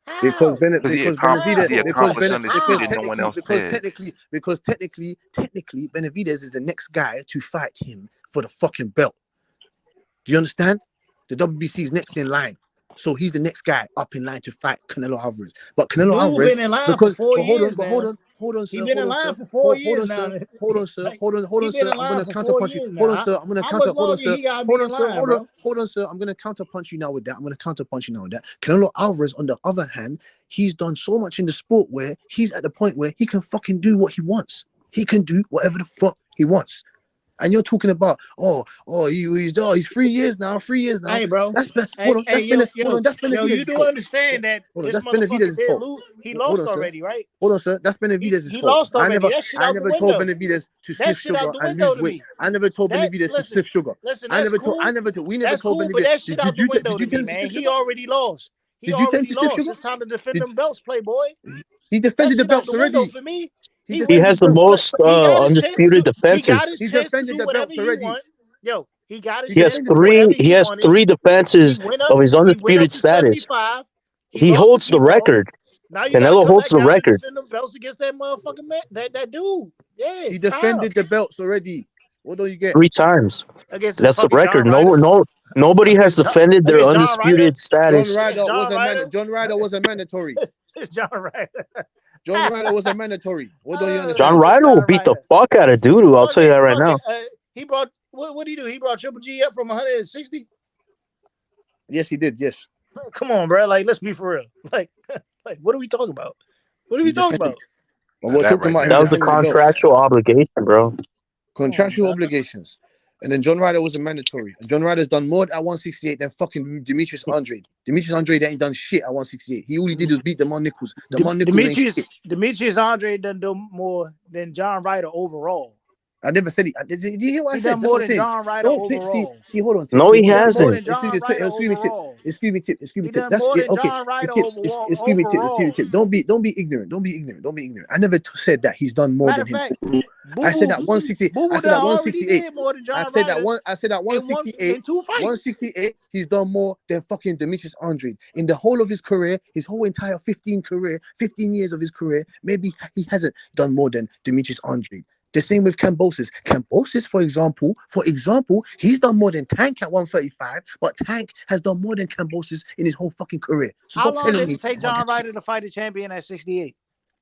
How? Because Because he accomplished undisputed. No one else did. technically, Benavidez is the next guy to fight him for the fucking belt. Do you understand? The WBC is next in line. So he's the next guy up in line to fight Canelo Alvarez. But Canelo Alvarez, been in line because for 4 hold years on, sir. He been in line for 4 years now. Hold on, sir. I'm gonna counterpunch you. Hold on, sir. I'm gonna Hold longer on, he gotta be in line, bro? Hold on, sir. I'm gonna counterpunch you now with that. Canelo Alvarez, on the other hand, he's done so much in the sport where he's at the point where he can fucking do what he wants. He can do whatever the fuck he wants. And you're talking about, he's 3 years now. Hey, bro. That's Yo, you do fault. understand that this That's motherfucker Benavidez' did fault. lose. He lost already, right? Hold on, sir. That's Benavidez' He fault. lost already. That shit I out the never told window. Benavidez to That sniff shit out sugar the and window lose to weight. me. I never told Benavidez to sniff sugar. Listen, I that's never cool. told. We never That's told cool, Benavidez. but that shit out the window Did you to tell me, him to man. sniff He sugar? already lost. Did you tell him to sniff sugar? It's time to defend them belts, playboy. He defended the belts already. For me. He has the most undisputed defenses. He defended the belts already. Yo, he got his He has chance to do whatever he has wanted. 3 defenses of his undisputed status. 75. He holds the record. Now you Canelo holds the gotta record. defend the belts against that motherfucking man, that dude. Yeah, He defended the belts already. What do you get? 3 times. Against That's the fucking record. John Ryder? Nobody has defended their against John Ryder? undisputed status. John Ryder was a mandatory. John Ryder. John Ryder was a mandatory. What don't you understand? John Ryder will beat the fuck out of Dudu. I'll tell you that right now. He brought what did he do? He brought Triple G up from 160. Yes, he did. Yes. Come on, bro. Like, let's be for real. Like, what are we talking about? What are we talking about? Well, we're talking about that was the contractual obligation, bro. Contractual obligations. And then John Ryder was a mandatory. And John Ryder's done more at 168 than fucking Demetrius Andrade. Demetrius Andrade ain't done shit at 168. He all he did was beat Demon Nichols. Demetrius Andrade done do more than John Ryder overall. I never said it. Did you hear what I said? Done more than John Ryder overall. See, hold on. No, he hasn't. Excuse me, Tip. That's okay. Excuse me, Tip. Don't be ignorant. I never said that he's done more than him. I said that 168. I said that 168. I said that 168. 168. He's done more than fucking Demetrius Andrade in the whole of his career, his whole entire 15 years of his career. Maybe he hasn't done more than Demetrius Andrade. The same with Kambosos. Kambosos, for example, he's done more than Tank at 135, but Tank has done more than Kambosos in his whole fucking career. So how long did it take John Ryder to fight a champion at 68?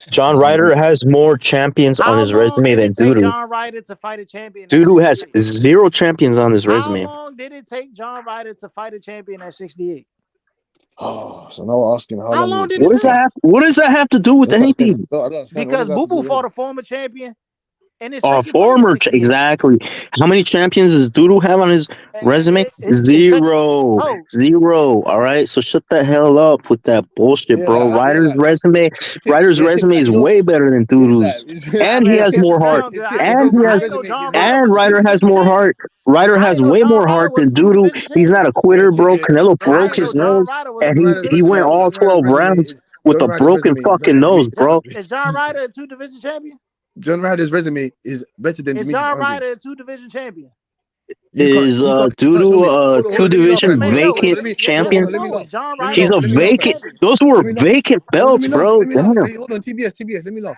John Ryder has more champions on his resume than Dudu. John Ryder to fight a champion. Dudu has 0 champions on his resume. How long did it take John Ryder to fight a champion at 68? Oh, so now we're asking how long did it take? What does that have to do with anything? Because Boo Boo fought a former champion. Exactly. How many champions does Dudu have on his resume? 0. 0. All right. So shut the hell up with that bullshit, bro. Ryder's resume is way better than Dudu's, and he has more heart. And Ryder has more heart. Ryder has way more heart than Dudu. He's not a quitter, bro. Canelo broke his nose, and he went all 12 rounds with a broken fucking nose, bro. Is John Ryder a 2-division champion? John Ryder's resume is better than Demetrius John Andrade's. Ryder a 2-division champion? Is Dudu a 2-division vacant champion? He's a vacant. Those were vacant belts, bro. Hold on, TBS. Let me laugh.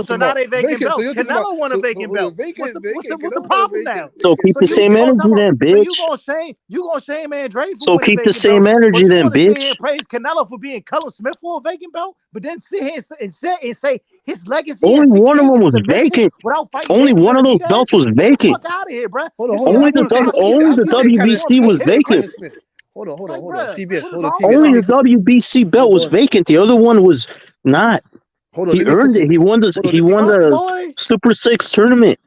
So now they vacant belts. Canelo won a vacant belt. What's the problem now? So keep the same energy then, bitch. You gonna shame Andrade for So keep the same energy then, bitch. Praise Canelo for being Cullen Smith for a vacant belt, but then sit here and say his legacy. Only one of them was vacant. Only one of those belts was vacant. Fuck out of here, bro. Only the WBC was vacant. Hold on. TBS, Only the WBC belt was vacant. The other one was not. He earned it. He won the Super 6 tournament.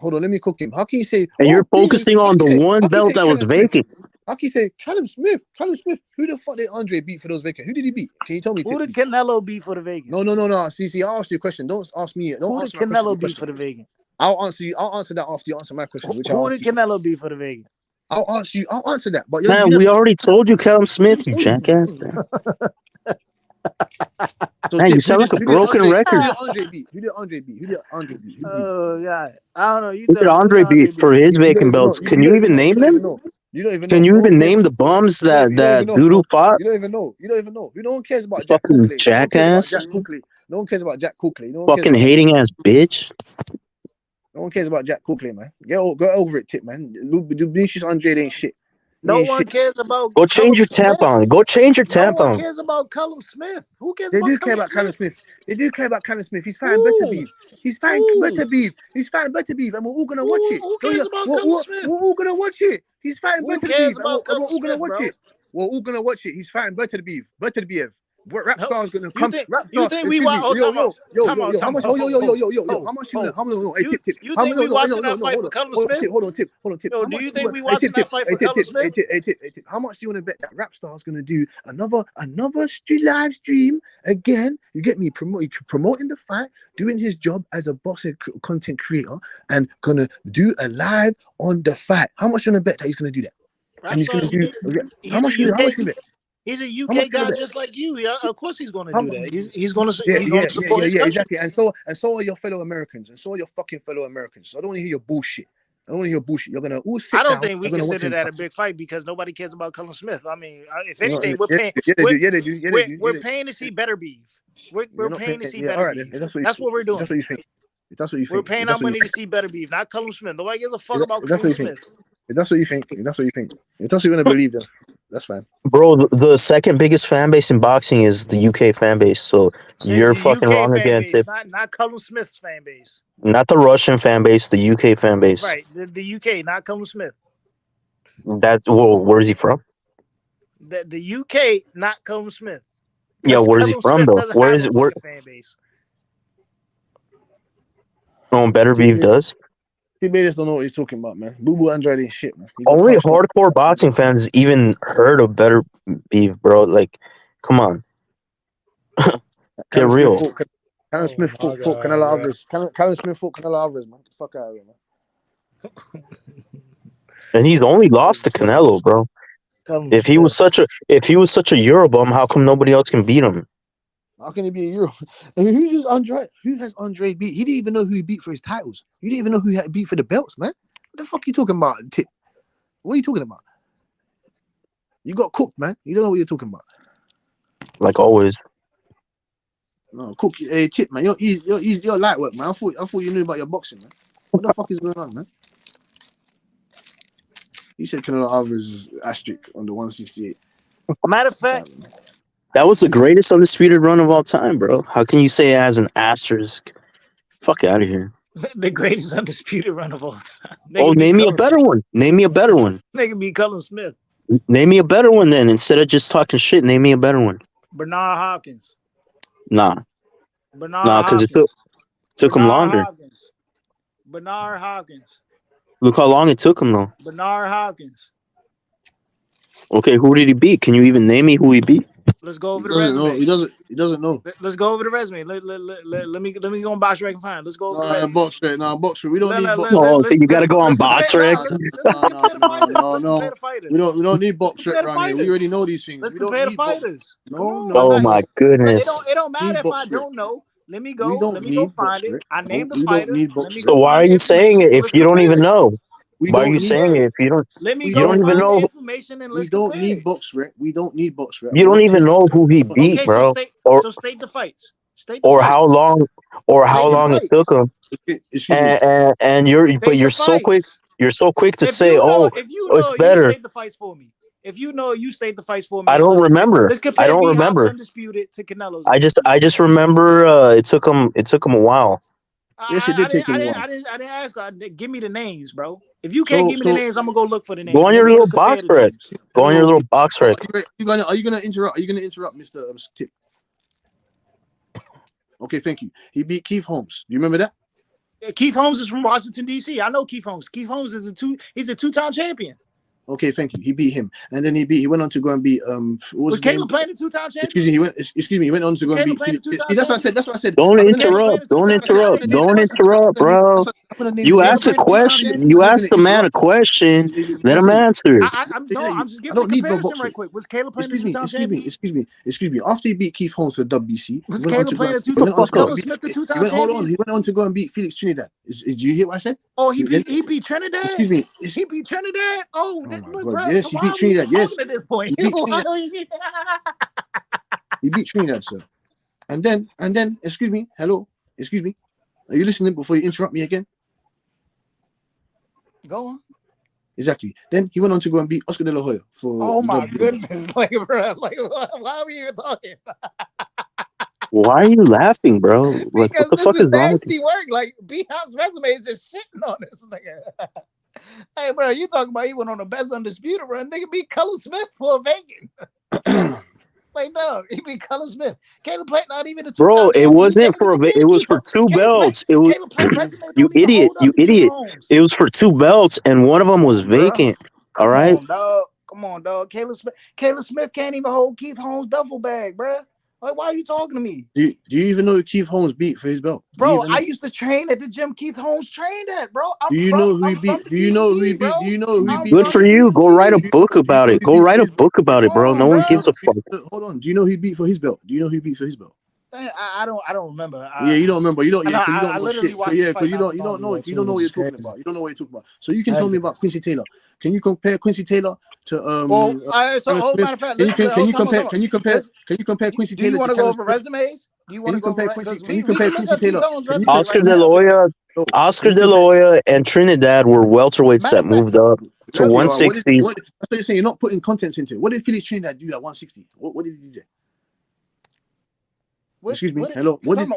Hold on, let me cook him. How can you say? And you're Oh, focusing on the one belt that was vacant. How can you say Callum Smith? Callum Smith. Who the fuck did Andre beat for those vacant? Who did he beat? Can you tell me? Who did Canelo beat for the vacant? No. See, I asked you a question. Don't ask me. Don't Who ask did my question. Canelo beat for the vacant? I'll answer you. I'll answer that after you answer my question. Who did Canelo beat for the vacant? I'll answer that. But Man, we already told you Callum Smith, you jackass. So man, you sound like a broken record. Who did Andre beat? Oh God, I don't know. Who did Andre beat for his vacant belts? Can you even name them? You don't even know. Can you even name the bums that Doodoo fought? You don't even know. No one cares about Jack Cookley. Jackass. No one cares about Jack Cookley. Fucking hating ass bitch. No one cares about Jack Cookley, man. Go over it, Tip, man. Demetrius Andrade ain't shit. No one cares about. Go change your tampon. Go change your tampon. No one cares about Callum Smith. Who cares? They do care about Callum Smith. They do care about Callum Smith. He's fighting better beef. He's fighting better beef. And we're all gonna watch it. Who cares about Callum Smith? We're all gonna watch it. He's fighting better beef. And we're Callum all gonna Smith, watch bro? it. We're all gonna watch it. He's fighting better beef. Rap star's gonna come. You think we watch? How much? How much? Hey, Tip. You think we watching that fight for Callum Smith? Hold on, Tip. Yo, do you think we watching that fight for Callum Smith? Hey, Tip. How much do you want to bet that Rap Star's gonna do another live stream again? You get me? Promoting the fight, doing his job as a boxing content creator, and gonna do a live on the fight. How much do you want to bet that he's gonna do that? And he's gonna do. How much? How much you bet? He's a UK guy just like you. Yeah, of course he's going to do that. He's going to support his country. Exactly. And so are your fellow Americans. And so are your fucking fellow Americans. So I don't want to hear your bullshit. You're gonna all sit I don't down. think we consider that a big fight because nobody cares about Callum Smith. I mean, if anything, we're paying. They do. We're paying to see better beef. We're paying to see better beef. That's what we're doing. That's what you think. That's what you think. We're paying our money to see better beef, not Callum Smith. Nobody gives a fuck about Callum Smith. If that's what you think. If that's what you're gonna believe, that's fine. Bro, the second biggest fan base in boxing is the UK fan base. So you're fucking wrong against it. Not Callum Smith's fan base. Not the Russian fan base, the UK fan base. Right, the UK, not Callum Smith. Where is he from? The UK, not Callum Smith. Yeah, where's he from though? Where fan base? No, Better Beef does. T-Bates don't know what he's talking about, man. Boo Boo Andrade ain't shit, man. Only hardcore boxing fans even heard of Better Beef, bro. Like, come on. Get real. Callum Smith fought Canelo Alvarez. Callum Smith fought Canelo Alvarez, man. Get the fuck out of here, man. And he's only lost to Canelo, bro. If he was such a Eurobum, how come nobody else can beat him? How can he be a Euro? I mean, who has Andre beat? He didn't even know who he beat for his titles. You didn't even know who he had beat for the belts, man. What the fuck are you talking about, Tip? What are you talking about? You got cooked, man. You don't know what you're talking about. Like always. No, Cook. Hey, Tip, man. You're lightweight, man. I thought you knew about your boxing, man. What the fuck is going on, man? You said Canelo Alvarez asterisk on the 168. Matter of fact. That was the greatest undisputed run of all time, bro. How can you say it has an asterisk? Fuck out of here. The greatest undisputed run of all time. Name me a better one. Name me a better one. They can be Callum Smith. Name me a better one then. Instead of just talking shit, name me a better one. Bernard Hopkins. Nah, because it took him longer. Bernard Hopkins. Look how long it took him, though. Bernard Hopkins. Okay, who did he beat? Can you even name me who he beat? Let's go over the resume. He doesn't know. Let's go over the resume. Let me go on BoxRec and find. Let's go over the resume. BoxRec. We don't need BoxRec. Oh, so you got to go on BoxRec? No. We don't need BoxRec around here. We already know these things. Let's compare the fighters. No. Oh my goodness. It don't matter if I don't know. Let me go find it. I named the fighters. So why are you saying it if you don't even know? Why are you saying it if you don't? You don't even know. We don't need BoxRec. We don't need BoxRec. You don't even know who he beat, bro. So state the fights. Or how long it took him. And you're so quick. You're so quick to say, it's better. State the fights for me. If you know, you state the fights for me. I don't remember. Let's compare I don't remember. Undisputed to Canelo's. I just remember it took him a while. Yes, it did take you a while. I didn't ask. Give me the names, bro. If you can't give me the names, I'm gonna go look for the names. Go on your little BoxRec. Go on your little BoxRec. Are you gonna interrupt? Mr. Tip? Okay, thank you. He beat Keith Holmes. Do you remember that? Keith Holmes is from Washington D.C. I know Keith Holmes. Keith Holmes is he's a two-time champion. Okay, thank you. He beat him, and then he went on to go and beat Was Caleb Plant a two-time champion? Excuse me, he went on to go and beat Felix. See, that's what I said. That's what I said. Don't interrupt. Don't interrupt. Don't interrupt, bro. You asked a question. You asked the man a question. Let him answer. I'm just giving a comparison right quick. Was Caleb Plant a two-time champion? Excuse me. After he beat Keith Holmes for WBC, was Caleb Plant a two-time champion? Hold on. He went on to go and beat Felix Trinidad. Did you hear what I said? Oh, he beat Trinidad. Excuse me. He beat Trinidad. Oh look, bro. Yes, he beat Trinidad. Yes, at this point. He beat Trinidad, sir. And then, excuse me. Hello, excuse me. Are you listening before you interrupt me again? Go on. Exactly. Then he went on to go and beat Oscar De La Hoya for. Oh my goodness, like, bro, like, why are we even talking? Why are you laughing, bro? Like, because what the fuck is wrong with nasty you? work. Like, B-Hop's resume is just shitting on this nigga. Hey, bro, you talking about he went on the best undisputed run? Nigga beat Color Smith for a vacant. Like, no, he beat Color Smith. Caleb Plant not even a two-time Bro, it champion. wasn't for it was for two belts. It was you idiot, you idiot. It was for two belts, and one of them was vacant. All right. Come on, dog. Caleb Smith can't even hold Keith Holmes' duffel bag, bro. Like, why are you talking to me? Do you even know who Keith Holmes beat for his belt? Bro, I used to train at the gym Keith Holmes trained at, bro. Do you know who he beat? Do you know who he beat? Do you know who he beat? Good for you. Go write a book about it. Go write a book about it, bro. No one gives a fuck. Hold on. Do you know who he beat for his belt? Do you know who he beat for his belt? I don't remember. Yeah, you don't remember. You don't. Yeah, because you don't know shit. Yeah, because you don't know. You don't know what you're talking about. You don't know what you're talking about. So you can tell me about Quincy Taylor. Can you compare Quincy Taylor to matter of fact, can you compare Quincy Taylor? Do you want to go over resumes? Do you want to compare Quincy? Can you compare Quincy Taylor? Oscar De La Hoya and Trinidad were welterweights that moved up to 160. That's what you're saying. You're not putting contents into it. What did Felix Trinidad do at 160? What did he do there? Excuse me. Hello. What did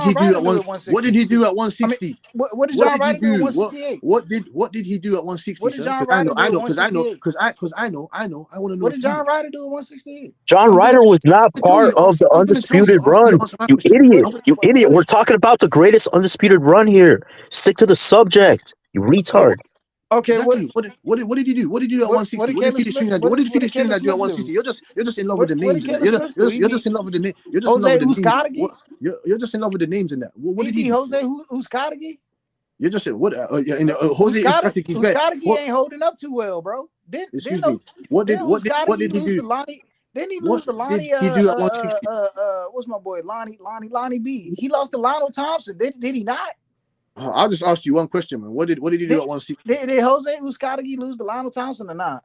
he do at 160? What did he do at 160? What did John Ryder do at 168? What did he do at 160? What did John Ryder do? I want to know. What did John Ryder do at 168? John Ryder was not part of the undisputed run. You idiot. You idiot. We're talking about the greatest undisputed run here. Stick to the subject. You retard. Okay, exactly. What did he do? What did he do at 160? What did Felix Trinidad do? What did Felix Trinidad do at 160? You're just in love with the names. You're just in love with the name. You're just in love with the names. You're just in love with the names in that. What did he do? Jose Uskadagi? You're just saying what? Jose Uskadagi ain't holding up too well, bro. Excuse me. What did he do? Didn't he lose to Lonnie? He do at 160? What's my boy Lonnie B? He lost to Lionel Thompson. Did he not? I just asked you one question, man. What did he do at 160? Did Jose Uskadagi lose to Lionel Thompson or not?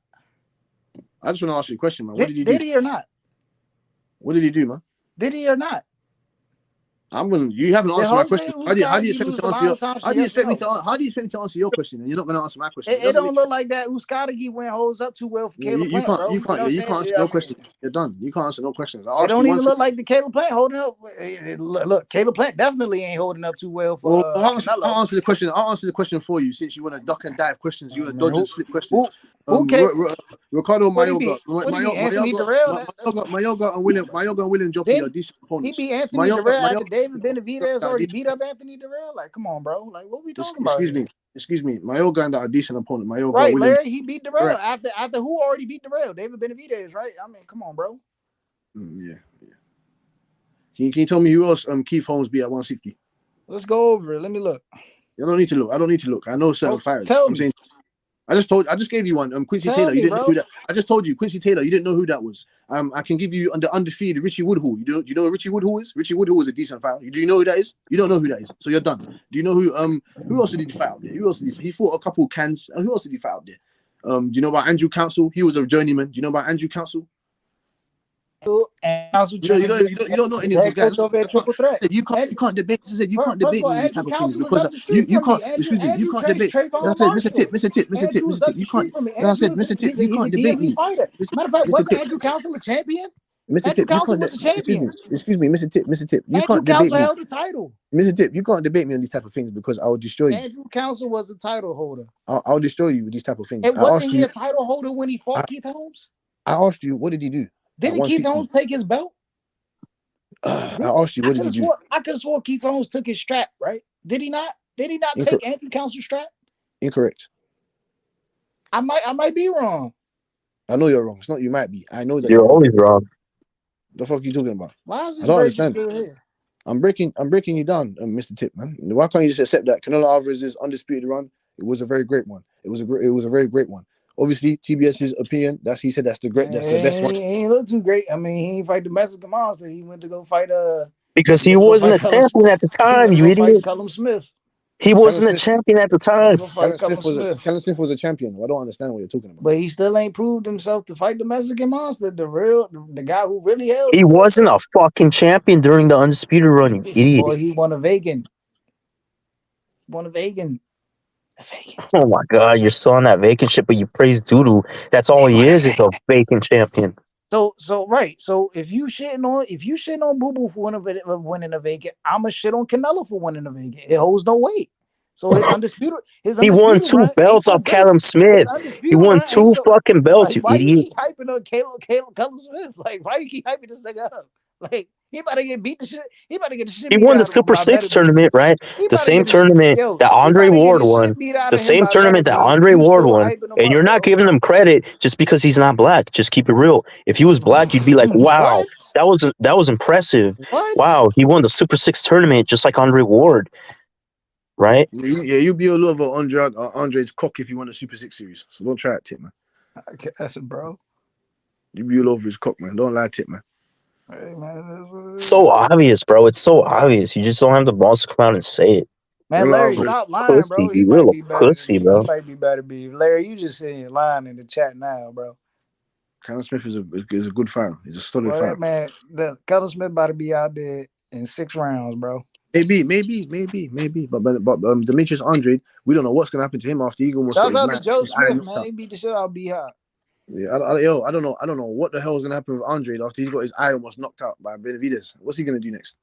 I just want to ask you a question, man. What did he do? Did he or not? What did he do, man? Did he or not? You haven't answered my question. How do you expect me to answer how do you expect me to answer your question? And you're not going to answer my question. It don't look like that Uskadagi went holds up too well for Caleb Plant. You can't answer no questions. You're done. You can't answer no questions. It don't even look like the Caleb Plant holding up. Look, Caleb Plant definitely ain't holding up too well for. I'll answer the question. I'll answer the question for you since you want to duck and dive questions. You want to dodge and slip questions. Ricardo Mayoga, Mayoga and William Joppy are decent opponents. He beat Anthony Durrell after David Benavidez already beat up Anthony Durrell. Like, come on, bro. Like, what we talking about? Excuse me. Mayoga and that are decent opponent. Mayoga, right, Larry. He beat Durrell after who already beat Durrell? David Benavidez, right? I mean, come on, bro. Yeah. Can you tell me who else Keith Holmes beat at 160? Let's go over it. Let me look. You don't need to look. I don't need to look. I know certain fighters. Tell me. I just gave you one. Quincy Taylor. You didn't know who that. I just told you Quincy Taylor. You didn't know who that was. I can give you under undefeated Richie Woodhull. Do you know who Richie Woodhull is? Richie Woodhull is a decent fighter. Do you know who that is? You don't know who that is. So you're done. Do you know who else did he fight out there? Who else did he fought a couple cans? Who else did he fight out there? Do you know about Andrew Council? He was a journeyman. Do you know about Andrew Council? You don't know any of these guys. You can't debate. You can't debate me these type of things because you can't. Excuse me. You can't debate. I said, Mr. Tip. You can't. I said, Mr. Tip. You can't debate me. Matter of fact, wasn't Andrew Council a champion? Mr. Tip, you can't. Excuse me, Mr. Tip. You can't debate me. Held the title. Mr. Tip, you can't debate me on these type of things because I will destroy you. Andrew Council was a title holder. I'll destroy you with these type of things. And wasn't he a title holder when he fought Keith Holmes? I asked you, what did he do? Didn't Keith Holmes take his belt? I asked you, what did he do? I could have swore Keith Holmes took his strap, right? Did he not? Did he not Incorrect. take Anthony Council strap? Incorrect. I might be wrong. I know you're wrong. It's not you might be. I know that You're you're wrong. always wrong. The fuck are you talking about? Why is I this don't version understand. still here? I'm breaking you down, Mr. Tip, man. Why can't you just accept that Canelo Alvarez's undisputed run? It was a very great one. It was a very great one. Obviously, TBS's opinion. He said that's the best one. He ain't look too great. I mean, he ain't fight the Mexican monster. He went to go fight Because He he went to go wasn't fight a Callum. champion at the He time, went to you go fight idiot. Callum Smith. He Callum wasn't a Smith. champion at the He went to time. go fight Callum Smith. Callum Smith was a champion. I don't understand what you're talking about. But he still ain't proved himself to fight the Mexican monster, the guy who really held He the belt. wasn't a fucking champion during the undisputed run, you idiot. Boy, he won a Vegan. A Vegan. Oh my god, you're still on that vacant shit, but you praise Doodoo. That's all he is a vacant champion. So right. So if you shitting on Boo Boo for winning a Vegan, I'ma shit on Canelo for winning a Vegan. It holds no weight. So his undisputed He won run 2 ain't belts so off great. Callum His Smith. He undisputed won run ain't 2 so fucking belts, like you why you idiot. keep hyping on Caleb Smith? Like why you keep hyping this nigga up? Like he about to get beat the shit. He about to get the shit He beat won the out of him Super by 6 Beterbiev. tournament, right? He The about to same get the shit. tournament Yo, that he Andre about to get Ward the won. shit beat out The of him same by tournament that Beterbiev. Andre You Ward still won. hyping him And up, you're not bro. giving him credit just because he's not black. Just keep it real. If he was black, you'd be like, wow, What? that was impressive. What? Wow, he won the Super 6 tournament just like Andre Ward. Right? Yeah, you'd be all over Andre's cock if you won the Super 6 series. So don't try it, Tip, man. I guess, bro. You'd be all over his cock, man. Don't lie, Tip, man. Hey, man, So obvious, bro. It's so obvious. You just don't have the balls to come out and say it. man, Larry, stop lying, bro. Pussy. He You're might a be better than pussy, me. bro. He might be better than me. Larry, you just saying you're lying in the chat now, bro. Callum Smith is a good fighter. He's a solid Well, fighter. that man, the Callum Smith about to be out there in 6 rounds, bro. Maybe. But Demetrius Andrade, we don't know what's gonna happen to him after he almost got Shouts out to Joe his eye Smith, knocked man. out. He beat the shit out of B-Hop. Yeah, I don't know what the hell is gonna happen with Andrade after he's got his eye almost knocked out by Benavidez. What's he gonna do next?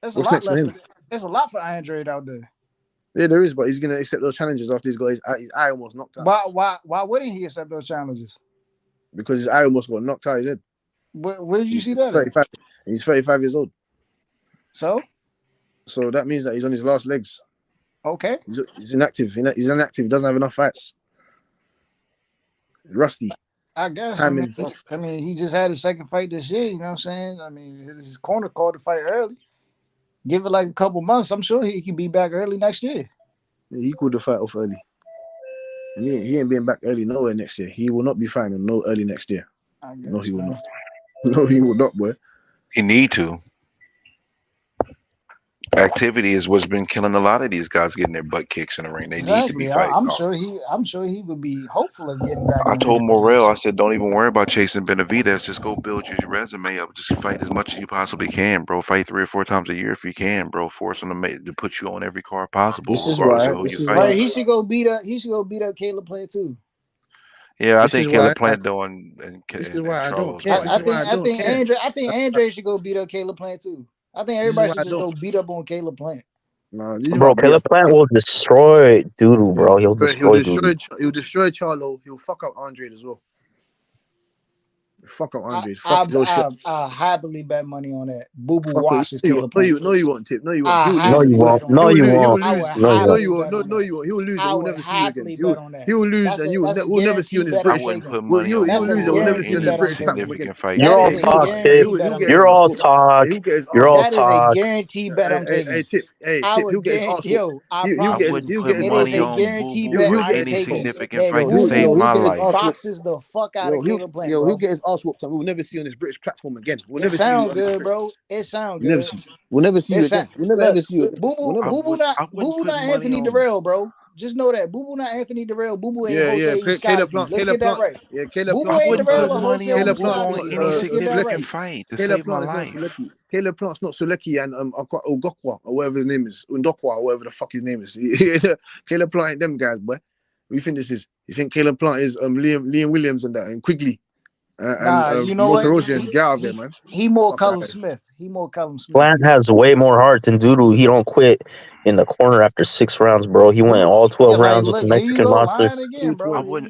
There's a What's lot next for left. him? There's a lot for Andrade out there. Yeah, there is, but he's gonna accept those challenges after he's got his eye almost knocked out. Why wouldn't he accept those challenges? Because his eye almost got knocked out his head. Where did you see that? 35. He's 35 years old. So that means that he's on his last legs. Okay. He's inactive. He's inactive. He doesn't have enough fights. Rusty. I guess. Timing's off. I mean, he just had his second fight this year. You know what I'm saying? I mean, his corner called to fight early. Give it like a couple months. I'm sure he can be back early next year. Yeah, he called the fight off early. And he ain't being back early nowhere next year. He will not be fighting no early next year. No, he will not. No, he will not, boy. He need to. Activity is what's been killing a lot of these guys getting their butt kicks in the ring. They need to be fighting. I'm sure he would be hopeful of getting back. I told Morrell, I said, don't even worry about chasing Benavidez. Just go build your resume up. Just fight as much as you possibly can, bro. Fight 3 or 4 times a year if you can, bro. Force them to put you on every card possible, regardless of who you fight. He should go beat up. He should go beat up Caleb Plant too. Yeah, I think Caleb Plant doing. This is why I don't care. I think Andre should go beat up Caleb Plant too. I think everybody should just go beat up on Caleb Plant. No, bro, Caleb Plant will destroy Doodoo, bro. He'll destroy Doodoo. He'll destroy Charlo. He'll fuck up Andrade as well. Fuck up Andrade. I'll happily bet money on that. Boo Boo washes Caleb Plant. No, you won't, Tip. No, you won't. No, you won't. No, you won't. No, you won't. No, you won't. He'll lose and we'll never see you again. He'll lose and we'll never see you in his British. I wouldn't put money on He'll lose and we'll never see you in his British platform again. You're all talk, Tip. You're all talk. You're all talk. That is a guaranteed bet I'm taking. Hey, Tip. He'll get his arse whooped. I wouldn't put money on Boo Boo on any significant fight to save my life. Boxes the fuck out of Caleb Plant. He'll get his arse whooped and we'll never see you on his British platform again. We'll never see you good, bro. It sounds good. We'll never see you again. We'll never ever see you again. Boo Boo not Anthony Durrell, bro. Just know that. Boo Boo not Anthony Durrell. Boo Boo ain't Jose Caleb Plant. Let's get that right. Yeah, Caleb Plant. I wouldn't put money on Caleb Boo Boo on any significant fight to save my life. Caleb Plant's not Sulecki and Ogokwa or whatever his name is, Undokwa or whatever the fuck his name is. Caleb Plant ain't them guys, boy. What do you think this is? You think Caleb Plant is Liam Williams and that and Quigley? You know what? Get out of there, man. He more Callum Smith. Plant has way more heart than Doodoo. He don't quit in the corner after 6 rounds, bro. He went all 12 rounds with the Mexican monster.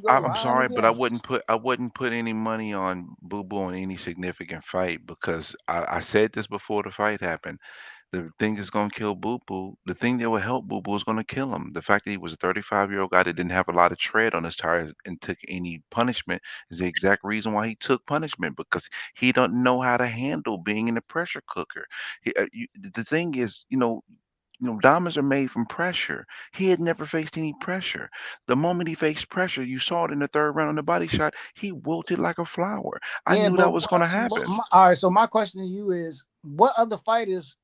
I'm sorry, but I wouldn't put any money on Boo Boo in any significant fight because I said this before the fight happened. The thing that's gonna kill Boo Boo, the thing that will help Boo Boo is gonna kill him. The fact that he was a 35-year-old guy that didn't have a lot of tread on his tires and took any punishment is the exact reason why he took punishment because he don't know how to handle being in the pressure cooker. The thing is, diamonds are made from pressure. He had never faced any pressure. The moment he faced pressure, you saw it in the third round on the body shot. He wilted like a flower. I Yeah, knew but that was going to happen. all right. So my question to you is, what other fighters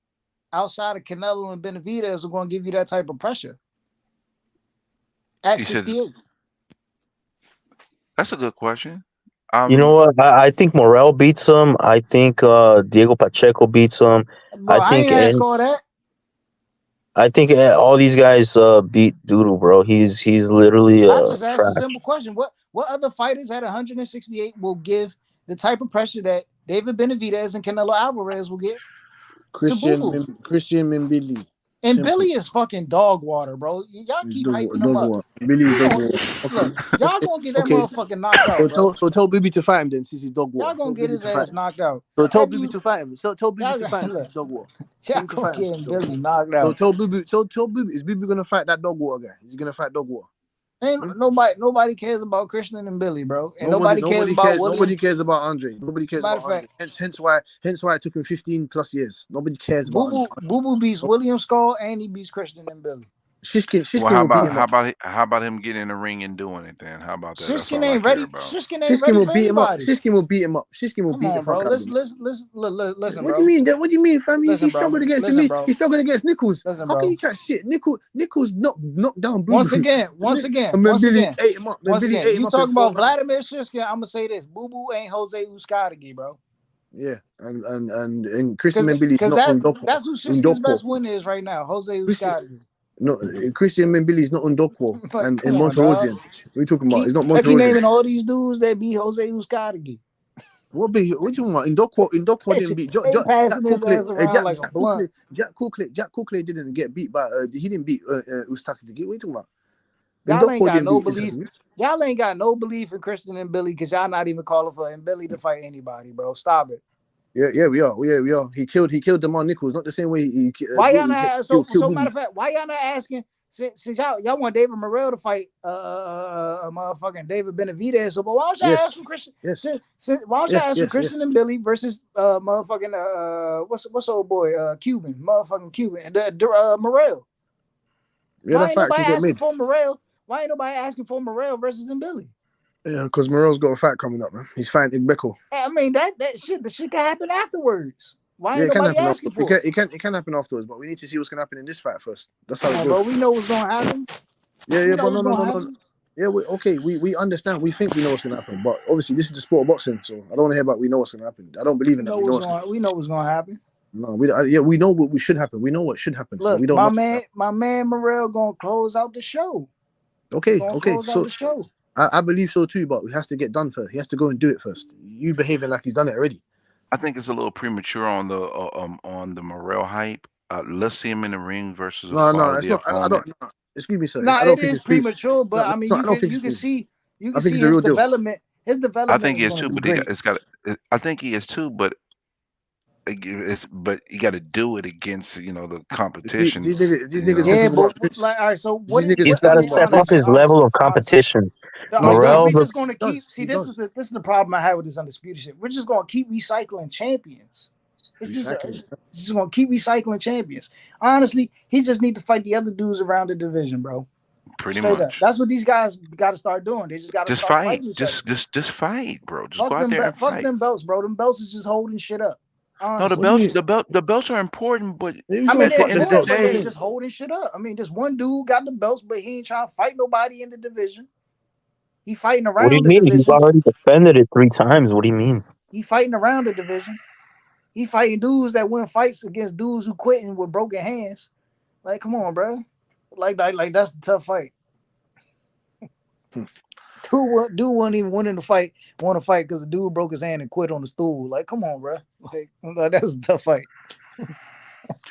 outside of Canelo and Benavidez are going to give you that type of pressure at He said, 68? "That's a good question." You know what? I think Morel beats him. I think Diego Pacheco beats him. Bro, I I think ain't ask and all that. I think all these guys beat Doodle, bro. He's literally I just asked a trash. simple question. What other fighters at 168 will give the type of pressure that David Benavidez and Canelo Alvarez will get to Boo Boo? Christian Mbili. And Simple. Billy is fucking dog water, bro. Y'all It's keep hyping him dog up. water. Billy is He dog going water. Okay. look, y'all gonna get that Okay. motherfucking knocked out, bro. So tell Bibi to fight him then, since he's dog Y'all water. gonna Tell get Bibi his to fight ass him. knocked out. So tell Whatever Bibi you to fight him. So tell Bibi y'all to fight him since look, he's dog water. y'all Tell him to gonna fight him get since he's dog Billy water. knocked So out. tell Bibi, is Bibi gonna fight that dog water guy? Is he gonna fight dog water? Ain't nobody cares about Christian and Billy, bro. And Nobody, nobody cares about William. Nobody cares about Andre. Nobody cares Matter about of Andre. fact, Hence why it took him 15 plus years. Nobody cares about Andre. Boo Boo beats William Skull and he beats Christian and Billy. Well, Shishkin will beat him up. how about him getting in the ring and doing it then? How about that? That's Shishkin all I ain't care ready. about. Shishkin ain't ready Shishkin will for beat him up. anybody. Shishkin will beat him up. Shishkin will Come beat the on, bro. fuck out of him. Listen, What do bro. you mean? What do you mean, fam? Listen, He's bro. struggling against Listen, me. bro. He's struggling against Nichols. Listen, How can bro. you chat shit? Nichols knocked down Boo Once Boo. again, And then Billy ate him up. Then Billy ate him you up in talk 4 about rounds. Vladimir Shishkin, I'm gonna say this: Boo Boo ain't Jose Uzcategui, bro. Yeah, and Christian Mbili is Because not Undokwa. that's who Shishkin's Undokwa. best win is right now, Jose Uzcategui. No, Christian Mbili is not Undokwa. But And come in on, dog. Monterosian. What are you talking about? It's not I keep Monterosian. naming all these dudes that beat Jose Uzcategui. What you talking about? Indokwa didn't beat They Jack passing his Cookly. ass around like a blunt. Jack Cookly didn't get beat by. He didn't beat Ustaki. What are you talking about? Y'all ain't Indokwa got didn't no beat belief. Ustaki. Y'all ain't got no belief in Christian and Billy because y'all not even calling for Billy to fight anybody, bro. Stop it. Yeah, we are. Yeah, we are. He killed Demar Nichols, not the same way he why y'all not? So killed matter of fact, why y'all not asking? Since y'all want David Morrell to fight motherfucking David Benavidez, so but why don't y'all ask for Christian? Yes. Why don't y'all ask for Christian and Billy versus motherfucking what's old boy Cuban motherfucking Cuban and Morrell? Yeah, Why that ain't fight nobody can get asking made. for Morrell? Why ain't nobody asking for Morrell versus Billy? Yeah, because Morrell's got a fight coming up, man. He's fighting Igbeko. I mean that shit can happen afterwards. Why ain't it can nobody happen. asking for it? It can happen afterwards, but we need to see what's gonna happen in this fight first. That's how it goes. Bro, we know what's gonna happen. Yeah, but no. Yeah, we understand. We think we know what's gonna happen, but obviously this is the sport of boxing, so I don't want to hear about we know what's gonna happen. I don't believe in that. We know what's gonna happen. No, we know what should happen. We know what should happen, Look, but we don't know. My man Morrell gonna close out the show. Okay. Close out the show. I believe so too, but it has to get done first. He has to go and do it first. You behaving like he's done it already. I think it's a little premature on the Morel hype. Let's see him in the ring versus a No, it's quality not. I opponent. don't. No, excuse me, sir. No, I don't it think is it's premature, but I mean, you can see it's the his real deal. development. His I development think he is is going too, to be but great. I think he is too, but but you got to do it against the competition. These niggas Yeah, can talk but about like, all right. So these niggas He's I got to mean, step up his level of competition. we Morel, just going to keep. He This does. is the problem I have with this undisputed shit. We're just going to keep recycling champions. It's just going to keep recycling champions. Honestly, he just need to fight the other dudes around the division, bro. Pretty Straight much. up. That's what these guys got to start doing. They just got to start fighting each other. Just fight, bro. Just Fuck go out there and fuck fight. them belts, bro. Them belts is just holding shit up. No, Honestly. the belts are important, but I mean, they're at the end of the important, but they're day, just holding shit up. I mean, this one dude got the belts, but he ain't trying to fight nobody in the division. He fighting what do you around the mean? He's division. already defended it 3 times. What do you mean? He fighting around the division. He fighting dudes that win fights against dudes who quitting with broken hands. Like, come on, bro. Like that's a tough fight. Dude wasn't even winning the fight. Want to fight because the dude broke his hand and quit on the stool. Like, come on, bro. Like that's a tough fight.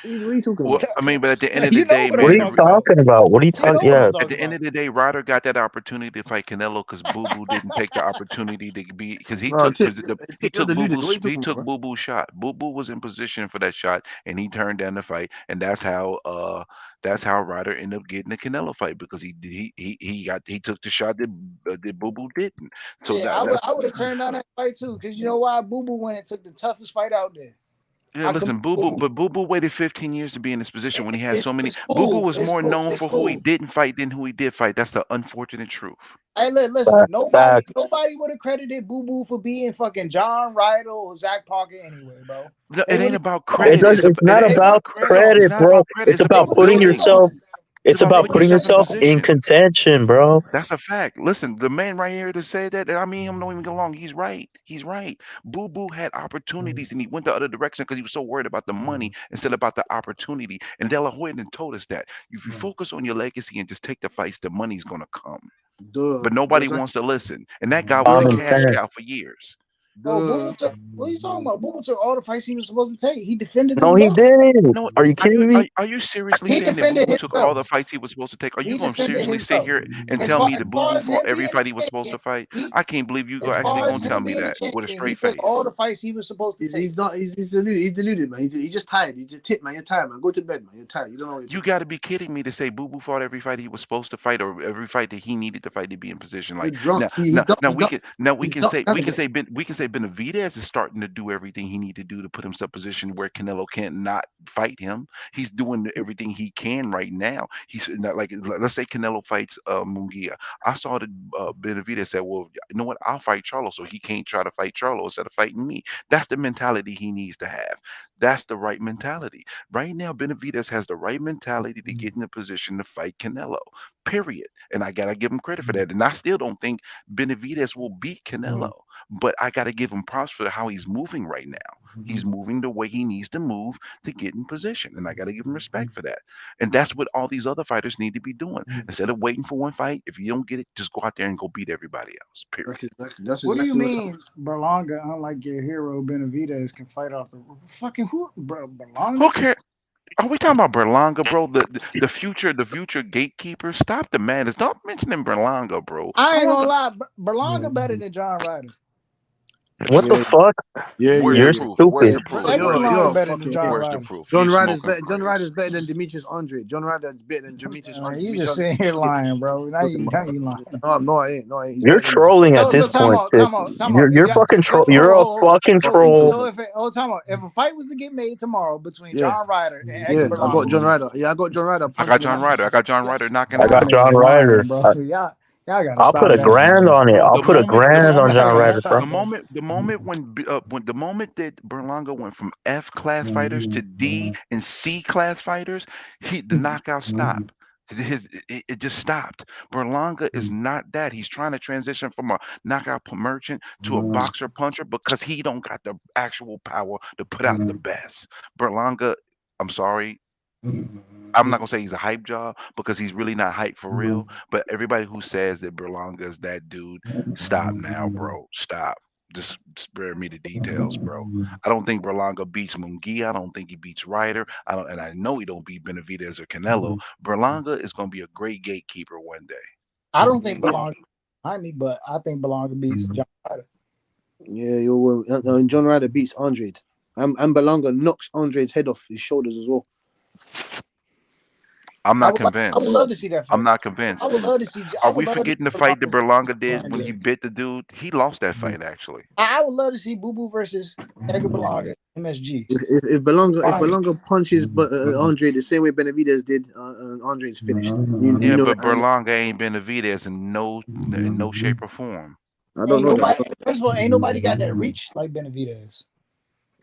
What are you talking Well, about? I mean, but at the end of the You know day, what What I'm are man, you talking about. talking about? What are you You talking? know what I'm Yeah, at talking the end about. of the day, Ryder got that opportunity to fight Canelo because Boo Boo didn't take the opportunity to be because No, Tip, he Tip, you're took Boo deluded. What are Boo's you talking about, bro? shot. Boo Boo was in position for that shot and he turned down the fight, and that's how Ryder ended up getting the Canelo fight because he took the shot that Boo Boo didn't. So Yeah, I would have turned down that fight too, because you know why? Boo Boo went and took the toughest fight out there. yeah, I commend listen, Boo Boo Boo, Boo. but Boo Boo waited 15 years to be in this position when he had so many. It's Boo Boo cool. was It's more cool. known It's for who he cool. didn't fight than who he did fight. That's the unfortunate truth. Hey, listen, facts. nobody would have credited Boo Boo for being fucking John Ryder or Zach Parker anyway, bro. No, They it ain't would about It credit. does. It's It not ain't they about would about credit. no, It's credit, not bro. about credit. It's It's they about about would have putting said building. yourself. this. It's It's about about They putting would have putting yourself said in yourself this. in position. contention, bro. That's a fact. Listen, the man right here that said that, I mean, him don't even get along. He's right. He's right. Boo Boo had opportunities and he went the other direction because he was so worried about the money instead of about the opportunity. And De La Hoya done told us that if you focus on your legacy and just take the fights, the money's gonna come. Duh. But nobody Exactly. wants to listen. And that guy was a Common Duh. cash sense. cow for years. Bro, Boo Duh. Boo took, what are you talking about? Boo Boo took all the fights he was supposed to take. He defended his No, he belt. didn't. No, Are you kidding me? are you seriously He saying that Boo defended Boo his took all belt. the fights he was supposed to take? Are you He going to defended seriously his sit belt. here and tell me As that Boo far Boo as fought him every being a fight he was supposed to champion, fight? he I can't believe you as actually far as going to tell him me being a that with a champion, he straight took all face. the fights he was supposed to take. He's not. He's deluded. He's deluded, man. He's just tired. He's just Tip, man. You're tired, man. Go to bed, man. You're tired. You don't know what you're You talking got about. to be kidding me to say Boo Boo fought every fight he was supposed to fight or every fight that he needed to fight to be in position. You're Like drunk. now He ducked Nurmagomedov. we can say Benavidez is starting to do everything he need to do to put himself in a position where Canelo can't not fight him. He's doing everything he can right now. He's not like let's say Canelo fights Munguia. I saw that Benavidez said, "Well, you know what? I'll fight Charlo, so he can't try to fight Charlo instead of fighting me." That's the mentality he needs to have. That's the right mentality. Right now, Benavidez has the right mentality to get in a position to fight Canelo. Period. And I gotta give him credit for that. And I still don't think Benavidez will beat Canelo, but I gotta give him props for how he's moving right now. He's moving the way he needs to move to get in position, and I gotta give him respect for that. And that's what all these other fighters need to be doing. Instead of waiting for one fight, if you don't get it, just go out there and go beat everybody else. Period. That's What do you exactly what's happening. mean Berlanga, unlike your hero Benavidez, can fight off the fucking who, bro? Who Berlanga? cares? Are we talking about Berlanga, bro? The future gatekeeper. Stop the madness. Don't mention him Berlanga, bro. I I ain't want gonna to. lie, Berlanga better than John Ryder. What the Yeah, fuck? yeah, Where's yeah, the You're yeah. proof? Where's stupid. the proof? Eddie Where's the Berlanga You're proof? better than fucking John idiot. Where's the Ryder. proof? John He's Ryder's smoking better. John crack. Ryder's better than Demetrius Andre. John Ryder's better than Demetrius You Demetrius just Andre. sitting here lying, bro. Talking Now about. you lying. No, I'm not. I ain't. No, I ain't. He's You're better than him. trolling at So this time point, out, Chip. time out, time out. If You're y'all, fucking so troll. You're a fucking Fucking troll. troll. time out. If a fight was to get made tomorrow between Yeah, John Ryder and Eddie yeah. I got Berlanga, John Ryder. Yeah, I got John Ryder I got punching him John out. Ryder. I got John Ryder knocking I him y'all got out. John niggas lying, Ryder. bro. Y'all gotta I'll put stop a that grand nonsense. on it. I'll put a grand on Y'all John gotta Ryder, bro. stop that. The moment that Berlanga went from F class fighters to D and C class fighters, the knockout stopped. It just stopped. Berlanga is not that. He's trying to transition from a knockout merchant to a boxer puncher because he don't got the actual power to put out the best. Berlanga, I'm sorry, I'm not gonna say he's a hype job because he's really not hype for real. But everybody who says that Berlanga is that dude, stop now, bro. Stop. Just spare me the details, bro. I don't think Berlanga beats Munguia. I don't think he beats Ryder. I don't, and I know he don't beat Benavidez or Canelo. Berlanga is gonna be a great gatekeeper one day. I don't think Yeah, Berlanga behind me, but I think Berlanga beats John Ryder. yeah. You're John Ryder beats Andrade. And Belanga knocks Andrade's head off his shoulders as well. I'm not I would convinced. love to see that I'm fight. not I convinced. would love to see. I Are would we love to see forgetting the fight that Berlanga Berlanga did when he Andrade. bit the dude? He lost that fight actually. I would love to see Boo Boo versus Edgar Berlanga MSG. If Fire. Belanga punches Andre the same way Benavidez did, Andre's finished. You Yeah, know but it. And Berlanga ain't Benavidez in no shape or form. I don't Ain't know that. nobody. First of all, ain't nobody got that reach like Benavidez.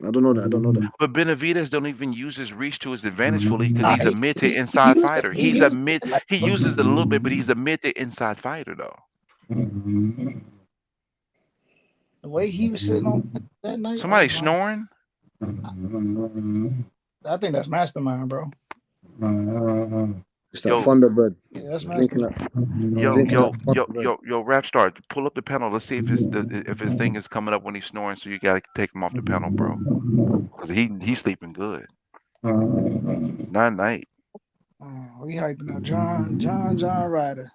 I don't know that. I don't know that. But Benavidez don't even use his reach to his advantage fully because Nah, he's a mid to he inside used it. fighter. He used it. Like, He uses it a little bit, but he's a mid to inside fighter though. the way he was sitting on that night. Oh Somebody my! snoring? I think that's Mastermind, bro. It's that Yo, Thunderbird Yeah, that's drinking Mastermind. that Thunderbird. rap star, pull up the panel. Let's see if his thing is coming up when he's snoring. So you gotta take him off the panel, bro, because he's sleeping good. Not Knight. We hyping up John Ryder.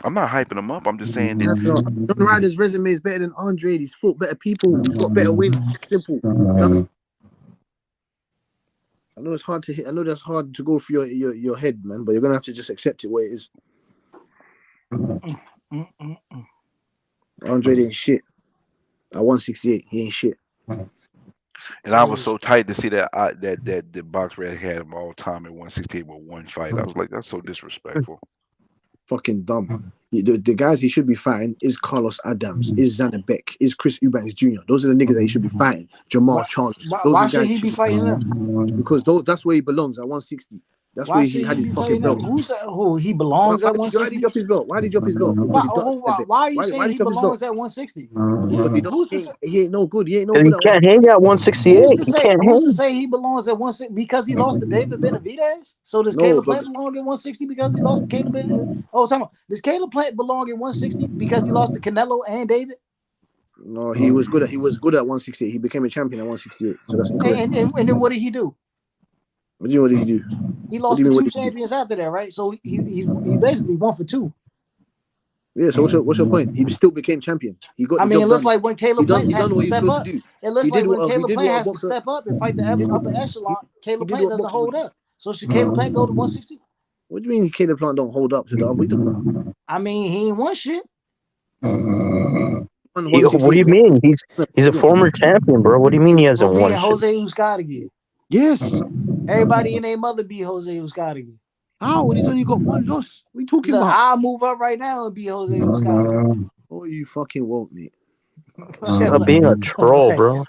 I'm not hyping him up. I'm just saying that. John Ryder's resume is better than Andrade. He's fought better people. He's got better wins. Simple. Done. I know it's hard to hit. I know that's hard to go through your head, man. But you're gonna have to just accept it where it is. Andrade ain't shit. At 168, he ain't shit. And I was so tight to see that that the box red had him all time at 168 with one fight. I was like, that's so disrespectful. Fucking dumb. The guys he should be fighting is Carlos Adams, is Xander Beck, is Chris Eubanks Jr. Those are the niggas that he should be fighting. Jamal Charles. Why should he be fighting them? Because that's where he belongs at 160. That's why where he had his fucking belt. Who he belongs at 160? Why did he drop his belt? Why did he drop his belt? Why are you saying he belongs at 160? He ain't no good. He ain't no And good. he can't hang at 168. Who's to say he belongs at 160 because he lost to David Benavidez? So does Caleb Plant belong at 160 because he lost to Caleb? Does Caleb Plant belong at 160 because he lost to Canelo and David? No, he was good at 168. He became a champion at 168. So that's incorrect. And then what did he do? What did he do? He lost to two champions after that, right? So he basically 1 for 2. Yeah. So what's your point? He still became champion. He got. It looks like when Caleb Plant has to step up. It looks like when Caleb Plant has to step up and fight the upper echelon, Caleb Plant doesn't hold up. So should Caleb Plant go to 160? What do you mean Caleb Plant don't hold up to the? What are you talking about? He ain't won shit. What do you mean? He's a former champion, bro. What do you mean he hasn't won shit? Jose Uzcategui. Yes. Everybody in their mother beat Jose Uzcategui. How? He's only got one loss. What are you talking about? I'll move up right now and beat Jose Uzcategui. Oh, you fucking won't, mate. Stop being a troll, bro.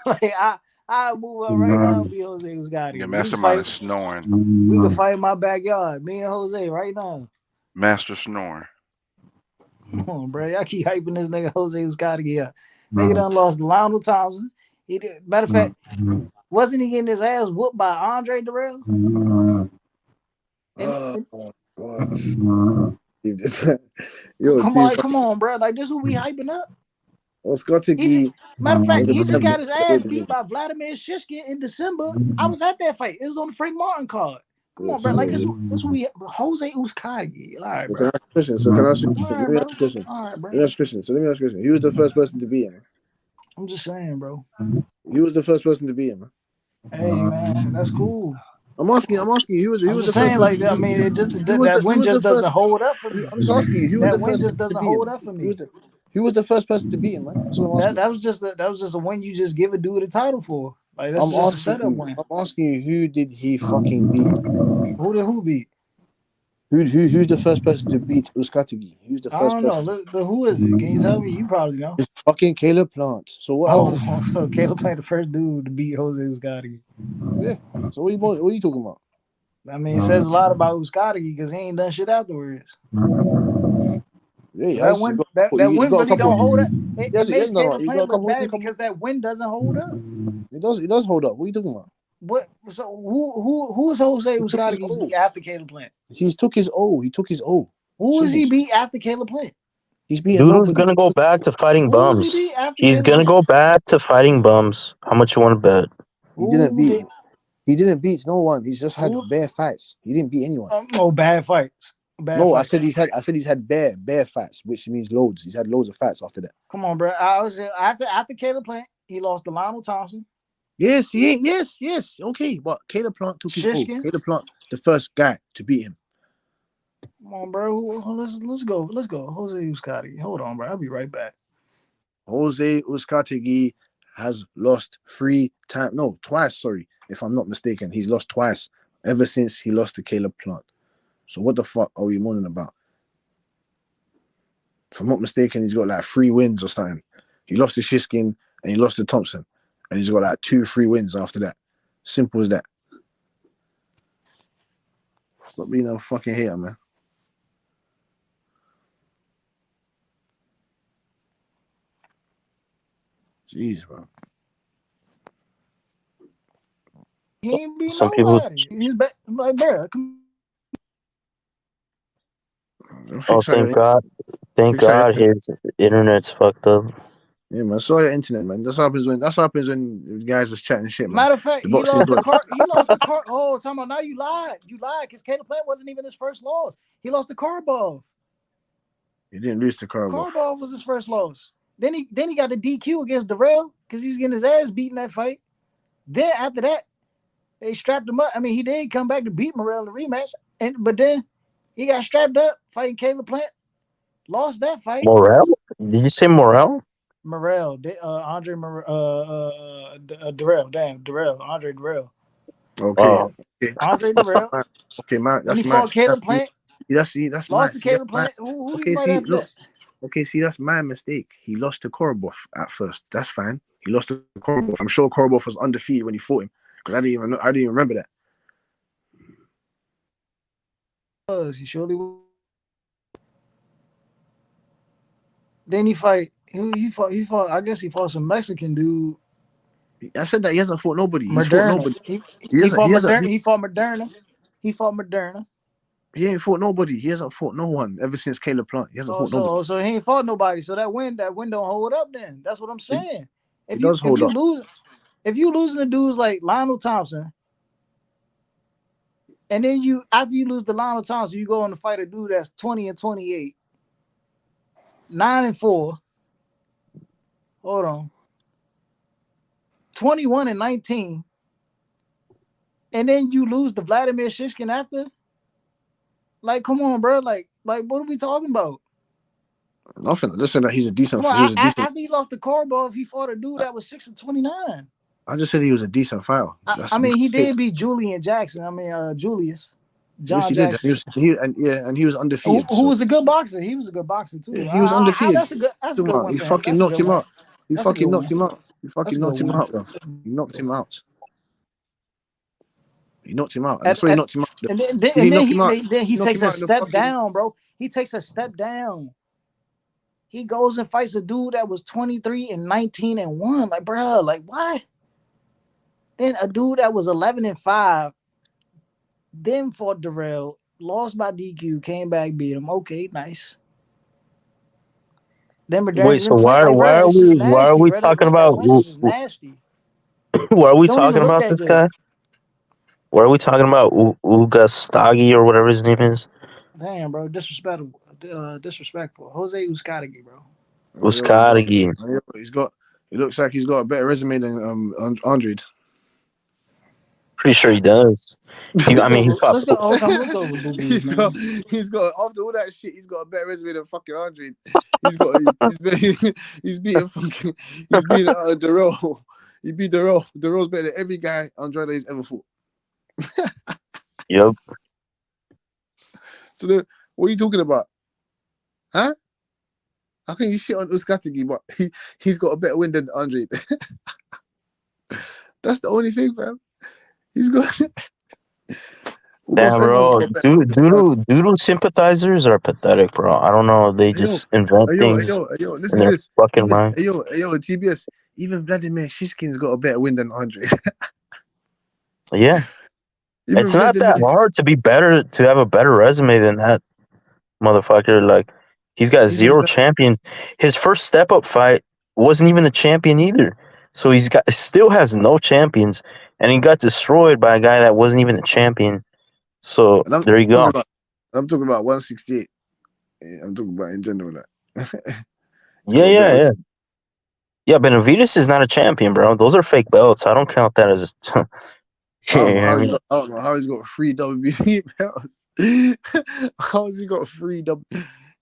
I'll move up right now and beat Jose Uzcategui. Your mastermind is snoring. We can fight in my backyard. Me and Jose right now. Master snoring. Come on, bro. Y'all keep hyping this nigga Jose Uzcategui up. Nigga done lost to Lionel Thompson. Matter of fact, wasn't he getting his ass whooped by Andre Dirrell? Oh God! Come on, bro. Like this, is what we hyping up. Uzcategui. Matter of fact, he just got his ass beat by Vladimir Shishkin in December. I was at that fight. It was on the Frank Martin card. Come on, bro. Like this we Jose Uzcategui. All right, bro. Let me ask a question. All right, bro. Let me ask a question. He was the first person to beat him. I'm just saying, bro. He was the first person to beat him. Hey, man, that's cool. I'm asking you. He was the first. Like that. I mean, it just that win just doesn't hold up for me. I'm just asking you. That win just doesn't hold up for me. He was the first person to beat him, man. That's what I'm asking. That was just a win you just give a dude a title for. Like that's just a setup win. I'm asking you, who did he fucking beat? Who beat? Who's the first person to beat Uzcategui? Who's the first person? I don't know. Who is it? Can you tell me? You probably know. It's fucking Caleb Plant. So what? So Caleb Plant the first dude to beat Jose Uzcategui. Yeah. So what are you talking about? I mean, it says a lot about Uzcategui because he ain't done shit afterwards. Yeah, that win really don't hold up. It makes Caleb Plant look bad because that win doesn't hold up. It does hold up. What are you talking about? What? So who is Jose Uzcategui beat after Caleb Plant? He took his O. Who is he beat after Caleb Plant? He's beating. Dude's gonna go back to fighting bums. He's gonna go back to fighting bums. How much you want to bet? He didn't beat no one. He's just had bare fights. He didn't beat anyone. No bad fights. I said he's had bare fights, which means loads. He's had loads of fights after that. Come on, bro. After Caleb Plant, he lost to Lionel Thompson. Yes, he ain't. Yes. Okay, but Caleb Plant took his O. Caleb Plant, the first guy to beat him. Come on, bro. Let's go. Jose Uzcategui. Hold on, bro. I'll be right back. Jose Uzcategui has lost twice. Sorry, if I'm not mistaken, he's lost twice ever since he lost to Caleb Plant. So what the fuck are we moaning about? If I'm not mistaken, he's got like 3 wins or something. He lost to Shishkin and he lost to Thompson. And he's got like 2-3 wins after that. Simple as that. Stop being a fucking hater, man. Jeez, bro. He ain't beat nobody. He's like, bro. Oh, thank God. Thank God his internet's fucked up. Yeah, man. Saw your internet, man. That's what happens when guys was chatting shit, man. Matter of fact, The he boxing lost the got car. He lost the car. Oh, talking about now you lied. You lied because Caleb Plant wasn't even his first loss. He lost to Karbov. he didn't lose to Karbov. Karbov was his first loss. Then he got the DQ against Darrell because he was getting his ass beat in that fight. Then after that, they strapped him up. I mean, he did come back to beat Morrell in the rematch, but then he got strapped up fighting Caleb Plant. Lost that fight. Morel? Did you say Morel? Morrell, Andre Darrell. Damn, Darrell. Andre Darrell. Okay. Oh, Okay. Andre Darrell. Okay, man. Then he That's my. fought Caleb Plant. That's my. Lost to See, that's Caleb my. Plant. Who did he Okay. fight See, after look. that? Okay. See, that's my mistake. He lost to Korobov at first. That's fine. He lost to Korobov. I'm sure Korobov was undefeated when he fought him because I didn't even remember that. He surely was. Then he fight. He fought. I guess he fought some Mexican dude. I said that he hasn't fought nobody. He's fought Moderna. nobody. He fought Moderna. He fought Moderna. He fought Moderna. He ain't fought nobody. He hasn't fought no one ever since Caleb Plant. He hasn't fought nobody. So he ain't fought nobody. So that win don't hold up. Then that's what I'm saying. It does hold up. If you losing to dudes like Lionel Thompson, and then after you lose to Lionel Thompson, you go on to fight a dude that's 20-28, 9-4. Hold on. 21-19. And then you lose to Vladimir Shishkin after? Like, come on, bro. Like, what are we talking about? Nothing. Listen, that he's a decent. Come on, after he lost to Karbov, he fought a dude that was 6-29. I just said he was a decent fighter. I mean, he did beat Julian Jackson. I mean, Julius. Yes, he Jackson. did. And he was undefeated. Who was a good boxer? He was a good boxer too. Yeah, he was undefeated. That's a good one. He fucking knocked him out. He fucking knocked him out. He fucking knocked him out, bro. He knocked him out. He knocked him out. And that's why he knocked him out. And then he takes a step down, bro. He takes a step down. He goes and fights a dude that was 23-19-1. Like, bro, like what? Then a dude that was 11-5, then fought Darrell, lost by DQ, came back, beat him. Okay, nice. Then wait, so why are we talking about? Nasty. Why are we talking about this guy? Why are we talking about Ugastagi or whatever his name is? Damn, bro, disrespectful. Jose Uskadagi, bro. Uskadagi. He looks like he's got a better resume than Andrade. Pretty sure he does. He's let's go. Let's go with he's got after all that shit, he's got a better resume than fucking Andrade. He's beating Darrell. He beat Darrell. Darrell's better than every guy Andrade's ever fought. Yep. So what are you talking about? Huh? I think you shit on Uskatigi, but he's got a better win than Andrade. That's the only thing, fam. He's got. Damn, bro. Doodle sympathizers are pathetic, bro. I don't know. They just invent things in their fucking mind. Yo, TBS. Even Vladimir Shishkin's got a better win than Andrade. Yeah. It's not that hard to have a better resume than that motherfucker. Like, he's got 0 champions. His first step up fight wasn't even a champion either. So still has no champions, and he got destroyed by a guy that wasn't even a champion. So there you go. I'm talking about 168. I'm talking about in general. Yeah. Yeah, Benavides is not a champion, bro. Those are fake belts. I don't count that as a. I don't know how he's got 3 WBC belts. How has he got 3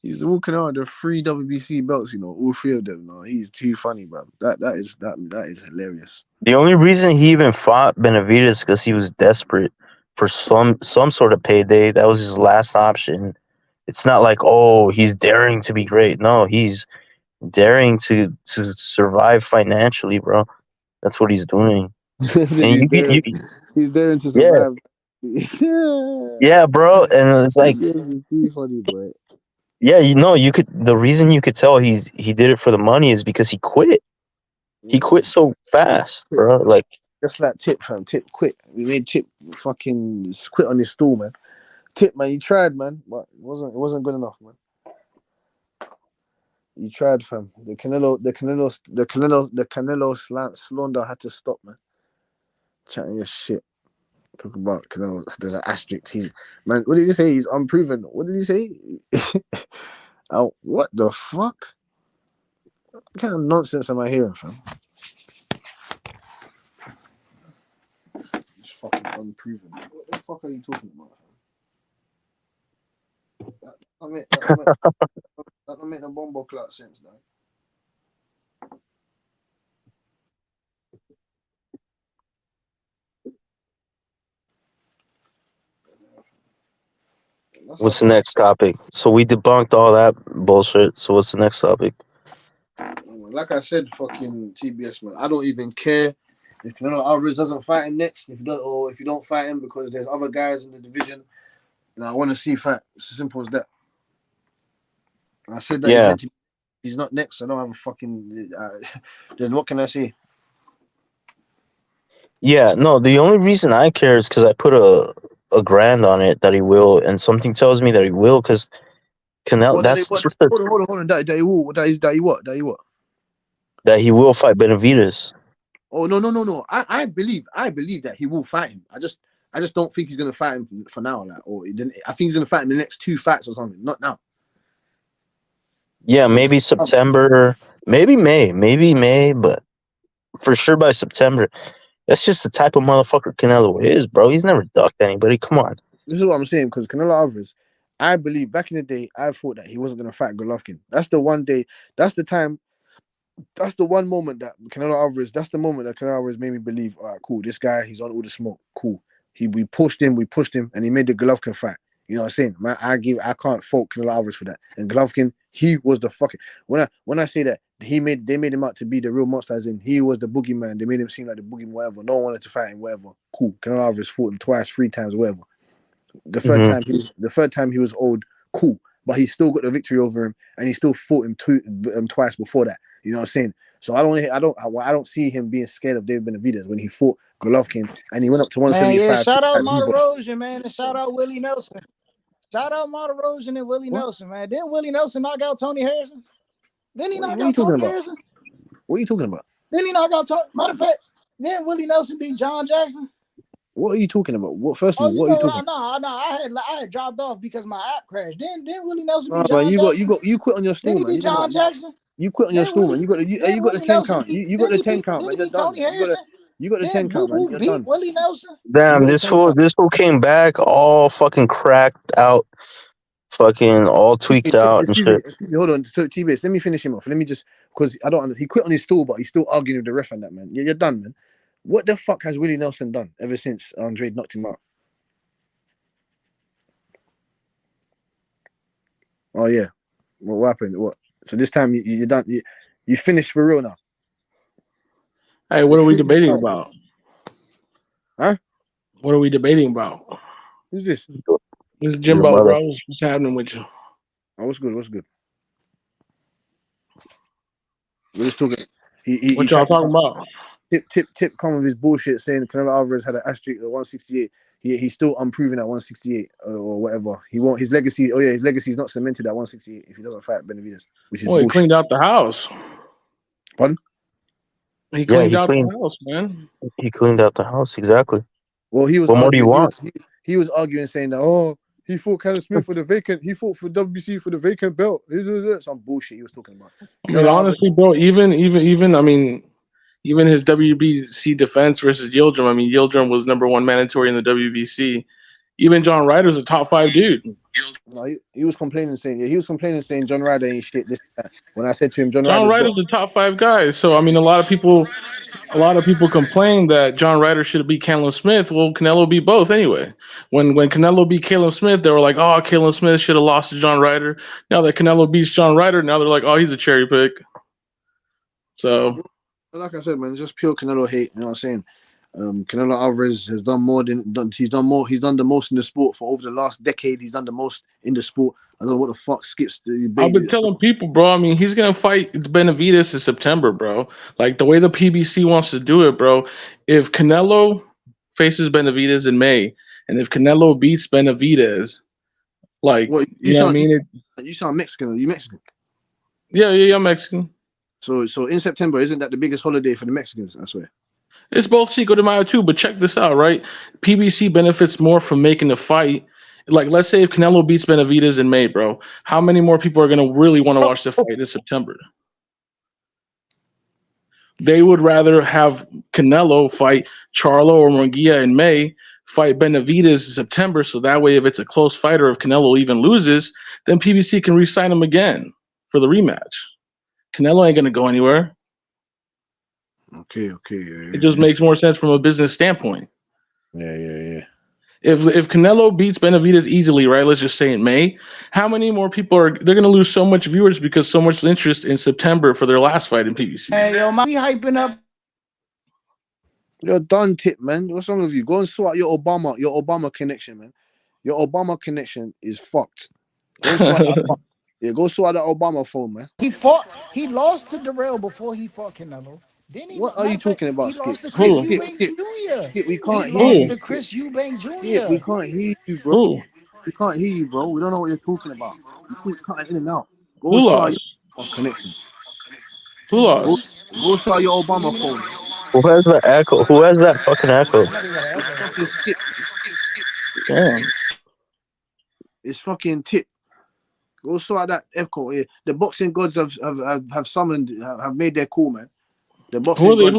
He's walking around with 3 WBC belts, all 3 of them. No, he's too funny, bro. That is hilarious. The only reason he even fought Benavides because he was desperate for some sort of payday. That was his last option. It's not like, oh, he's daring to be great. No, he's daring to survive financially, bro. That's what he's doing. He's daring to survive. Yeah, bro. And it's like, it's too funny, boy. Yeah, the reason you could tell he did it for the money is because he quit. He quit so fast, bro. Like, just like Tip, man. Tip quit. We made Tip fucking quit on his stool, man. Tip, man, he tried, man, but it wasn't good enough, man. You tried, fam. The Canelo slander had to stop, man. Chatting your shit. Talk about Canelo. There's an asterisk. Man. What did he say? He's unproven. What did he say? Oh, what the fuck? What kind of nonsense am I hearing, fam? It's fucking unproven. What the fuck are you talking about, fam? That don't make no bombo clout sense, though. What's the next topic? So we debunked all that bullshit. So what's the next topic? Like I said, fucking TBS, man. I don't even care if Canelo Alvarez doesn't fight him next. If you don't fight him because there's other guys in the division, and I want to see fight. It's as simple as that. I said that Yeah. he's not next. I don't have a fucking. Then what can I say? Yeah, no, the only reason I care is because I put a grand on it that he will, and something tells me that he will, because Canelo, that's just hold on. That he what? that he will fight Benavidez. Oh no. I believe that he will fight him. I just don't think he's gonna fight him for now, like, or I think he's gonna fight him in the next 2 fights or something. Not now. Yeah, maybe September, maybe May, but for sure by September. That's just the type of motherfucker Canelo is, bro. He's never ducked anybody. Come on. This is what I'm saying, because Canelo Alvarez, I believe back in the day, I thought that he wasn't gonna fight Golovkin. That's the one day. That's the time. That's the one moment that Canelo Alvarez. That's the moment that Canelo Alvarez made me believe. All right, cool. This guy, he's on all the smoke. Cool. We pushed him, and he made the Golovkin fight. You know what I'm saying? Man, I can't fault Canelo Alvarez for that. And Golovkin, he was the fucking when I say that they made him out to be the real monster, as in he was the boogeyman. They made him seem like the boogeyman, whatever. No one wanted to fight him, whatever. Cool. Canelo Alvarez fought him twice, 3 times, whatever. The third time he was old, cool. But he still got the victory over him, and he still fought him twice before that. You know what I'm saying? So I don't see him being scared of David Benavidez when he fought Golovkin and he went up to 175. Man, yeah, shout out Monterosion, man, and shout out Willie Nelson. Shout out Monterosion and Willie Nelson, man. Didn't Willie Nelson knock out Tony Harrison? Didn't he knock out Tony Harrison? What are you talking about? Didn't he knock out Tony? Matter of fact, didn't Willie Nelson beat John Jackson? What are you talking about? What first of all? What are you talking about? No. I had dropped off because my app crashed. Didn't Willie Nelson beat John Jackson? You quit on your stool, man. Didn't he beat John Jackson? You quit on your stool, man. You got the 10 count. You got the 10 count, man. You're done. You got the 10 count, man. You're done. Willie Nelson. Damn, this fool came back all fucking cracked out, fucking all tweaked out and shit. Excuse me, hold on. So, T-Base, let me finish him off. Let me just, because I don't. He quit on his stool, but he's still arguing with the ref and that, man. You're done, man. What the fuck has Willie Nelson done ever since Andrade knocked him out? Oh yeah, what happened? What? So this time you're done. You finished for real now. Hey, what are we debating about? Huh? What are we debating about? Who's this? This is Jimbo, bro. What's happening with you? Oh, what's good? We're just talking. What y'all talking about? Tip come with his bullshit saying Canelo Alvarez had an asterisk at 168. He's still unproven at 168 or whatever. He won't. His legacy. Oh yeah, his legacy is not cemented at 168 if he doesn't fight Benavidez. Which is he cleaned out the house. Pardon? He cleaned out the house, man. He cleaned out the house, exactly. Well, he was. What more do you want? He was arguing, saying that he fought Callum Smith for the vacant. He fought for WBC for the vacant belt. Some bullshit he was talking about. Honestly, bro, even I mean. Even his WBC defense versus Yildirim, I mean, Yildirim was #1 mandatory in the WBC. Even John Ryder's a top 5 dude. No, he was complaining, saying John Ryder ain't shit. When I said to him, John Ryder's a top 5 guy. So I mean, a lot of people complain that John Ryder should beat Callum Smith. Well, Canelo beat both anyway. When Canelo beat Callum Smith, they were like, "Oh, Callum Smith should have lost to John Ryder." Now that Canelo beats John Ryder, now they're like, "Oh, he's a cherry pick." So. Like I said, man, just pure Canelo hate. You know what I'm saying? Canelo Alvarez has done more he's done the most in the sport for over the last decade. He's done the most in the sport. I don't know what the fuck skips. I've been telling people, bro. I mean, he's gonna fight Benavidez in September, bro. Like the way the PBC wants to do it, bro. If Canelo faces Benavidez in May, and if Canelo beats Benavidez, like you know what I mean? You sound Mexican. Are you Mexican? Yeah, I'm Mexican. So in September, isn't that the biggest holiday for the Mexicans? I swear. It's both Cinco de Mayo too, but check this out, right? PBC benefits more from making the fight. Like, let's say if Canelo beats Benavidez in May, bro, how many more people are gonna really want to watch the fight in September? They would rather have Canelo fight Charlo or Munguia in May, fight Benavidez in September, so that way if it's a close fight or if Canelo even loses, then PBC can re-sign him again for the rematch. Canelo ain't gonna go anywhere. Okay. It just makes more sense from a business standpoint. Yeah. If Canelo beats Benavidez easily, right? Let's just say in May, how many more people they're gonna lose so much viewers because so much interest in September for their last fight in PBC? Hey, yo, man, we hyping up. You're done, tip, man. What's wrong with you? Go and sort out your Obama connection, man. Your Obama connection is fucked. Go and sort out go sort out that Obama phone, man. He lost to Darrell before he fought Canelo. Then What are you talking about, he lost Skip? to Chris Who? Eubank Jr. Skip, we can't He hear lost you. to Chris Eubank Skip, we Jr. can't hear you, bro. Who? We can't hear you, bro. We don't know what you're talking about. You keep cutting in and out. Go Who and sort out lost? your connection. Who Go lost? sort out your Obama phone, man. Who has the echo? Who has that fucking echo? It's fucking Skip. Damn. It's fucking tip. Go sort out that echo. Yeah. The boxing gods have summoned, have made their call, man. The boxing Who gods.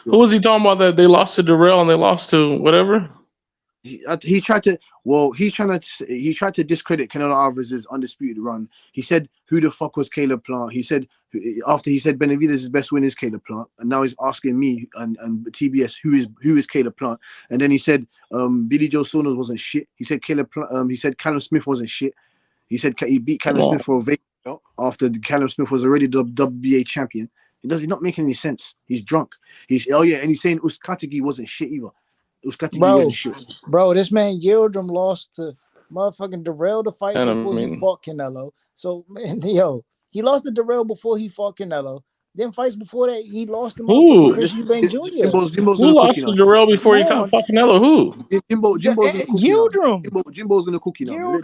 who was he talking about that they lost to Darrell and they lost to whatever? He tried to discredit Canelo Alvarez's undisputed run. He said, "Who the fuck was Caleb Plant?" He said after he said Benavidez's best win is Caleb Plant, and now he's asking me and TBS who is Caleb Plant, and then he said Billy Joe Saunders wasn't shit. He said he said Callum Smith wasn't shit. He said he beat Callum Smith for a vacant belt after Callum Smith was already the WBA champion. He's not making any sense. He's drunk. And he's saying Uskatigi wasn't shit either. Uskatigi wasn't shit. Bro, this man Yildirim lost to motherfucking Darrell to fight before he fought Canelo. So, man, he lost to Darrell before he fought Canelo. Then fights before that, he lost to motherfucking Chris Eubank Jr. Who lost to Darrell before he fought Canelo? Who? Jimbo's gonna cook you now. Jimbo's gonna cook you now.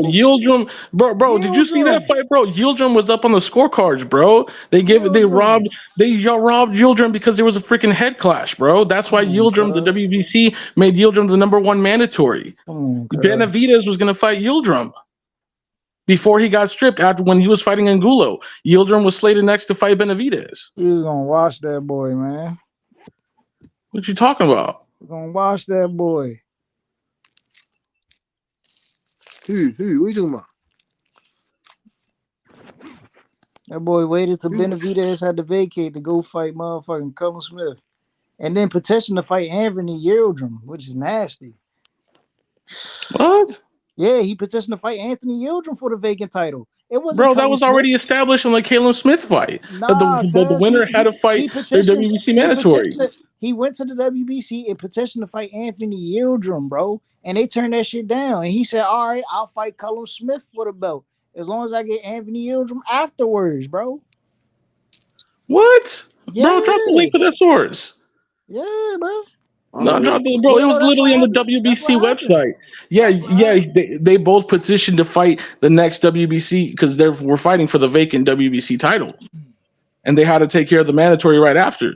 Yildirim, bro, did you see that fight, bro? Yildirim was up on the scorecards, bro. They robbed Yildirim because there was a freaking head clash, bro. That's why Yildirim, the WBC, made Yildirim the #1 mandatory. Benavidez was gonna fight Yildirim before he got stripped when he was fighting Angulo. Yildirim was slated next to fight Benavidez. You gonna watch that boy, man. What you talking about? You're gonna watch that boy. Who? What are you talking about? That boy waited till Benavidez had to vacate to go fight motherfucking Callum Smith. And then petition to fight Anthony Yildirim, which is nasty. What? Yeah, he petitioned to fight Anthony Yildirim for the vacant title. It wasn't. Bro, that was already established in the Caleb Smith fight. The winner had to fight the WBC mandatory. He went to the WBC and petitioned to fight Anthony Yildirim, bro. And they turned that shit down. And he said, all right, I'll fight Callum Smith for the belt. As long as I get Anthony Yildirim afterwards, bro. What? Yeah. Bro, drop the link for their source. Yeah, bro. No, drop the, bro. It was literally on the WBC website. Yeah. They both petitioned to fight the next WBC because we're fighting for the vacant WBC title. And they had to take care of the mandatory right after.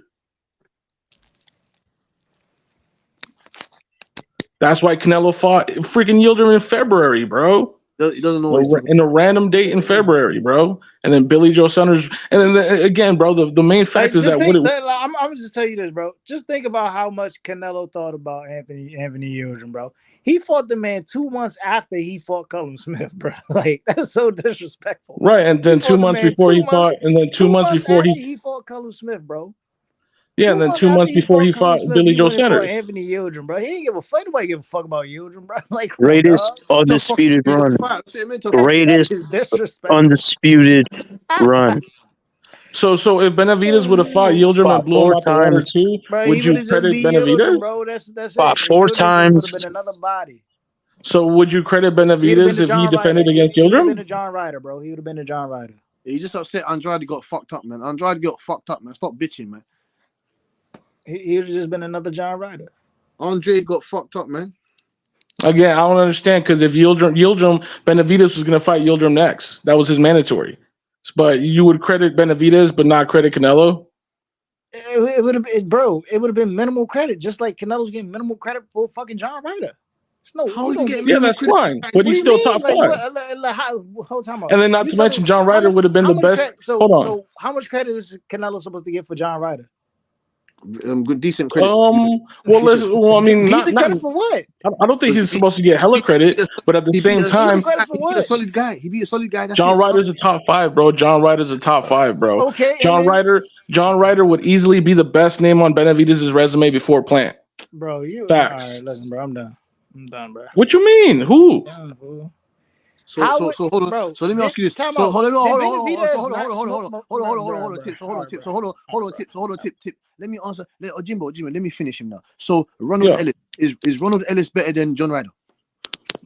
That's why Canelo fought freaking Yildirim in February, bro. He doesn't know in a random date in February, bro. And then Billy Joe Saunders. And then again, bro, the main fact is that I'm just tell you this, bro. Just think about how much Canelo thought about Anthony Yildirim, bro. He fought the man 2 months after he fought Callum Smith, bro. Like, that's so disrespectful. Right, and then 2 months before he fought, and then 2 months before he fought Callum Smith, bro. Yeah, and then 2 months before he fought Billy Joe Saunders. Anthony Yildirim, bro. He didn't give a fuck. Nobody give a fuck about Yildirim, bro. Like, greatest undisputed run. Greatest undisputed run. So if Benavidez would have fought Yildirim and blew him out the water too, would you credit Benavidez? Bro, that's fought 4 times. Been another body. So would you credit Benavidez if he defended against Yildirim? He would have been a John Ryder, bro. He would have been a John Ryder. He just upset Andrade got fucked up, man. Andrade got fucked up, man. Stop bitching, man. He would have just been another John Ryder. Andre got fucked up, man. Again, I don't understand because if Benavidez was going to fight Yildirim next, that was his mandatory. But you would credit Benavidez, but not credit Canelo. It would have been, bro. It would have been minimal credit, just like Canelo's getting minimal credit for fucking John Ryder. No, How you is he don't getting get. Yeah, minimal that's credit? fine. But What do he's you still mean? top Like five. what? Like how? Whole time out. And then not You to talking mention John how Ryder much? would have been How the much best. credit? Hold on. So how much credit is Canelo supposed to get for John Ryder? Good, decent credit. Well, let's. Decent. Well, I mean, not. Decent credit for what? I don't think Because he's supposed to get hella credit, but at the he beat same a solid time, Decent credit guy. for He beat a what? solid guy. He beat a solid guy. That's John it. Ryder's a top five, bro. John Ryder's a top five, bro. Okay, and John then, Ryder would easily be the best name on Benavidez' resume before Plant. bro, you Facts. all right? Listen, bro, I'm done. I'm done, bro. What you mean? Who? Done, fool. So How hold on. bro? So let me ask you this. Time So out. hold on, Did hold on, Benavidez hold on, not hold on, hold on, smoke? hold on, hold on, hold on, Bro, hold on, bro. tip. So All hold on, right, tip. bro. So hold on, tip. So hold on, tip. Let me answer. Jimbo, let me finish him now. So Ronald Yeah. Ellis is Ronald Ellis better than John Ryder?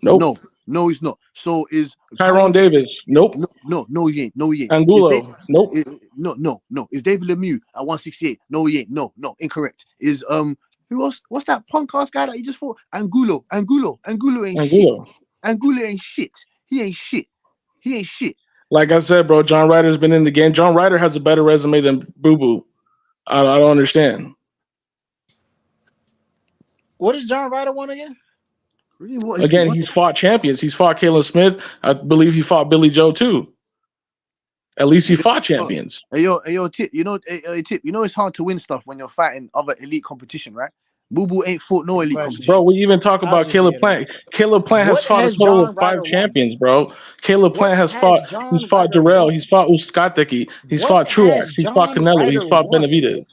Nope. No, he's not. So is Tyrone Davis? Nope. No, he ain't. Is Angulo? Nope. no. Is David Lemieux at 168? No, he ain't. No, incorrect. Is who else? What's that punk ass guy that he just fought? Angulo ain't shit. Angulo. Angulo ain't shit. He ain't shit. Like I said, bro, John Ryder's been in the game. John Ryder has a better resume than Boo Boo. I don't understand. What is John Ryder won again? Really, what is Again, he? he's fought champions. He's fought Caleb Smith. I believe he fought Billy Joe too. At least he fought champions. Hey yo, Tip. Tip. You know it's hard to win stuff when you're fighting other elite competition, right? Boo Boo ain't fought no elite competition. Bro, we even talk about Caleb Plant. Caleb Plant has fought a total of 5 champions, bro. Caleb Plant has fought. He's fought Darrell. He's fought Uskateki. He's fought Truex. He's fought Canelo. He's fought Benavidez.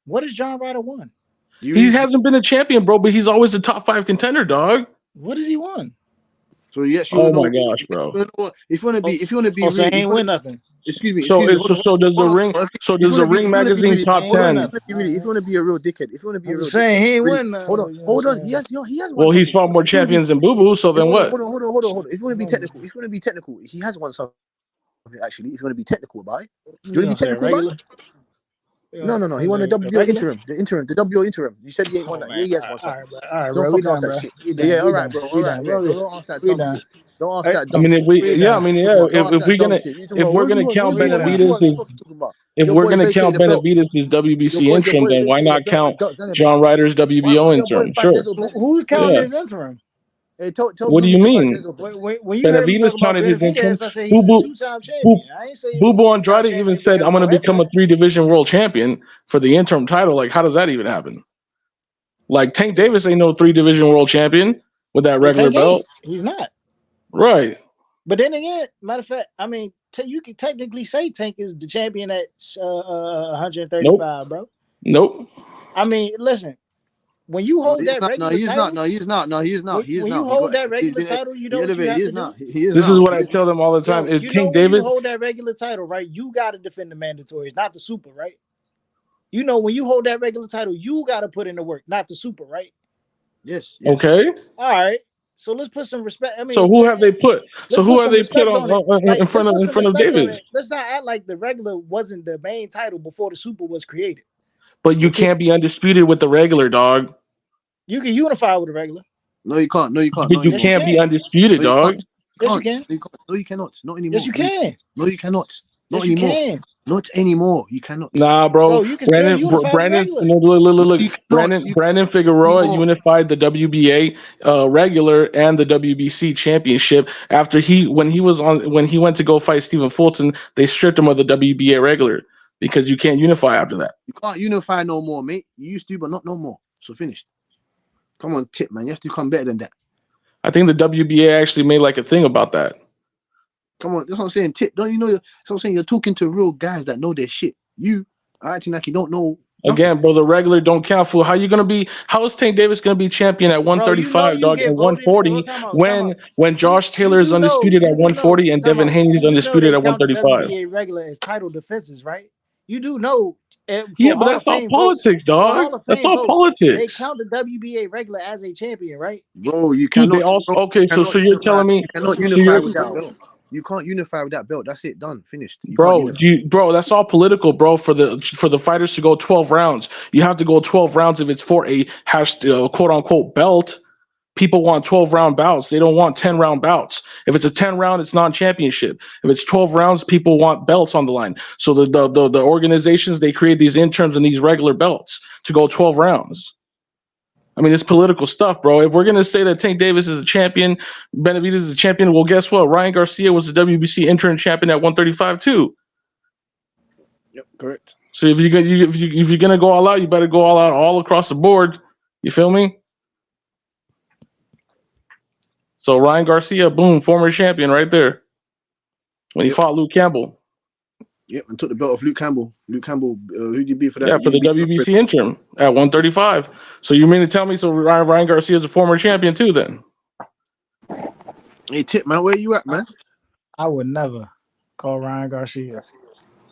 What has John Ryder won? He hasn't been a champion, bro, but he's always a top 5 contender, dog. What has he won? So yes, oh my gosh, bro! If you want to be, so he ain't win nothing. Excuse me. So does the Ring magazine top 10? If you want to be a real dickhead, he ain't win nothing. Hold on. He has Well, he's fought more champions than Boo Boo. So then what? Hold on. If you want to be technical, he has won something. Actually, if you want to be technical about it, you want to be technical about it? No. He won the WBO interim. The WBO interim. You said he ain't won that. Yeah, he has won something. All right, Don't fucking ask that shit. Yeah, all right, bro. Don't ask that dumb shit. Don't ask that dumb shit. If we're gonna count Benavidez, if we're gonna count Benavidez' WBC interim, then why not count John Ryder's WBO interim? Sure. Who's counting his interim? Hey, tell what do you mean? When you heard me talk about counted his interim. Benavidez, I said he's a 2-time champion. I ain't say Boo Boo Andrade even said, "I'm going to become a 3-division world champion for the interim title." Like, how does that even happen? Like, Tank Davis ain't no 3-division world champion with that regular belt. He's not. Right. But then again, matter of fact, I mean, you can technically say Tank is the champion at 135, bro. Nope. I mean, listen. When you hold that regular title, No, he's not. When you hold that regular title, you know what you have to do? This is what I tell them all the time. Is Tank Davis? When you hold that regular title, right? You got to defend the mandatories, not the super, right? You know, when you hold that regular title, you got to put in the work, not the super, right? Yes. Okay. All right. So let's put some respect. I mean, so who have they put? So who have they put in front of Davis? Let's not act like the regular wasn't the main title before the super was created. But you can't be undisputed with the regular, dog. You can unify with the regular. No, you can't. But you can't be undisputed, dog. Yes, you can. No, you cannot. Not anymore. Yes, you can. No, you cannot. Not anymore. Not anymore. You cannot. Nah, bro. You can Brandon Figueroa unified the WBA regular and the WBC championship after when he went to go fight Stephen Fulton. They stripped him of the WBA regular because you can't unify after that. You can't unify no more, mate. You used to, but not no more. So finished. Come on, Tip, man. You have to come better than that. I think the WBA actually made like a thing about that. Come on, that's what I'm saying. Tip, don't you know? That's what I'm saying. You're talking to real guys that know their shit. You are acting like you don't know. Nothing. Again, bro, the regular don't count for. How is Tank Davis gonna be champion at 135, dog, and 140 when Josh Taylor is undisputed at 140 and Devin Haney is undisputed at 135? WBA regular as title defenses, right? You do know. Yeah, but that's all politics, dog. That's all politics. They count the WBA regular as a champion, right? Bro, you cannot. So you're telling me you cannot unify with that belt. You can't unify with that belt. That's it. Done. Finished. Bro, that's all political, bro. For the fighters to go 12 rounds, you have to go 12 rounds if it's for a quote unquote belt. People want 12-round bouts. They don't want 10-round bouts. If it's a 10-round, it's non-championship. If it's 12 rounds, people want belts on the line. So the organizations, they create these interims and these regular belts to go 12 rounds. I mean, it's political stuff, bro. If we're going to say that Tank Davis is a champion, Benavidez is a champion, well, guess what? Ryan Garcia was the WBC interim champion at 135 too. Yep, correct. So if you're gonna go all out, you better go all out all across the board. You feel me? So Ryan Garcia, boom, former champion right there. When he fought Luke Campbell. Yep, and took the belt off Luke Campbell. Luke Campbell, who did you beat for that? Yeah, for the WBC interim at 135. So you mean to tell me Ryan Garcia is a former champion too then? Hey, Tip, man, where you at, man? I would never call Ryan Garcia.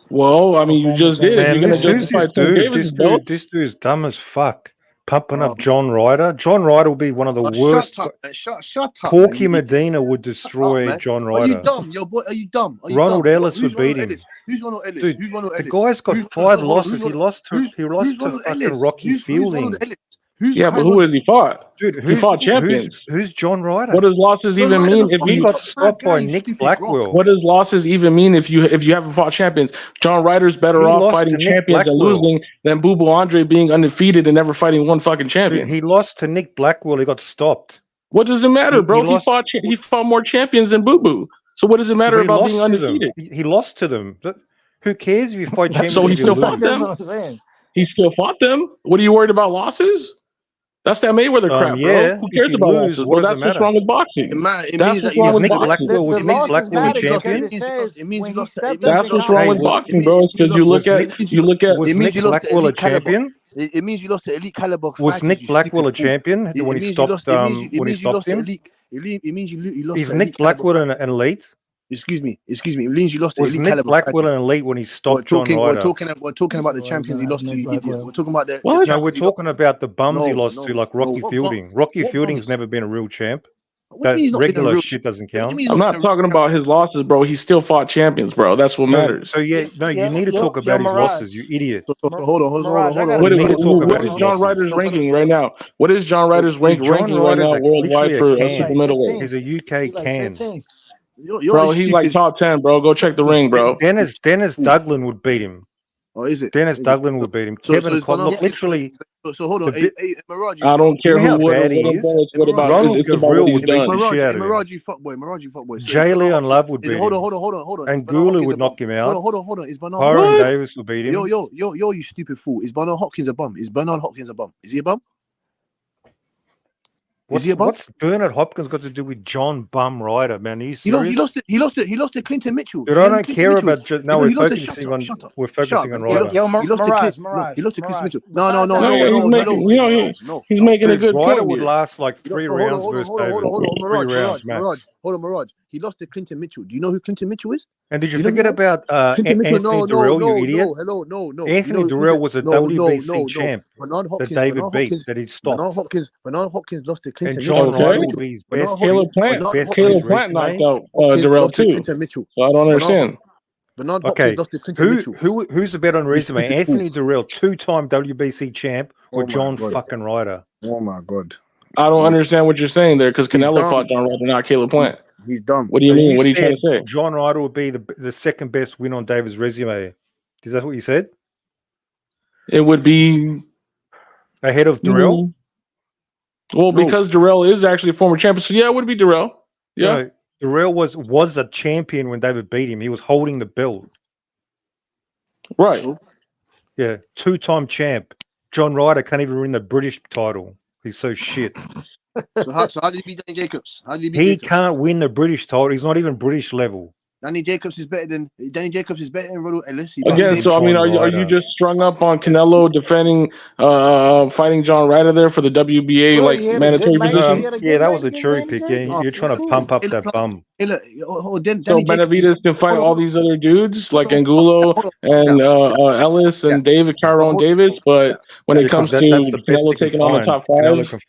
Well, I mean, you just did. Man, who's this dude? This dude's dumb as fuck. Pumping up John Ryder. John Ryder will be one of the worst. Shut up, man. Shut up. Corky Medina would destroy John Ryder. Are you dumb? Yo, boy, are you dumb? Ronald Ellis would beat him. Who's Ronald Ellis? Dude, who's Ronald Ellis? The guy's got 5 losses. He lost to fucking Rocky Fielding. Yeah, but who has he fought? Dude, he fought champions. Who's John Ryder? What does losses even mean if he got stopped by Nick Blackwell? What does losses even mean if you haven't fought champions? John Ryder's better off fighting champions and losing than Boo Boo Andre being undefeated and never fighting one fucking champion. Dude, he lost to Nick Blackwell. He got stopped. What does it matter, bro? He fought more champions than Boo Boo. So what does it matter about being undefeated? He lost to them. Who cares if you fight champions? So he still fought them. That's what I'm saying. He still fought them. What are you worried about losses? That's that Mayweather crap, bro. Who cares about losses? Well, that's what's wrong with boxing. That's what's wrong with boxing. Was Nick Blackwell a champion? It means you lost. That's what's wrong with boxing, bro. It's because you look at. Was Nick Blackwell a champion? It means you lost to elite caliber. Was Nick Blackwell a champion when he stopped? When he stopped him? It means you lost. Is Nick Blackwell an elite? Excuse me. It means you lost to elite caliber. Was Nick Blackwell an elite when he stopped John Ryder? We're talking about the champions he lost to, you idiot. We're talking about the. No, we're talking about the bums he lost to, like Rocky Fielding. Rocky Fielding's never been a real champ. That regular shit doesn't count. I'm not talking about his losses, bro. He still fought champions, bro. That's what matters. So you need to talk about his losses, you idiot. Hold on. What is John Ryder's ranking right now? What is John Ryder's ranking right now worldwide for super middleweight? He's a UK can. Bro, he's like top 10, bro. Go check the ring, bro. Dennis Douglin would beat him. Oh, is it? Dennis Douglin would beat him. Kevin Conlon, literally. So hold on. Mirage, I don't care who what about. Ronald Gavril would beat the Mirage, shit out of him. Mirage, fuckboy. Jay Leon Love would beat him. Hold on. And Gulu would knock him out. Hold on. Is Bernard Byron Davis would beat him. Yo, you stupid fool. Is Bernard Hopkins a bum? Is he a bum? What's Bernard Hopkins got to do with John Bum Ryder, man? Are you serious? He lost to Clinton Mitchell. Dude, I don't care about. No, we're focusing on Ryder. Yo, Mirage. He lost to Clinton Mitchell. No. He's making a good point. Ryder would last like 3 rounds versus Davis. Hold on, Mirage. He lost to Clinton Mitchell. Do you know who Clinton Mitchell is? And did you forget about Anthony Durrell, you idiot? No. Anthony Durrell was a WBC champ that David beat, that he stopped. Bernard Hopkins lost to Clinton Mitchell. And John Ryder would be his best. Caleb Plant knocked out Durrell too. So I don't understand. Bernard Hopkins lost to Clinton Mitchell. Who's the better on resume? Anthony Durrell, 2-time WBC champ, or John fucking Ryder? Oh my God. I don't understand what you're saying there because Canelo fought John Ryder, not Caleb Plant. He's dumb. What do you mean? What are you trying to say? John Ryder would be the second best win on Davis' resume. Is that what you said? It would be ahead of Durrell. Well, because Durrell is actually a former champion, so yeah, it would be Durrell. Yeah, no, Durrell was a champion when David beat him. He was holding the belt. Right. Yeah, 2-time champ. John Ryder can't even win the British title. He's so shit. So how did he beat Danny Jacobs? He can't win the British title. He's not even British level. Danny Jacobs is better than Ronald Ellis. Again, so I mean, are you just strung up on Canelo defending, fighting John Ryder there for the WBA mandatory position? Yeah, that was a cherry pick. Yeah, you're trying to pump up that bum. So Benavidez can fight all these other dudes like Angulo and Ellis and Tyrone Davis, but when it comes to Canelo taking on the top 5,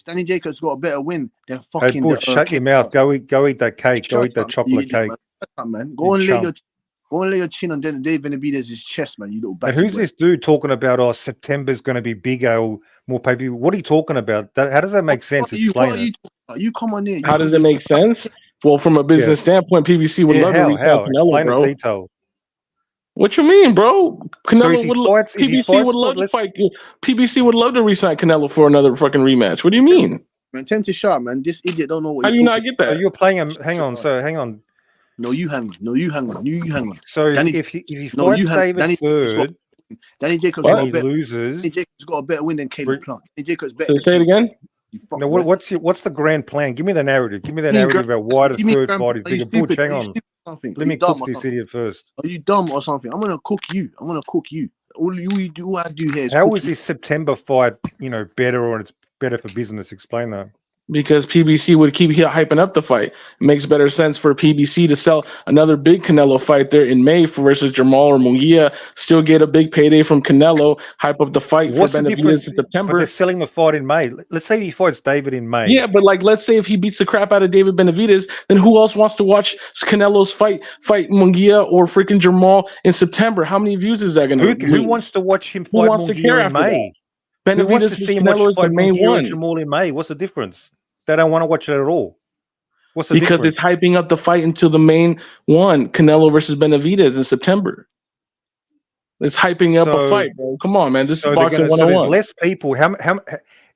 Danny Jacobs got a better win than fucking. Hey, shut your mouth. Go eat that cake. Go eat that chocolate cake. Man. Go and lay your. Go and lay your chin on Dave Benavidez' chest, man. You little batty And who's boy. this dude talking about? Oh, September's going to be bigger or more pay-per-view. What are you talking about? How does that make sense? Explain What are you talking about? You come on here. How does it make sense? Well, from a business standpoint, PBC would love to reach out Canelo, Explain bro. in detail. What you mean, bro? Canelo would PBC would love to fight. PBC would love to resign Canelo for another fucking rematch. What do you mean? Man, tempted sharp, man. This idiot don't know what How he's do you talking not get that? So you're playing him. Hang on. No, you hang on. You hang on. So if he fights David third, Danny Jacobs and he loses, Danny Jacobs got a better win than Caleb Plant. Danny Jacobs better. So say it again. No, what's the grand plan? Give me the narrative. Give me the narrative about why the third fight is bigger. Butch, hang on. Let me cook this idiot first. Are you dumb or something? I'm gonna cook you. All I do here is how is this September fight, better, or it's better for business? Explain that. Because PBC would keep hyping up the fight. It makes better sense for PBC to sell another big Canelo fight there in May versus Jamal or Munguia, still get a big payday from Canelo, hype up the fight for Benavidez in September. But they're selling the fight in May. Let's say he fights David in May. Yeah, but let's say if he beats the crap out of David Benavidez, then who else wants to watch Canelo's fight Munguia or freaking Jamal in September? How many views is that going to Who wants to watch him fight Munguia in May? Who wants to see him watch fight Munguia or Jamal in May? What's the difference? They don't want to watch it at all. What's the difference? Because it's hyping up the fight until the main one, Canelo versus Benavidez in September. It's hyping up a fight, bro. Come on, man. This is boxing 101. So there's less people.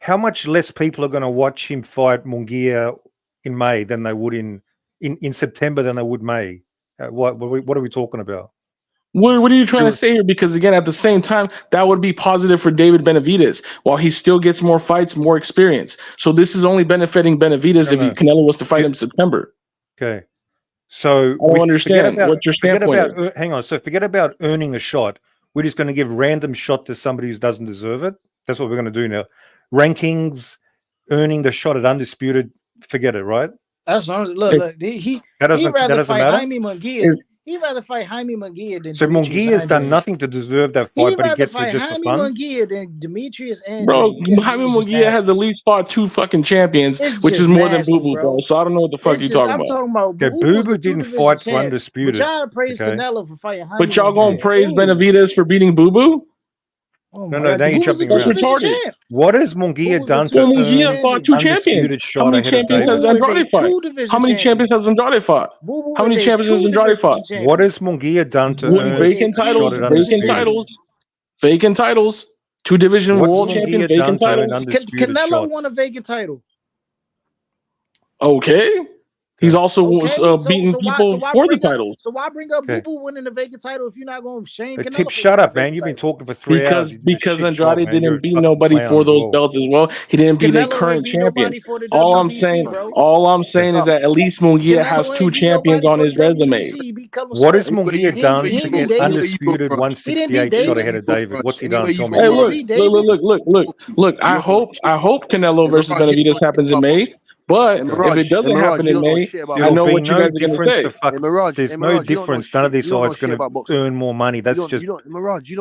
How much less people are going to watch him fight Munguia in May than they would in September than they would May? What are we talking about? What are you trying to say here? Because again, at the same time, that would be positive for David Benavidez, while he still gets more fights, more experience. So this is only benefiting Benavidez if Canelo was to fight him in September. Okay. So I don't understand what your standpoint is. Hang on. So forget about earning a shot. We're just going to give random shot to somebody who doesn't deserve it. That's what we're going to do now. Rankings, earning the shot at undisputed. Forget it, right? That's what I'm look. He'd rather fight Jaime Munguia. He'd rather fight Jaime Munguia than so Munguia's done nothing to deserve that fight, but he gets it just for fun. Munguia than Demetrius and bro, Jaime Munguia has at least fought 2 fucking champions, which is more than Boo Boo, bro. So I don't know what the fuck you're talking about. I'm talking about okay, Boo Boo didn't fight for undisputed. But y'all praise Canelo for fighting Jaime. But y'all gonna praise Benavidez for beating Boo Boo? Oh no, now you're jumping around. What has Munguia done to Munguia fought 2 champions? Shot ahead of David? Has Andrade fought? How many champions has Andrade fought? How many champions has Andrade fought? What has Munguia done to earn vacant titles? Vacant titles. 2 division world champion vacant titles. Canelo won a vacant title. Okay. He's also beating people for the titles. So why bring up Boo Boo winning the vacant title if you're not going to shame Canelo? Tip, shut up, man. You've been talking for 3 hours. Because Andrade didn't beat nobody for those belts as well. He didn't beat a current champion. All I'm saying is that at least Munguia has 2 champions on his resume. What has Munguia done to get undisputed 168 shot ahead of David? What's he done? Hey, look. I hope Canelo versus Benavidez happens in May. But if it doesn't happen in May, I know what you guys are going to say. There's no difference. None of this is going to earn more money. That's just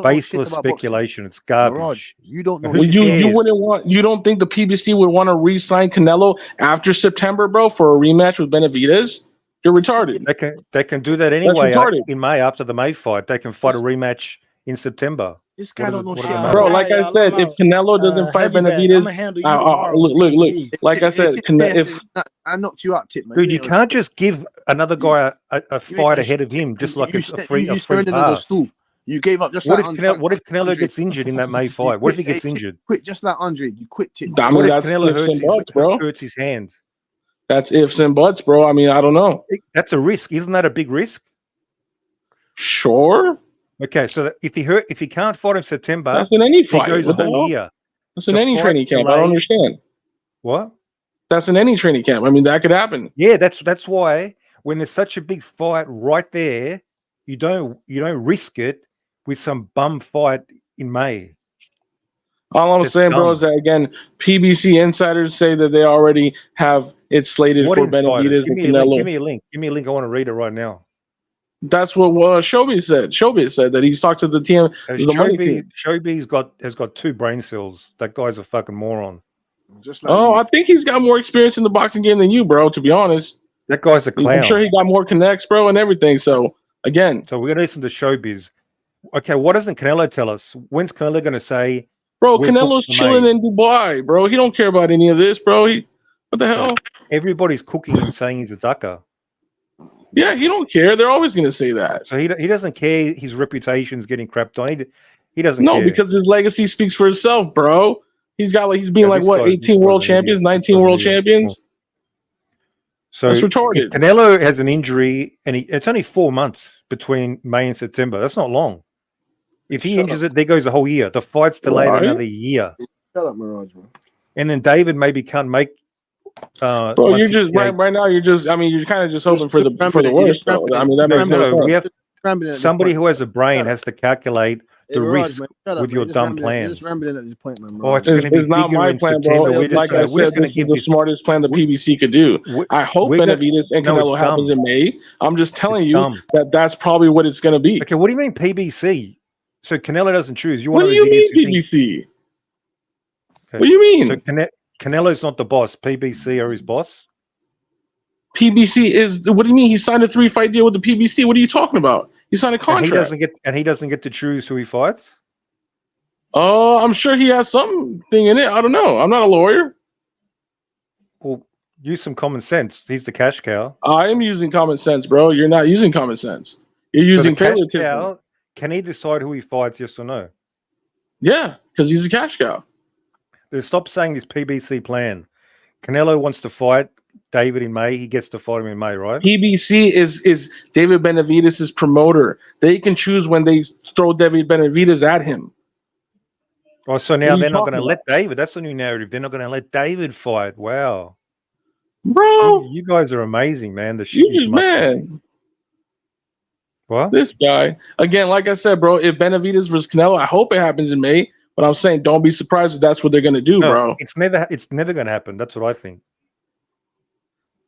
baseless speculation. It's garbage. You don't know. You wouldn't want. You don't think the PBC would want to re-sign Canelo after September, bro, for a rematch with Benavidez? You're retarded. They can do that anyway in May after the May fight. They can fight a rematch in September. This guy don't know shit, bro. Like I said, if Canelo doesn't fight Benavidez, look. Like I said, if I knocked you out, Tip, man. Dude, you can't just give another guy a fight ahead of him just like it's a free pass. You gave up just what like if Canelo gets injured in that May fight? What if he gets injured? Quit just like Andre. You quit, Tip. I mean, that's Canelo hurts his hand. That's ifs and buts, bro. I mean, I don't know. That's a risk. Isn't that a big risk? Sure. Okay, so if he can't fight in September, that's in any fight. He goes a whole year. That's in any training camp. I don't understand. What? That's in any training camp. I mean, that could happen. Yeah, that's why when there's such a big fight right there, you don't risk it with some bum fight in May. All I'm saying, bro, is that again, PBC insiders say that they already have it slated for Benavidez and Canelo. Give me a link. Give me a link. I want to read it right now. That's what Shobi said. Shobi said that he's talked to the team. Shobi has got 2 brain cells. That guy's a fucking moron. Just like I think he's got more experience in the boxing game than you, bro. To be honest, that guy's a clown. I'm sure he got more connects, bro, and everything. So Again. So we're gonna listen to showbiz. Okay, what doesn't Canelo tell us? When's Canelo gonna say? Bro, Canelo's chilling in Dubai, bro. He don't care about any of this, bro. What the hell? Everybody's cooking and saying he's a ducker. Yeah, he don't care. They're always gonna say that. So he doesn't care. His reputation's getting crapped on. He doesn't No, care. because his legacy speaks for itself, bro. He's been like what, 18 world champions, 19 world champions. So that's retarded. If Canelo has an injury and it's only 4 months between May and September, that's not long. If he injures it, there goes a whole year. The fight's delayed another year. Shut up, Mirage, man. And then David maybe can't make. Bro, you're just right now. You're just. I mean, you're kind of just hoping for the worst. Though. I mean, that makes no sense. We have somebody who has a brain has to calculate the risk with your dumb plan. You're just rambling at this point, man. Oh, it's not my plan, bro. Like I said, this is the smartest plan the PBC could do. I hope Benavidez and Canelo happens in May. I'm just telling you that that's probably what it's going to be. Okay, what do you mean PBC? So Canelo doesn't choose. What do you mean PBC? What do you mean? So Canelo's not the boss. PBC are his boss. PBC is. What do you mean? He signed a 3-fight deal with the PBC. What are you talking about? He signed a contract. And he doesn't get to choose who he fights. I'm sure he has something in it. I don't know. I'm not a lawyer. Well, use some common sense. He's the cash cow. I am using common sense, bro. You're not using common sense. You're using favoritism. Can he decide who he fights? Yes or no? Yeah, because he's a cash cow. Stop saying this PBC plan. Canelo wants to fight David in May. He gets to fight him in May, right? PBC is David Benavidez' promoter. They can choose when they throw David Benavidez at him. Oh, so now they're not going to let David. That's the new narrative. They're not going to let David fight. Wow, bro, you guys are amazing, man. The shit you man. What? This guy again, like I said, bro. If Benavidez versus Canelo, I hope it happens in May. But I'm saying, don't be surprised if that's what they're going to do, bro. It's never going to happen. That's what I think.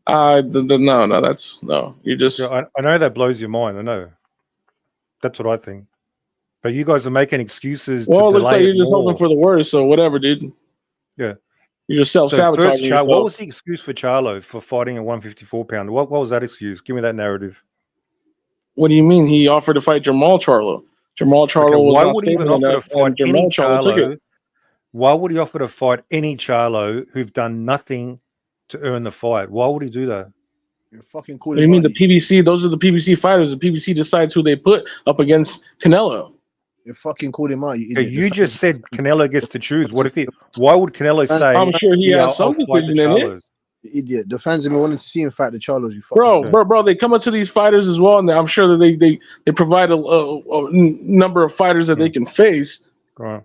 No. You just. Yeah, I know that blows your mind. I know. That's what I think. But you guys are making excuses. Well, it looks like you're just hoping for the worst. So whatever, dude. Yeah. You're just self-sabotaging. What was the excuse for Charlo for fighting a 154 pounder? What was that excuse? Give me that narrative. What do you mean? He offered to fight Jamal Charlo. Jamal Charlo was. Why would he even offer to fight any Charlo? Why would he offer to fight any Charlo who've done nothing to earn the fight? Why would he do that? You're fucking cool. What do you mean the PBC? Those are the PBC fighters. The PBC decides who they put up against Canelo. You're fucking called him out. You idiot. You just said Canelo gets to choose. What if he? Why would Canelo say? I'm sure he has some decision in it. You idiot. The fans have been wanting to see him fight the Charlos. You bro. They come up to these fighters as well, and I'm sure that they provide a number of fighters that they can face. Right.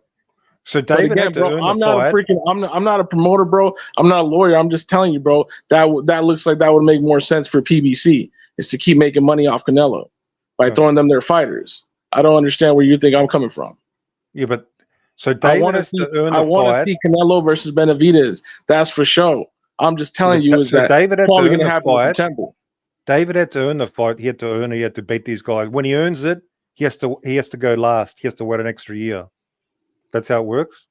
So David, again, bro, I'm not a promoter, bro. I'm not a lawyer. I'm just telling you, bro. That looks like that would make more sense for PBC is to keep making money off Canelo by throwing them their fighters. I don't understand where you think I'm coming from. Yeah, but so David has to earn the fight. I want to see Canelo versus Benavidez. That's for sure. I'm just telling you is that David had probably to earn going to happen in fight. September. David had to earn the fight. He had to earn it. He had to beat these guys. When he earns it, he has to go last. He has to wait an extra year. That's how it works.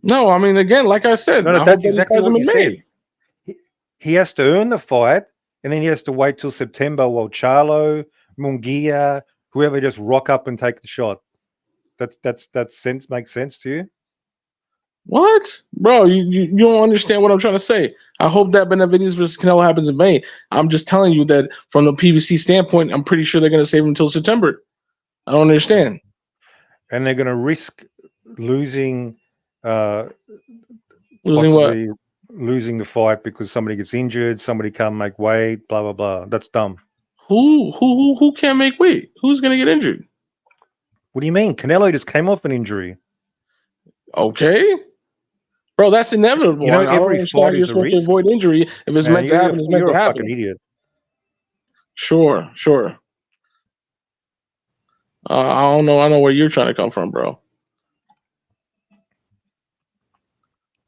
No, I mean, again, like I said, that's exactly what you said. He has to earn the fight, and then he has to wait till September while Charlo, Munguia, whoever just rock up and take the shot. That makes sense to you? What, bro? You don't understand what I'm trying to say. I hope that Benavidez versus Canelo happens in May. I'm just telling you that from the PBC standpoint, I'm pretty sure they're going to save him until September. I don't understand. And they're going to risk losing what? Losing the fight because somebody gets injured, somebody can't make weight, blah blah blah. That's dumb. Who can't make weight? Who's going to get injured? What do you mean? Canelo just came off an injury. Okay. Bro, that's inevitable. You know, every fight is a risk. To avoid injury. If it's meant to happen, it's meant to happen. Fucking idiot. Sure. I don't know. I know where you're trying to come from, bro.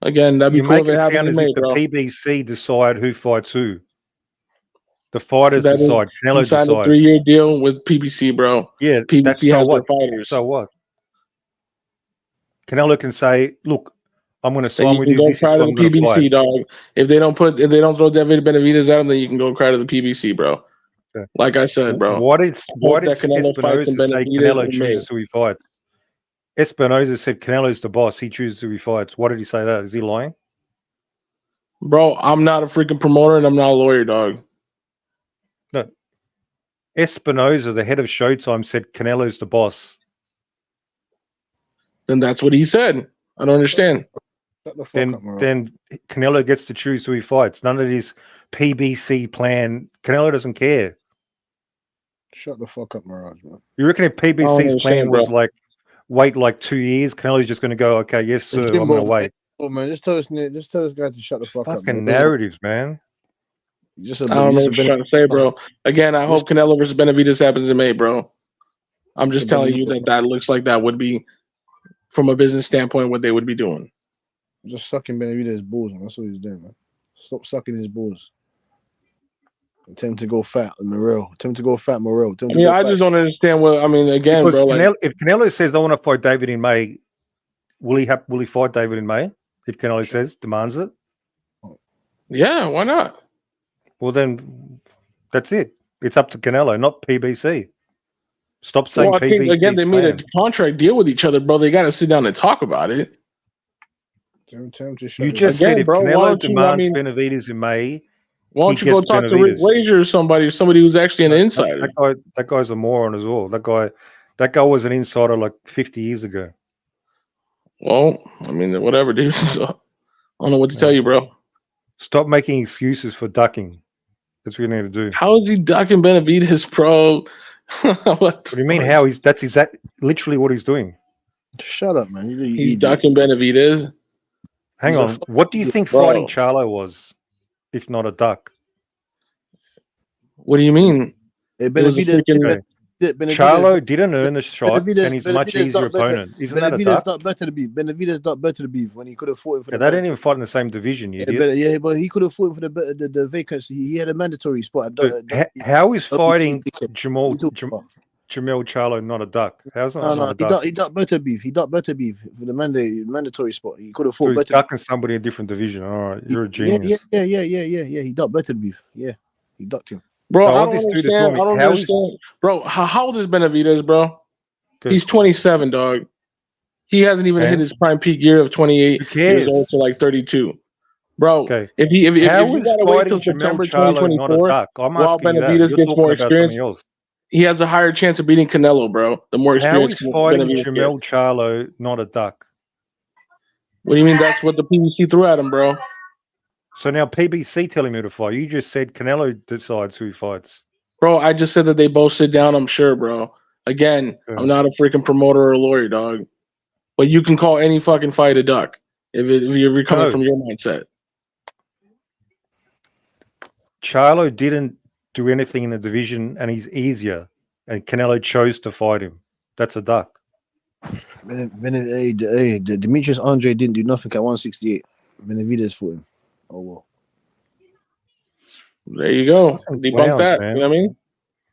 Again, that'd be cool if it happened in May, bro. The PBC decide who fights who. The fighters decide. Canelo signed a 3-year deal with PBC, bro. Yeah, PBC has their fighters. So what? Canelo can say, "Look, I'm going to sign with you. This is what I'm going to fight." Dog. If they don't throw David Benavidez at him, then you can go cry to the PBC, bro. Like I said, bro. Why did Hope that Canelo fights Espinosa in say Benavidez Canelo in May. chooses who he fights? Espinosa said Canelo's the boss. He chooses who he fights. Why did he say that? Is he lying? Bro, I'm not a freaking promoter and I'm not a lawyer, dog. No. Espinosa, the head of Showtime, said Canelo's the boss. Then that's what he said. I don't understand. Shut the fuck Then, up, Morales. then Canelo gets to choose who he fights. None of this PBC plan. Canelo doesn't care. Shut the fuck up, Mirage, man. You reckon if I don't PBC's plan understand, was bro. like wait like 2 years, Canelo's just going to go, okay, yes sir, I'm going to wait. Oh man, just tell this guy to shut the fuck up. Fucking Man. narratives, man. I don't know what you're trying to say, bro. Again, I hope Canelo versus Benavidez happens in May, bro. I'm just telling you that looks like that would be, from a business standpoint, what they would be doing. Just sucking Benavidez' balls, man. That's what he's doing, man. Stop sucking his balls. Tell him to go fat, Morel. Tell him to go fat, Morel. I mean, I just don't understand what. I mean, again, Because bro. Canelo, if Canelo says I want to fight David in May, will he fight David in May? If Canelo says demands it, yeah, why not? Well, then that's it. It's up to Canelo, not PBC. Stop saying Well, I think, PBC. again, they made a contract deal with each other, bro. They got to sit down and talk about it. Tell him to You just said if Canelo demands Benavidez in May, why don't you go talk to Rick Wager or somebody who's actually an insider? That guy's a moron as well. That guy was an insider like 50 years ago. Well, I mean, whatever, dude. I don't know what to tell you, bro. Stop making excuses for ducking. That's what you need to do. How is he ducking Benavidez, bro? What do you mean? How that's literally what he's doing. Shut up, man. He's ducking Benavidez. Hang on. What do you think fighting Charlo was, if not a duck? What do you mean? Charlo didn't earn the shot, and he's a much easier opponent. Isn't that a duck? Benavidez not better to beef when he could have fought him for they didn't even fight in the same division, you idiot. But he could have fought him for the vacancy. He had a mandatory spot. How is fighting Jamel Charlo not a duck? How's not a duck? He ducked better beef. He ducked better beef for the mandatory spot. He could have fought so he's better. ducking somebody in a different division. All right, you're a genius. Yeah. He ducked better beef. Yeah, he ducked him. Bro, I don't understand. Bro, how old is Benavidez, bro? Good. He's 27, dog. He hasn't even hit his prime peak year of 28 years old to like 32. Bro, if you gotta wait till September 2024 while Benavidez gets more experience, he has a higher chance of beating Canelo, bro. The more experience. How is fighting Jamel Charlo not a duck? What do you mean? That's what the PBC threw at him, bro. So now PBC telling me to fight. You just said Canelo decides who he fights. Bro, I just said that they both sit down, I'm sure, bro. Again, I'm not a freaking promoter or a lawyer, dog. But you can call any fucking fight a duck if you're coming from your mindset. Charlo didn't do anything in the division, and he's easier. And Canelo chose to fight him. That's a duck. Demetrius Andrade didn't do nothing at 168. Benavidez fought him. Oh well. There you go. Debunk that. Man. You know what I mean?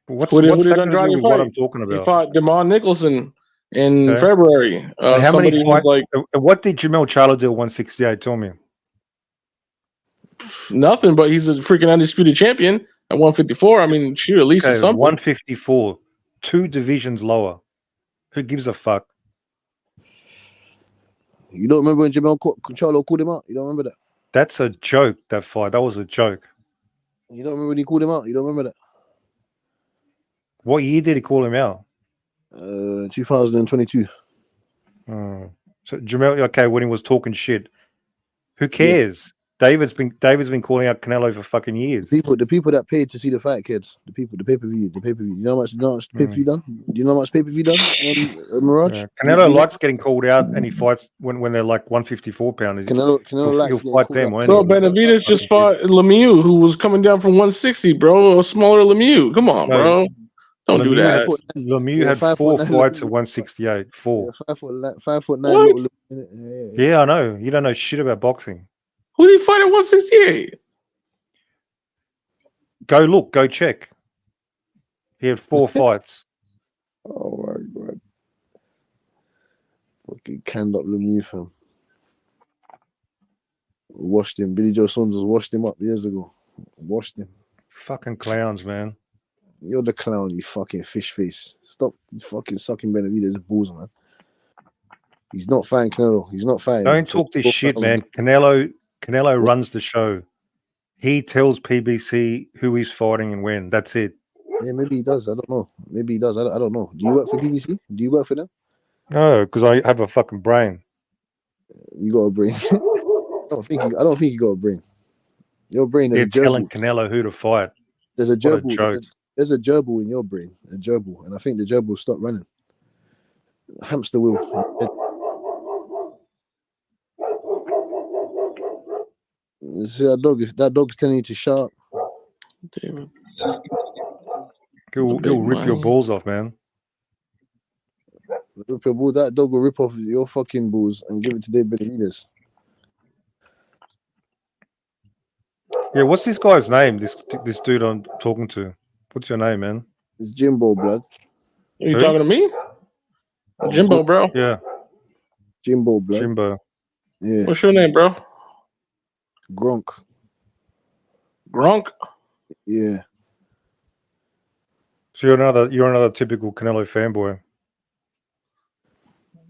What's that going to do with what I'm talking about? He fought Demond Nicholson in February. How many fights? What did Jamel Charlo do at 168? Tell me. Nothing, but he's a freaking undisputed champion at 154. I mean, shoot, at least it's something. 154, 2 divisions lower. Who gives a fuck? You don't remember when Jamel Charlo called him out? You don't remember that? That's a joke, that fight. That was a joke. You don't remember when he called him out? You don't remember that? What year did he call him out? 2022. So Jamel, when he was talking shit. Who cares? Yeah. David's been calling out Canelo for fucking years. The people that paid to see the fight, kids. The pay-per-view. You know how much pay-per-view done? Do you know how much pay-per-view done? Mirage? Yeah. Canelo likes getting called out, and he fights when they're like 154 pounders. Canelo likes he'll fight them. Bro, Benavidez just fought Lemieux, who was coming down from 160, bro. A smaller Lemieux. Come on, bro. Don't do that. Lemieux had 4 fights at 168. 4. 5'9". Yeah, I know. You don't know shit about boxing. Who did he fight at 168? Go check. He had 4 fights. Oh my god. Fucking canned up Lemieux, fam. Washed him. Billy Joe Saunders washed him up years ago. Washed him. Fucking clowns, man. You're the clown, you fucking fish face. Stop fucking sucking Benavidez' balls, man. He's not fighting Canelo. He's not fighting. Don't talk this shit, man. Canelo runs the show. He tells PBC who he's fighting and when. That's it. Yeah, maybe he does. I don't know. Maybe he does. I don't know. Do you work for BBC? Do you work for them? No, because I have a fucking brain. You got a brain. I don't think you got a brain. Your brain is They're a gerbil. telling Canelo who to fight. There's a What a gerbil. joke. There's a gerbil in your brain. A gerbil, and I think the gerbil stopped running. Hamster wheel. See that dog's telling you to shut up. He'll rip your balls off, man. Rip your ball. That dog will rip off your fucking balls and give it to David Benavidez. Yeah, what's this guy's name? This dude I'm talking to. What's your name, man? It's Jimbo, blood. Are you talking to me? Jimbo, bro. Yeah. Jimbo, blood. Jimbo. Yeah. What's your name, bro? Gronk. Gronk? Yeah. So you're another typical Canelo fanboy.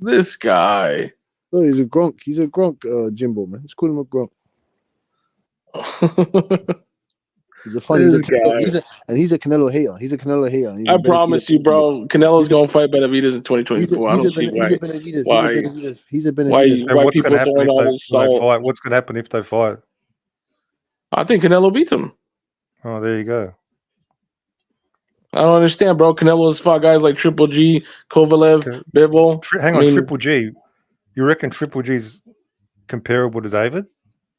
This guy. No, he's a Gronk. He's a Gronk, Jimbo, man. Let's call him a Gronk. He's a funny. He's a Canelo hater. He's a Canelo hater. I promise you, bro. Canelo's gonna fight Benavidez in 2024. I don't see why. He's a Benavidez. Why people throwing all this salt? What's gonna happen if they fight? I think Canelo beats him. Oh, there you go. I don't understand, bro. Canelo's fought guys like Triple G, Kovalev, Bivol. Hang on, Triple G. You reckon Triple G's comparable to David?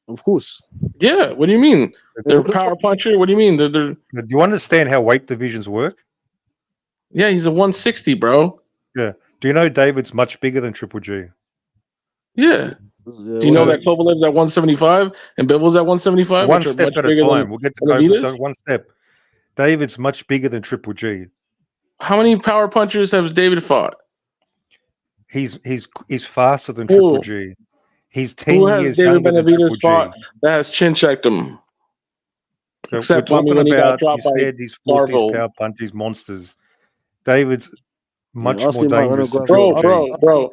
Of course. Yeah. What do you mean? They're a power puncher. What do you mean? They're... Do you understand how weight divisions work? Yeah, he's a 160, bro. Yeah. Do you know David's much bigger than Triple G? Yeah. Do you know that Kovalev's at 175 and Bivol's at 175? One step at a time. We'll get to Kovalev. One step. David's much bigger than Triple G. How many power punchers has David fought? He's faster than Triple G. He's 10 years younger than Triple G. That has chin checked him. So Except we're talking when he got about dropped by these 40 power punches monsters. David's much more dangerous than Triple G. Bro.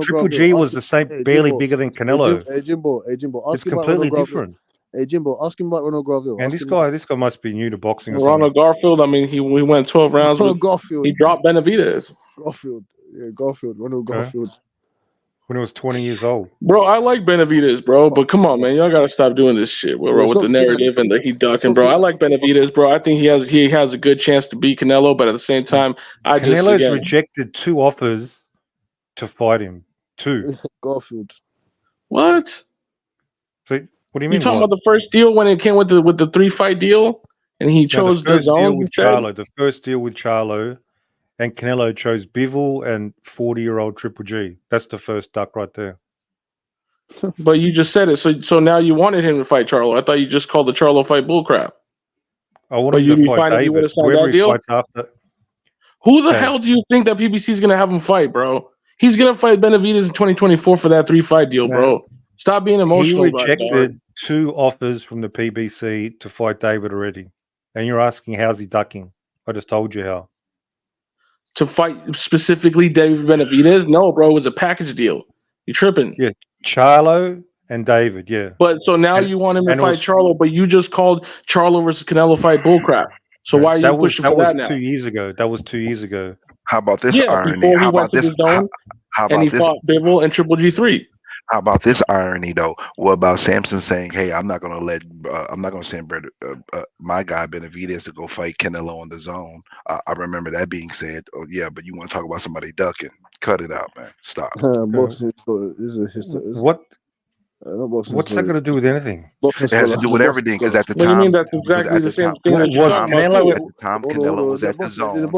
Triple G was the same, barely bigger than Canelo. Hey Jimbo. It's completely different. Hey Jimbo, ask him about Ronald Garfield. And this guy must be new to boxing. Ronald Garfield. I mean, he went 12 rounds. Garfield. He dropped Benavidez. Garfield. Ronald Garfield. When he was 20 years old. Bro, I like Benavidez, bro. But come on, man, y'all gotta stop doing this shit, bro, with the narrative and the he ducking, bro. I like Benavidez, bro. I think he has a good chance to beat Canelo, but at the same time, Canelo's rejected 2 offers to fight him. 2. Garfield. What? So what do you mean? You talking about the first deal when it came with the 3-fight deal, and he chose the zone deal with Charlo. The first deal with Charlo, and Canelo chose Bivol and 40-year-old Triple G. That's the first duck right there. But you just said it, so now you wanted him to fight Charlo. I thought you just called the Charlo fight bullcrap. I wanted him to fight David. Whoever he fights after. Who the hell do you think that PBC is gonna have him fight, bro? He's gonna fight Benavidez in 2024 for that 3-fight deal, bro. Stop being emotional. He rejected 2 offers from the PBC to fight David already, and you're asking how's he ducking? I just told you how. To fight specifically David Benavidez? No, bro, it was a package deal. You tripping? Yeah, Charlo and David. Yeah. But so now you want him to fight Charlo, but you just called Charlo versus Canelo fight bullcrap. So why are you pushing for that now? That was 2 years ago. That was 2 years ago. How about this irony? Before he went to the zone, and he fought Bivol and Triple G3. How about this irony though? What about Samson saying, "Hey, I'm not gonna send my guy Benavidez to go fight Canelo on the zone." I remember that being said. Oh yeah, but you want to talk about somebody ducking? Cut it out, man. Stop. Boxing is a history. What's that going to do with anything? It has to do with everything because at the time, what do you mean that's exactly the same thing that was Canelo. At the time, Canelo was at the zone.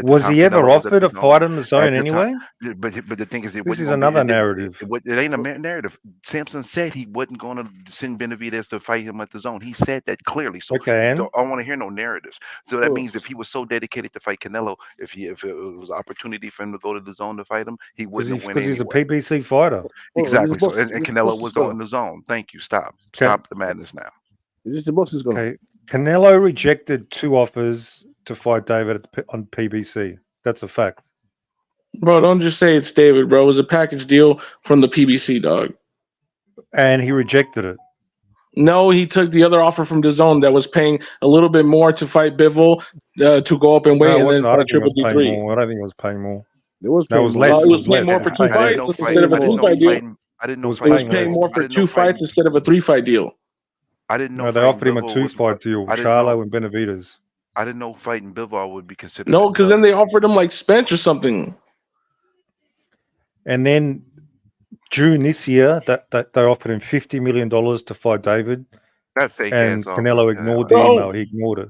Was he ever offered a fight in the zone anyway? But the thing is, this is another narrative. It ain't a narrative. Samson said he wasn't going to send Benavidez to fight him at the zone. He said that clearly. So I don't want to hear no narratives. So that means if he was so dedicated to fight Canelo, if it was an opportunity for him to go to the zone to fight him, he wouldn't win anyway. Because he's a PBC fighter. Exactly. So and Canelo was on the zone. Thank you. Stop the madness now. Is this the boxing school? Okay. Canelo rejected 2 offers to fight David on PBC. That's a fact. Bro, don't just say it's David, bro. It was a package deal from the PBC, dog. And he rejected it. No, he took the other offer from DAZN that was paying a little bit more to fight Bivol to go up and No, wait it and then wasn't. I don't fight think it Triple was paying D3. more. I don't think it was paying more. It was No, it paying was more. less. It It was was paying less. more for two I didn't fights know instead of a I didn't know two-fight deal. fighting. I didn't It know was It was fighting. paying paying less. more I for didn't know 2 fights fighting. instead of a 3-fight deal. I didn't know No, they fighting offered him a Bivol was. 2-fight deal. I didn't know. Charlo and Benavidez. I didn't know fighting Bivol would be considered No, a because dub. then they offered him like Spence or something. And then June this year, that they offered him $50 million to fight David. That fake And ass offer. Canelo Yeah, ignored like, the Bro, email. He ignored it.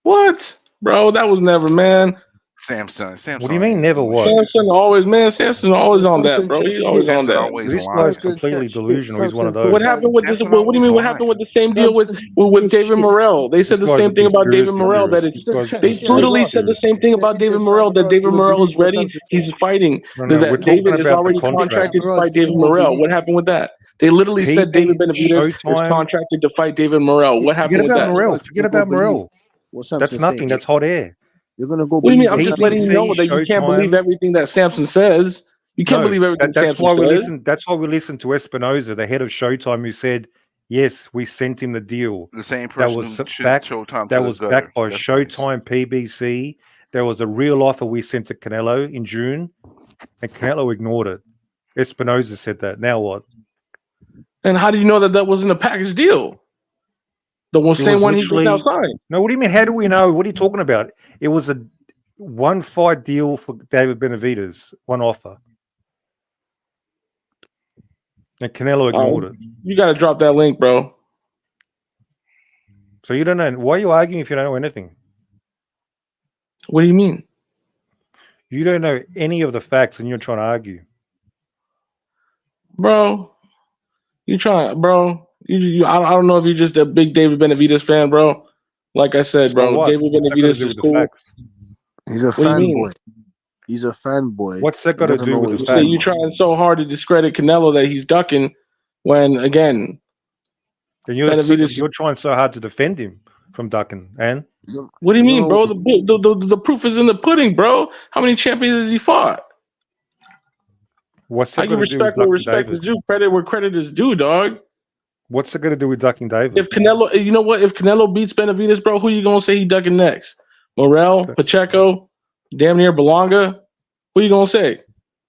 what? Bro, that was never, man. Samson. What do you mean, ain't never doing what? shit. Samson always, man. Samson always on that, Samson bro. chat He's always shit. on Samson that. always This lying. guy's completely Chat shit. delusional. He's one of Samson What those. happened with this? Samson What do you always mean? What happened with lying. the same deal with Samson with chat David shit. Morrell? They said This the guy's a same thing about David conspiracy Morrell. That theorist. it's This guy's a Chat they shit as brutally well. conspiracy said the theorist. same thing Yeah, about he David does fight Morrell. That Morrell. David You would Morrell is believe what ready. Samson said. He's fighting. No, we're That David talking is about the already contract. contracted to Morrell's fight getting David more Morrell. believable. What happened with that? They literally said David PB Benavidez is Showtime. contracted to fight David Morrell. What Forget happened with about that? Morel. Forget You're gonna about go believe Morel. what That's Samson's nothing. saying. That's hot air. You're gonna go What do you mean? believe I'm what just Samson's letting you saying. know PBC that you can't believe Showtime. everything that Samson says. You can't No, believe everything that's Samson why we says. listen. That's why we listened to Espinoza, the head of Showtime, who said, "Yes, we sent him the deal The same that person was who sent backed. Showtime That to the was gutter. backed by That's nice. Showtime PBC. There was a real offer we sent to Canelo in June, and Canelo ignored it." Espinoza said that. Now what? And how do you know that that wasn't a package deal? The It same was one he just now literally. signed. No, what do you mean? How do we know? What are you talking about? It was a 1-fight deal for David Benavidez, one offer, and Canelo ignored it. You got to drop that link, bro. So you don't know. Why are you arguing if you don't know anything? What do you mean? You don't know any of the facts, and you're trying to argue. Bro, you trying, bro. I don't know if you're just a big David Benavidez fan, bro. Like I said, So bro, what? David What's that got to Benavidez do is with the cool. facts? He's a What do you mean? fanboy. He's a fanboy. What's that He got to doesn't do know with what the he's So talking you facts? about. trying so hard to discredit Canelo that he's ducking when, again, And Benavidez. you're trying so hard to defend him from ducking. And What do you You mean, know, bro? The proof is in the pudding, bro. How many champions has he fought? what's I that got give to do with respect where ducking respect is David? due, credit where credit is due, dog. What's that got to do with ducking David? If Canelo, you know what? If Canelo beats Benavidez, bro, who you gonna say he ducking next? Morel, Okay. Pacheco, damn near Belonga. Who you gonna say?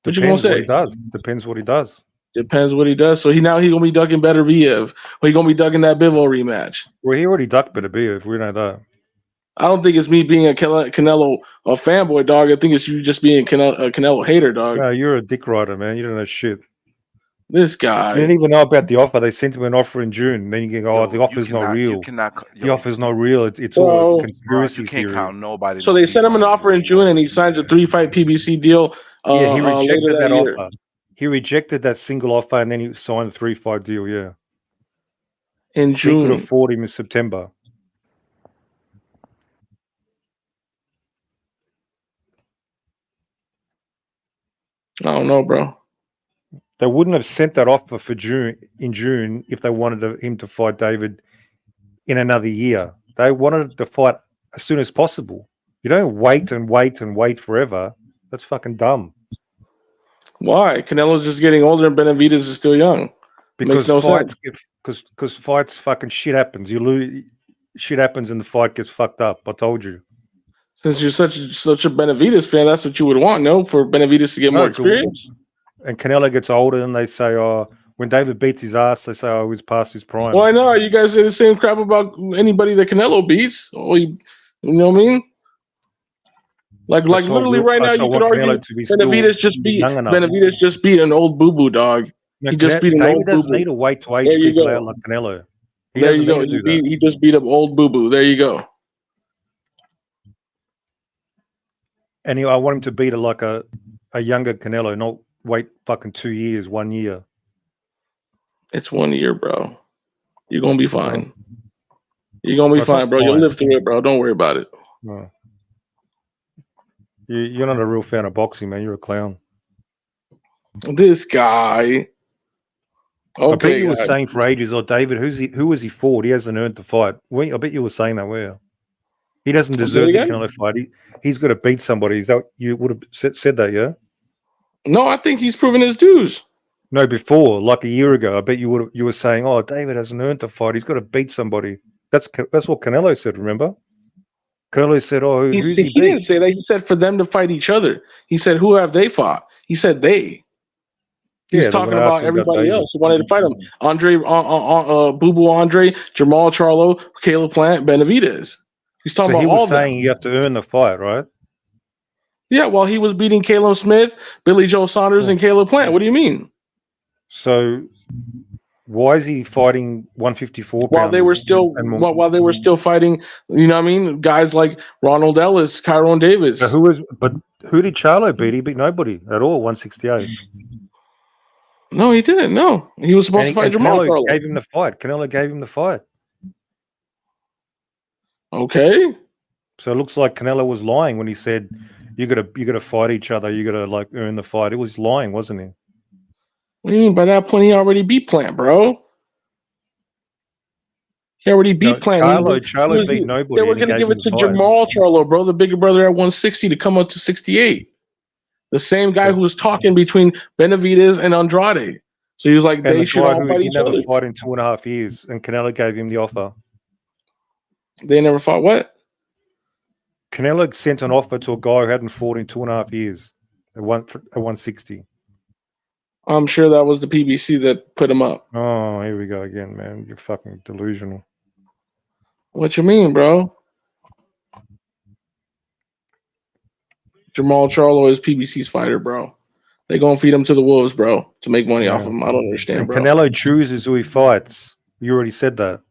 What you gonna Depends what he say? does. Depends what he does. Depends what he does. So he gonna be ducking better Viev, or he gonna be ducking that Bivol rematch. Well, he already ducked Benavidez. If we know that. I don't think it's me being a Canelo a fanboy, dog. I think it's you just being a Canelo hater, dog. No, you're a dick rider, man. You don't know shit. This You guy. didn't even know about the offer. They sent him an offer in June. And then you can go, "Oh, the Yo, offer's not real. You cannot. The offer's not real. It's Bro, all a Bro, conspiracy you can't theory." count nobody. So that's they sent him an meanwhile offer in June, and he signs a 3-fight PBC deal Yeah, he later rejected that that year. offer. He rejected that single offer, and then he signed a 3-fight deal. Yeah, In he could June. afford him in September. I don't know, bro. They wouldn't have sent that offer for June if they wanted him to fight David in another year. They wanted to fight as soon as possible. You don't wait and wait and wait forever. That's fucking dumb. Why? Canelo's just getting older, and Benavidez is still young. Because Makes no fights, sense. because fights, fucking shit happens. You lose, shit happens, and the fight gets fucked up. I told you. Since you're such a Benavidez fan, that's what you would want, no? For Benavidez to get more experience. And Canelo gets older, and they say, "Oh, when David beats his ass, they say, oh, he's past his prime." Why not? You guys say the same crap about anybody that Canelo beats. Oh, you know what I mean? Like literally right now, you could argue Benavidez just beat an old boo boo dog. No, He just beat an David old boo doesn't need to boo. wait to age There you people go. out like Canelo. He There doesn't you go. need to do that. He just beat up old boo boo. There you go. And I want him to beat a younger Canelo, not wait fucking 2 years, 1 year. It's 1 year, bro. You're gonna be fine. You're gonna be fine, bro. You'll live through it, bro. Don't worry about it. No. You're not a real fan of boxing, man. You're a clown. This guy. I bet Okay, you were guys. saying for ages, "Oh, David, who was he fought? He hasn't earned the fight." I bet you were saying that, were you? He doesn't Say it deserve the again? Canelo fight. He's got to beat somebody. Is that you would have said that, yeah? No, I think he's proven his dues. No, before, like a year ago, I bet you were saying, "Oh, David hasn't earned the fight. He's got to beat somebody." That's what Canelo said. Remember? Canelo said, "Oh, who's he He beat?" didn't say that. He said for them to fight each other. He said, "Who have they fought?" He said they. He was Yeah, when talking I asked about him about everybody David. else who wanted to fight him. Andre, Boo Boo Andre, Jamal Charlo, Caleb Plant, Benavidez. He's talking So he about was all of them. saying you have to earn the fight, right? Yeah, while he was beating Caleb Smith, Billy Joe Saunders, and Caleb Plant. What do you mean? So why is he fighting 154 While they were pounders? still while they were still fighting, you know what I mean? Guys like Ronald Ellis, Kyron Davis. So who did Charlo beat? He beat nobody at all. 168. No, he didn't. No, he was supposed to fight Jamal Canelo Charlo. gave him the fight. Canelo gave him the fight. Okay. So it looks like Canelo was lying when he said you gotta fight each other. You gotta like earn the fight. It was lying, wasn't he? What do you mean? By that point, he already beat Plant, bro. He already beat Plant. Charlo beat nobody. They were going to give it to Jamal Charlo, bro, the bigger brother at 160 to come up to 68. The same guy who was talking between Benavidez and Andrade. So he was like, they should all fight he each never other. fought in 2.5 years, and Canelo gave him the offer. They never fought what? Canelo sent an offer to a guy who hadn't fought in 2.5 years at 160. I'm sure that was the PBC that put him up. Oh, here we go again, man. You're fucking delusional. What you mean, bro? Jamal Charlo is PBC's fighter, bro. They gonna feed him to the wolves, bro, to make money off of him. I don't understand, And bro. Canelo chooses who he fights. You already said that.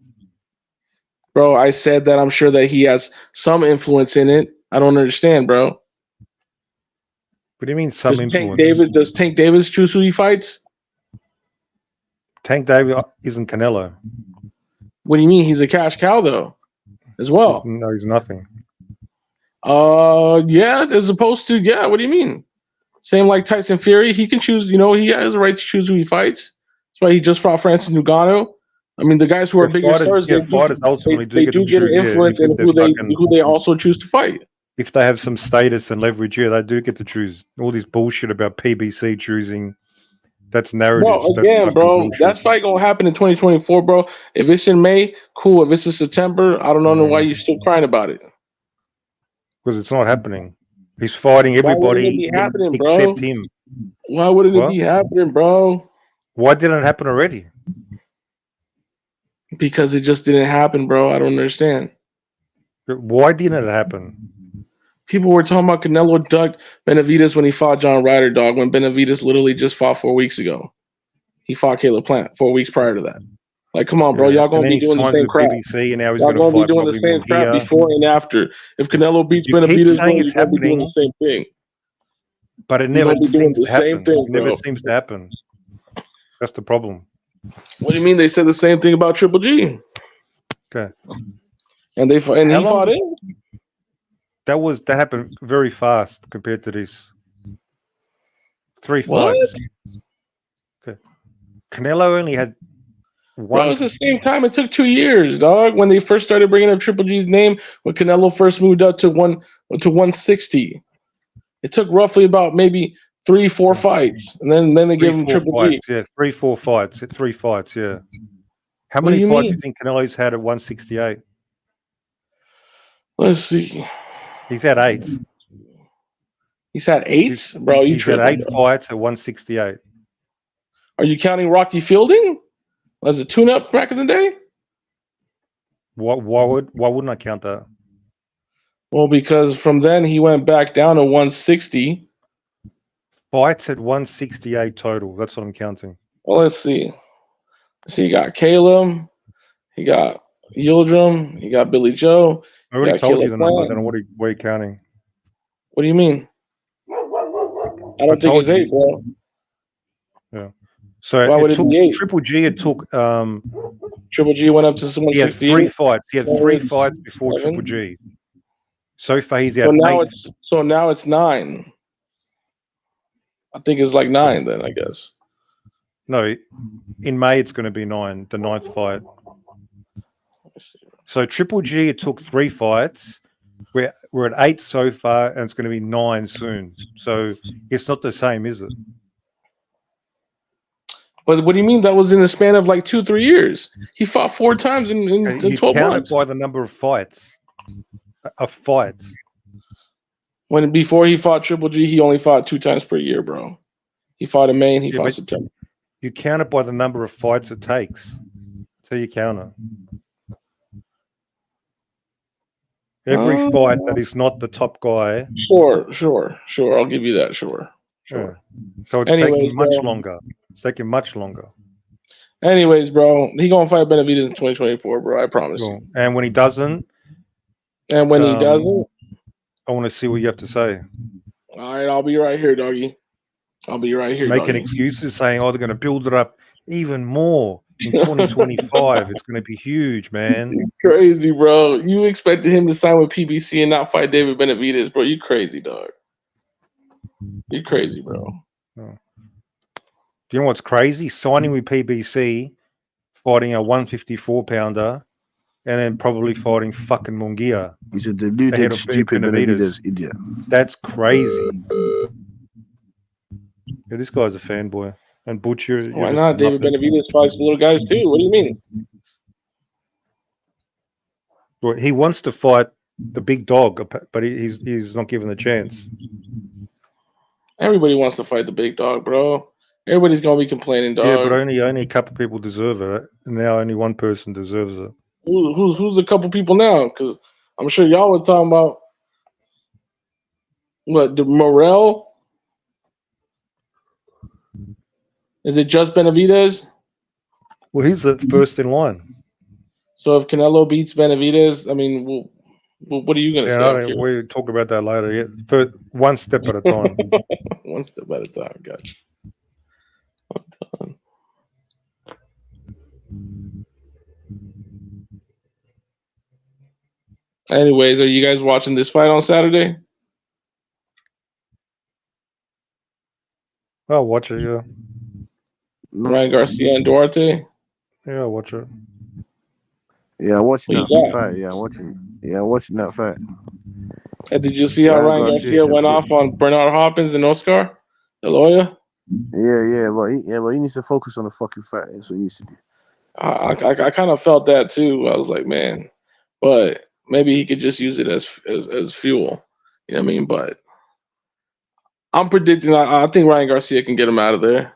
Bro, I said that I'm sure that he has some influence in it. I don't understand, bro. What do you mean some influence? Does Tank Davis choose who he fights? Tank Davis isn't Canelo. What do you mean? He's a cash cow, though, as well. No, he's nothing. Yeah, as opposed to, yeah, what do you mean? Same like Tyson Fury. He can choose, he has a right to choose who he fights. That's why he just fought Francis Ngannou. I mean, the guys who are bigger stars, fighters ultimately they do get an influence in who they also choose to fight. If they have some status and leverage, they do get to choose. All this bullshit about PBC choosing, that's narrative. Well, again, bro, that fight gonna happen in 2024, bro. If it's in May, cool. If it's in September, I don't know why you're still crying about it. Because it's not happening. He's fighting everybody except him. Why wouldn't it be happening, bro? Why didn't it happen already? Because it just didn't happen, bro. I don't understand. Why didn't it happen? People were talking about Canelo ducked Benavidez when he fought John Ryder, dog, when Benavidez literally just fought 4 weeks ago. He fought Caleb Plant 4 weeks prior to that. Like, come on, bro. Y'all gonna be doing the same crap. PBC, and now he's Y'all gonna be fight doing the same crap before and after. If Canelo beats Benavidez, bro, you're gonna be doing the same thing. But it never seems to happen. It never seems to happen. That's the problem. What do you mean? They said the same thing about Triple G. Okay. And he fought in. That happened very fast compared to this. 3 fights. Okay. Canelo only had one. Bro, it's the same time. It took 2 years, dog. When they first started bringing up Triple G's name, when Canelo first moved up to 160, it took roughly about maybe 3-4 fights, and then they gave him Triple G. Yeah, 3-4 fights. 3 fights. Yeah. How many fights do you think Canelo's had at 168? Let's see. He's had 8. He's had 8, bro. He's had 8 fights at 168. Are you counting Rocky Fielding as a tune-up back in the day? Why wouldn't I count that? Well, because from then he went back down to 160. Fights at 168 total. That's what I'm counting. Well, let's see. So you got Caleb, he got Yildirim, he got Billy Joe. I already told you the number. Then what are you counting? What do you mean? I don't think it's 8, bro. Yeah. So why would it be 8? Triple G. It took. Triple G went up to 168. He had 3 fights. He had 3 fights before 7. Triple G. So far, he's had 8. Now it's 9. I think it's like 9 then, I guess. No, in May it's going to be 9, the 9th fight. So Triple G, it took 3 fights. We're at 8 so far, and it's going to be 9 soon. So it's not the same, is it? But what do you mean that was in the span of like 2-3 years? He fought 4 times in You 12 count months. it by the number of fights. When before he fought Triple G, he only fought 2 times per year, bro. He fought in May and he fought September. You count it by the number of fights it takes. So you count it. Every fight that is not the top guy. Sure. I'll give you that. Sure. Yeah. So it's taking much longer. It's taking much longer. Anyways, bro, he gonna fight Benavidez in 2024, bro. I promise you. And when he doesn't, I want to see what you have to say. All right, I'll be right here, doggy. I'll be right here. Making excuses, saying, "Oh, they're going to build it up even more in 2025. It's going to be huge, man." You're crazy, bro. You expected him to sign with PBC and not fight David Benavidez, bro. You crazy, dog. You crazy, bro. Oh. Do you know what's crazy? Signing with PBC, fighting a 154-pounder, and then probably fighting fucking Munguia. He's a deluded, stupid Benavidez idiot. That's crazy. Yeah, this guy's a fanboy. And Butcher. Why not? David Benavidez fights little guys too. What do you mean? Well, he wants to fight the big dog, but he's not given the chance. Everybody wants to fight the big dog, bro. Everybody's gonna be complaining, dog. Yeah, but only a couple people deserve it. And now only one person deserves it. Who's a couple people now? Because I'm sure y'all were talking about what Morel. Is it just Benavidez? Well, he's the first in line. So if Canelo beats Benavidez, I mean, what are you going to say? We'll talk about that later. Yeah, but one step at a time. One step at a time. Gotcha. Anyways, are you guys watching this fight on Saturday? I'll watch it, yeah. Ryan Garcia and Duarte? Yeah, I'll watch it. Yeah, I'm watching that fight. Yeah, I'm watching that fight. And did you see how Ryan Garcia went off on Bernard Hopkins and Oscar De La Hoya? But he needs to focus on the fucking fight. That's what he needs to do. I kind of felt that too. I was like, man, but maybe he could just use it as fuel. You know what I mean? But I'm predicting. I think Ryan Garcia can get him out of there.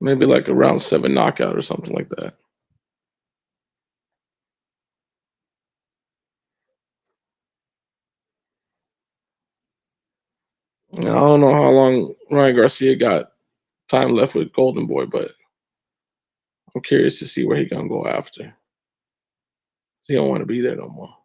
Maybe like a round 7 knockout or something like that. I don't know how long Ryan Garcia got time left with Golden Boy, but I'm curious to see where he's gonna go after. He don't want to be there no more.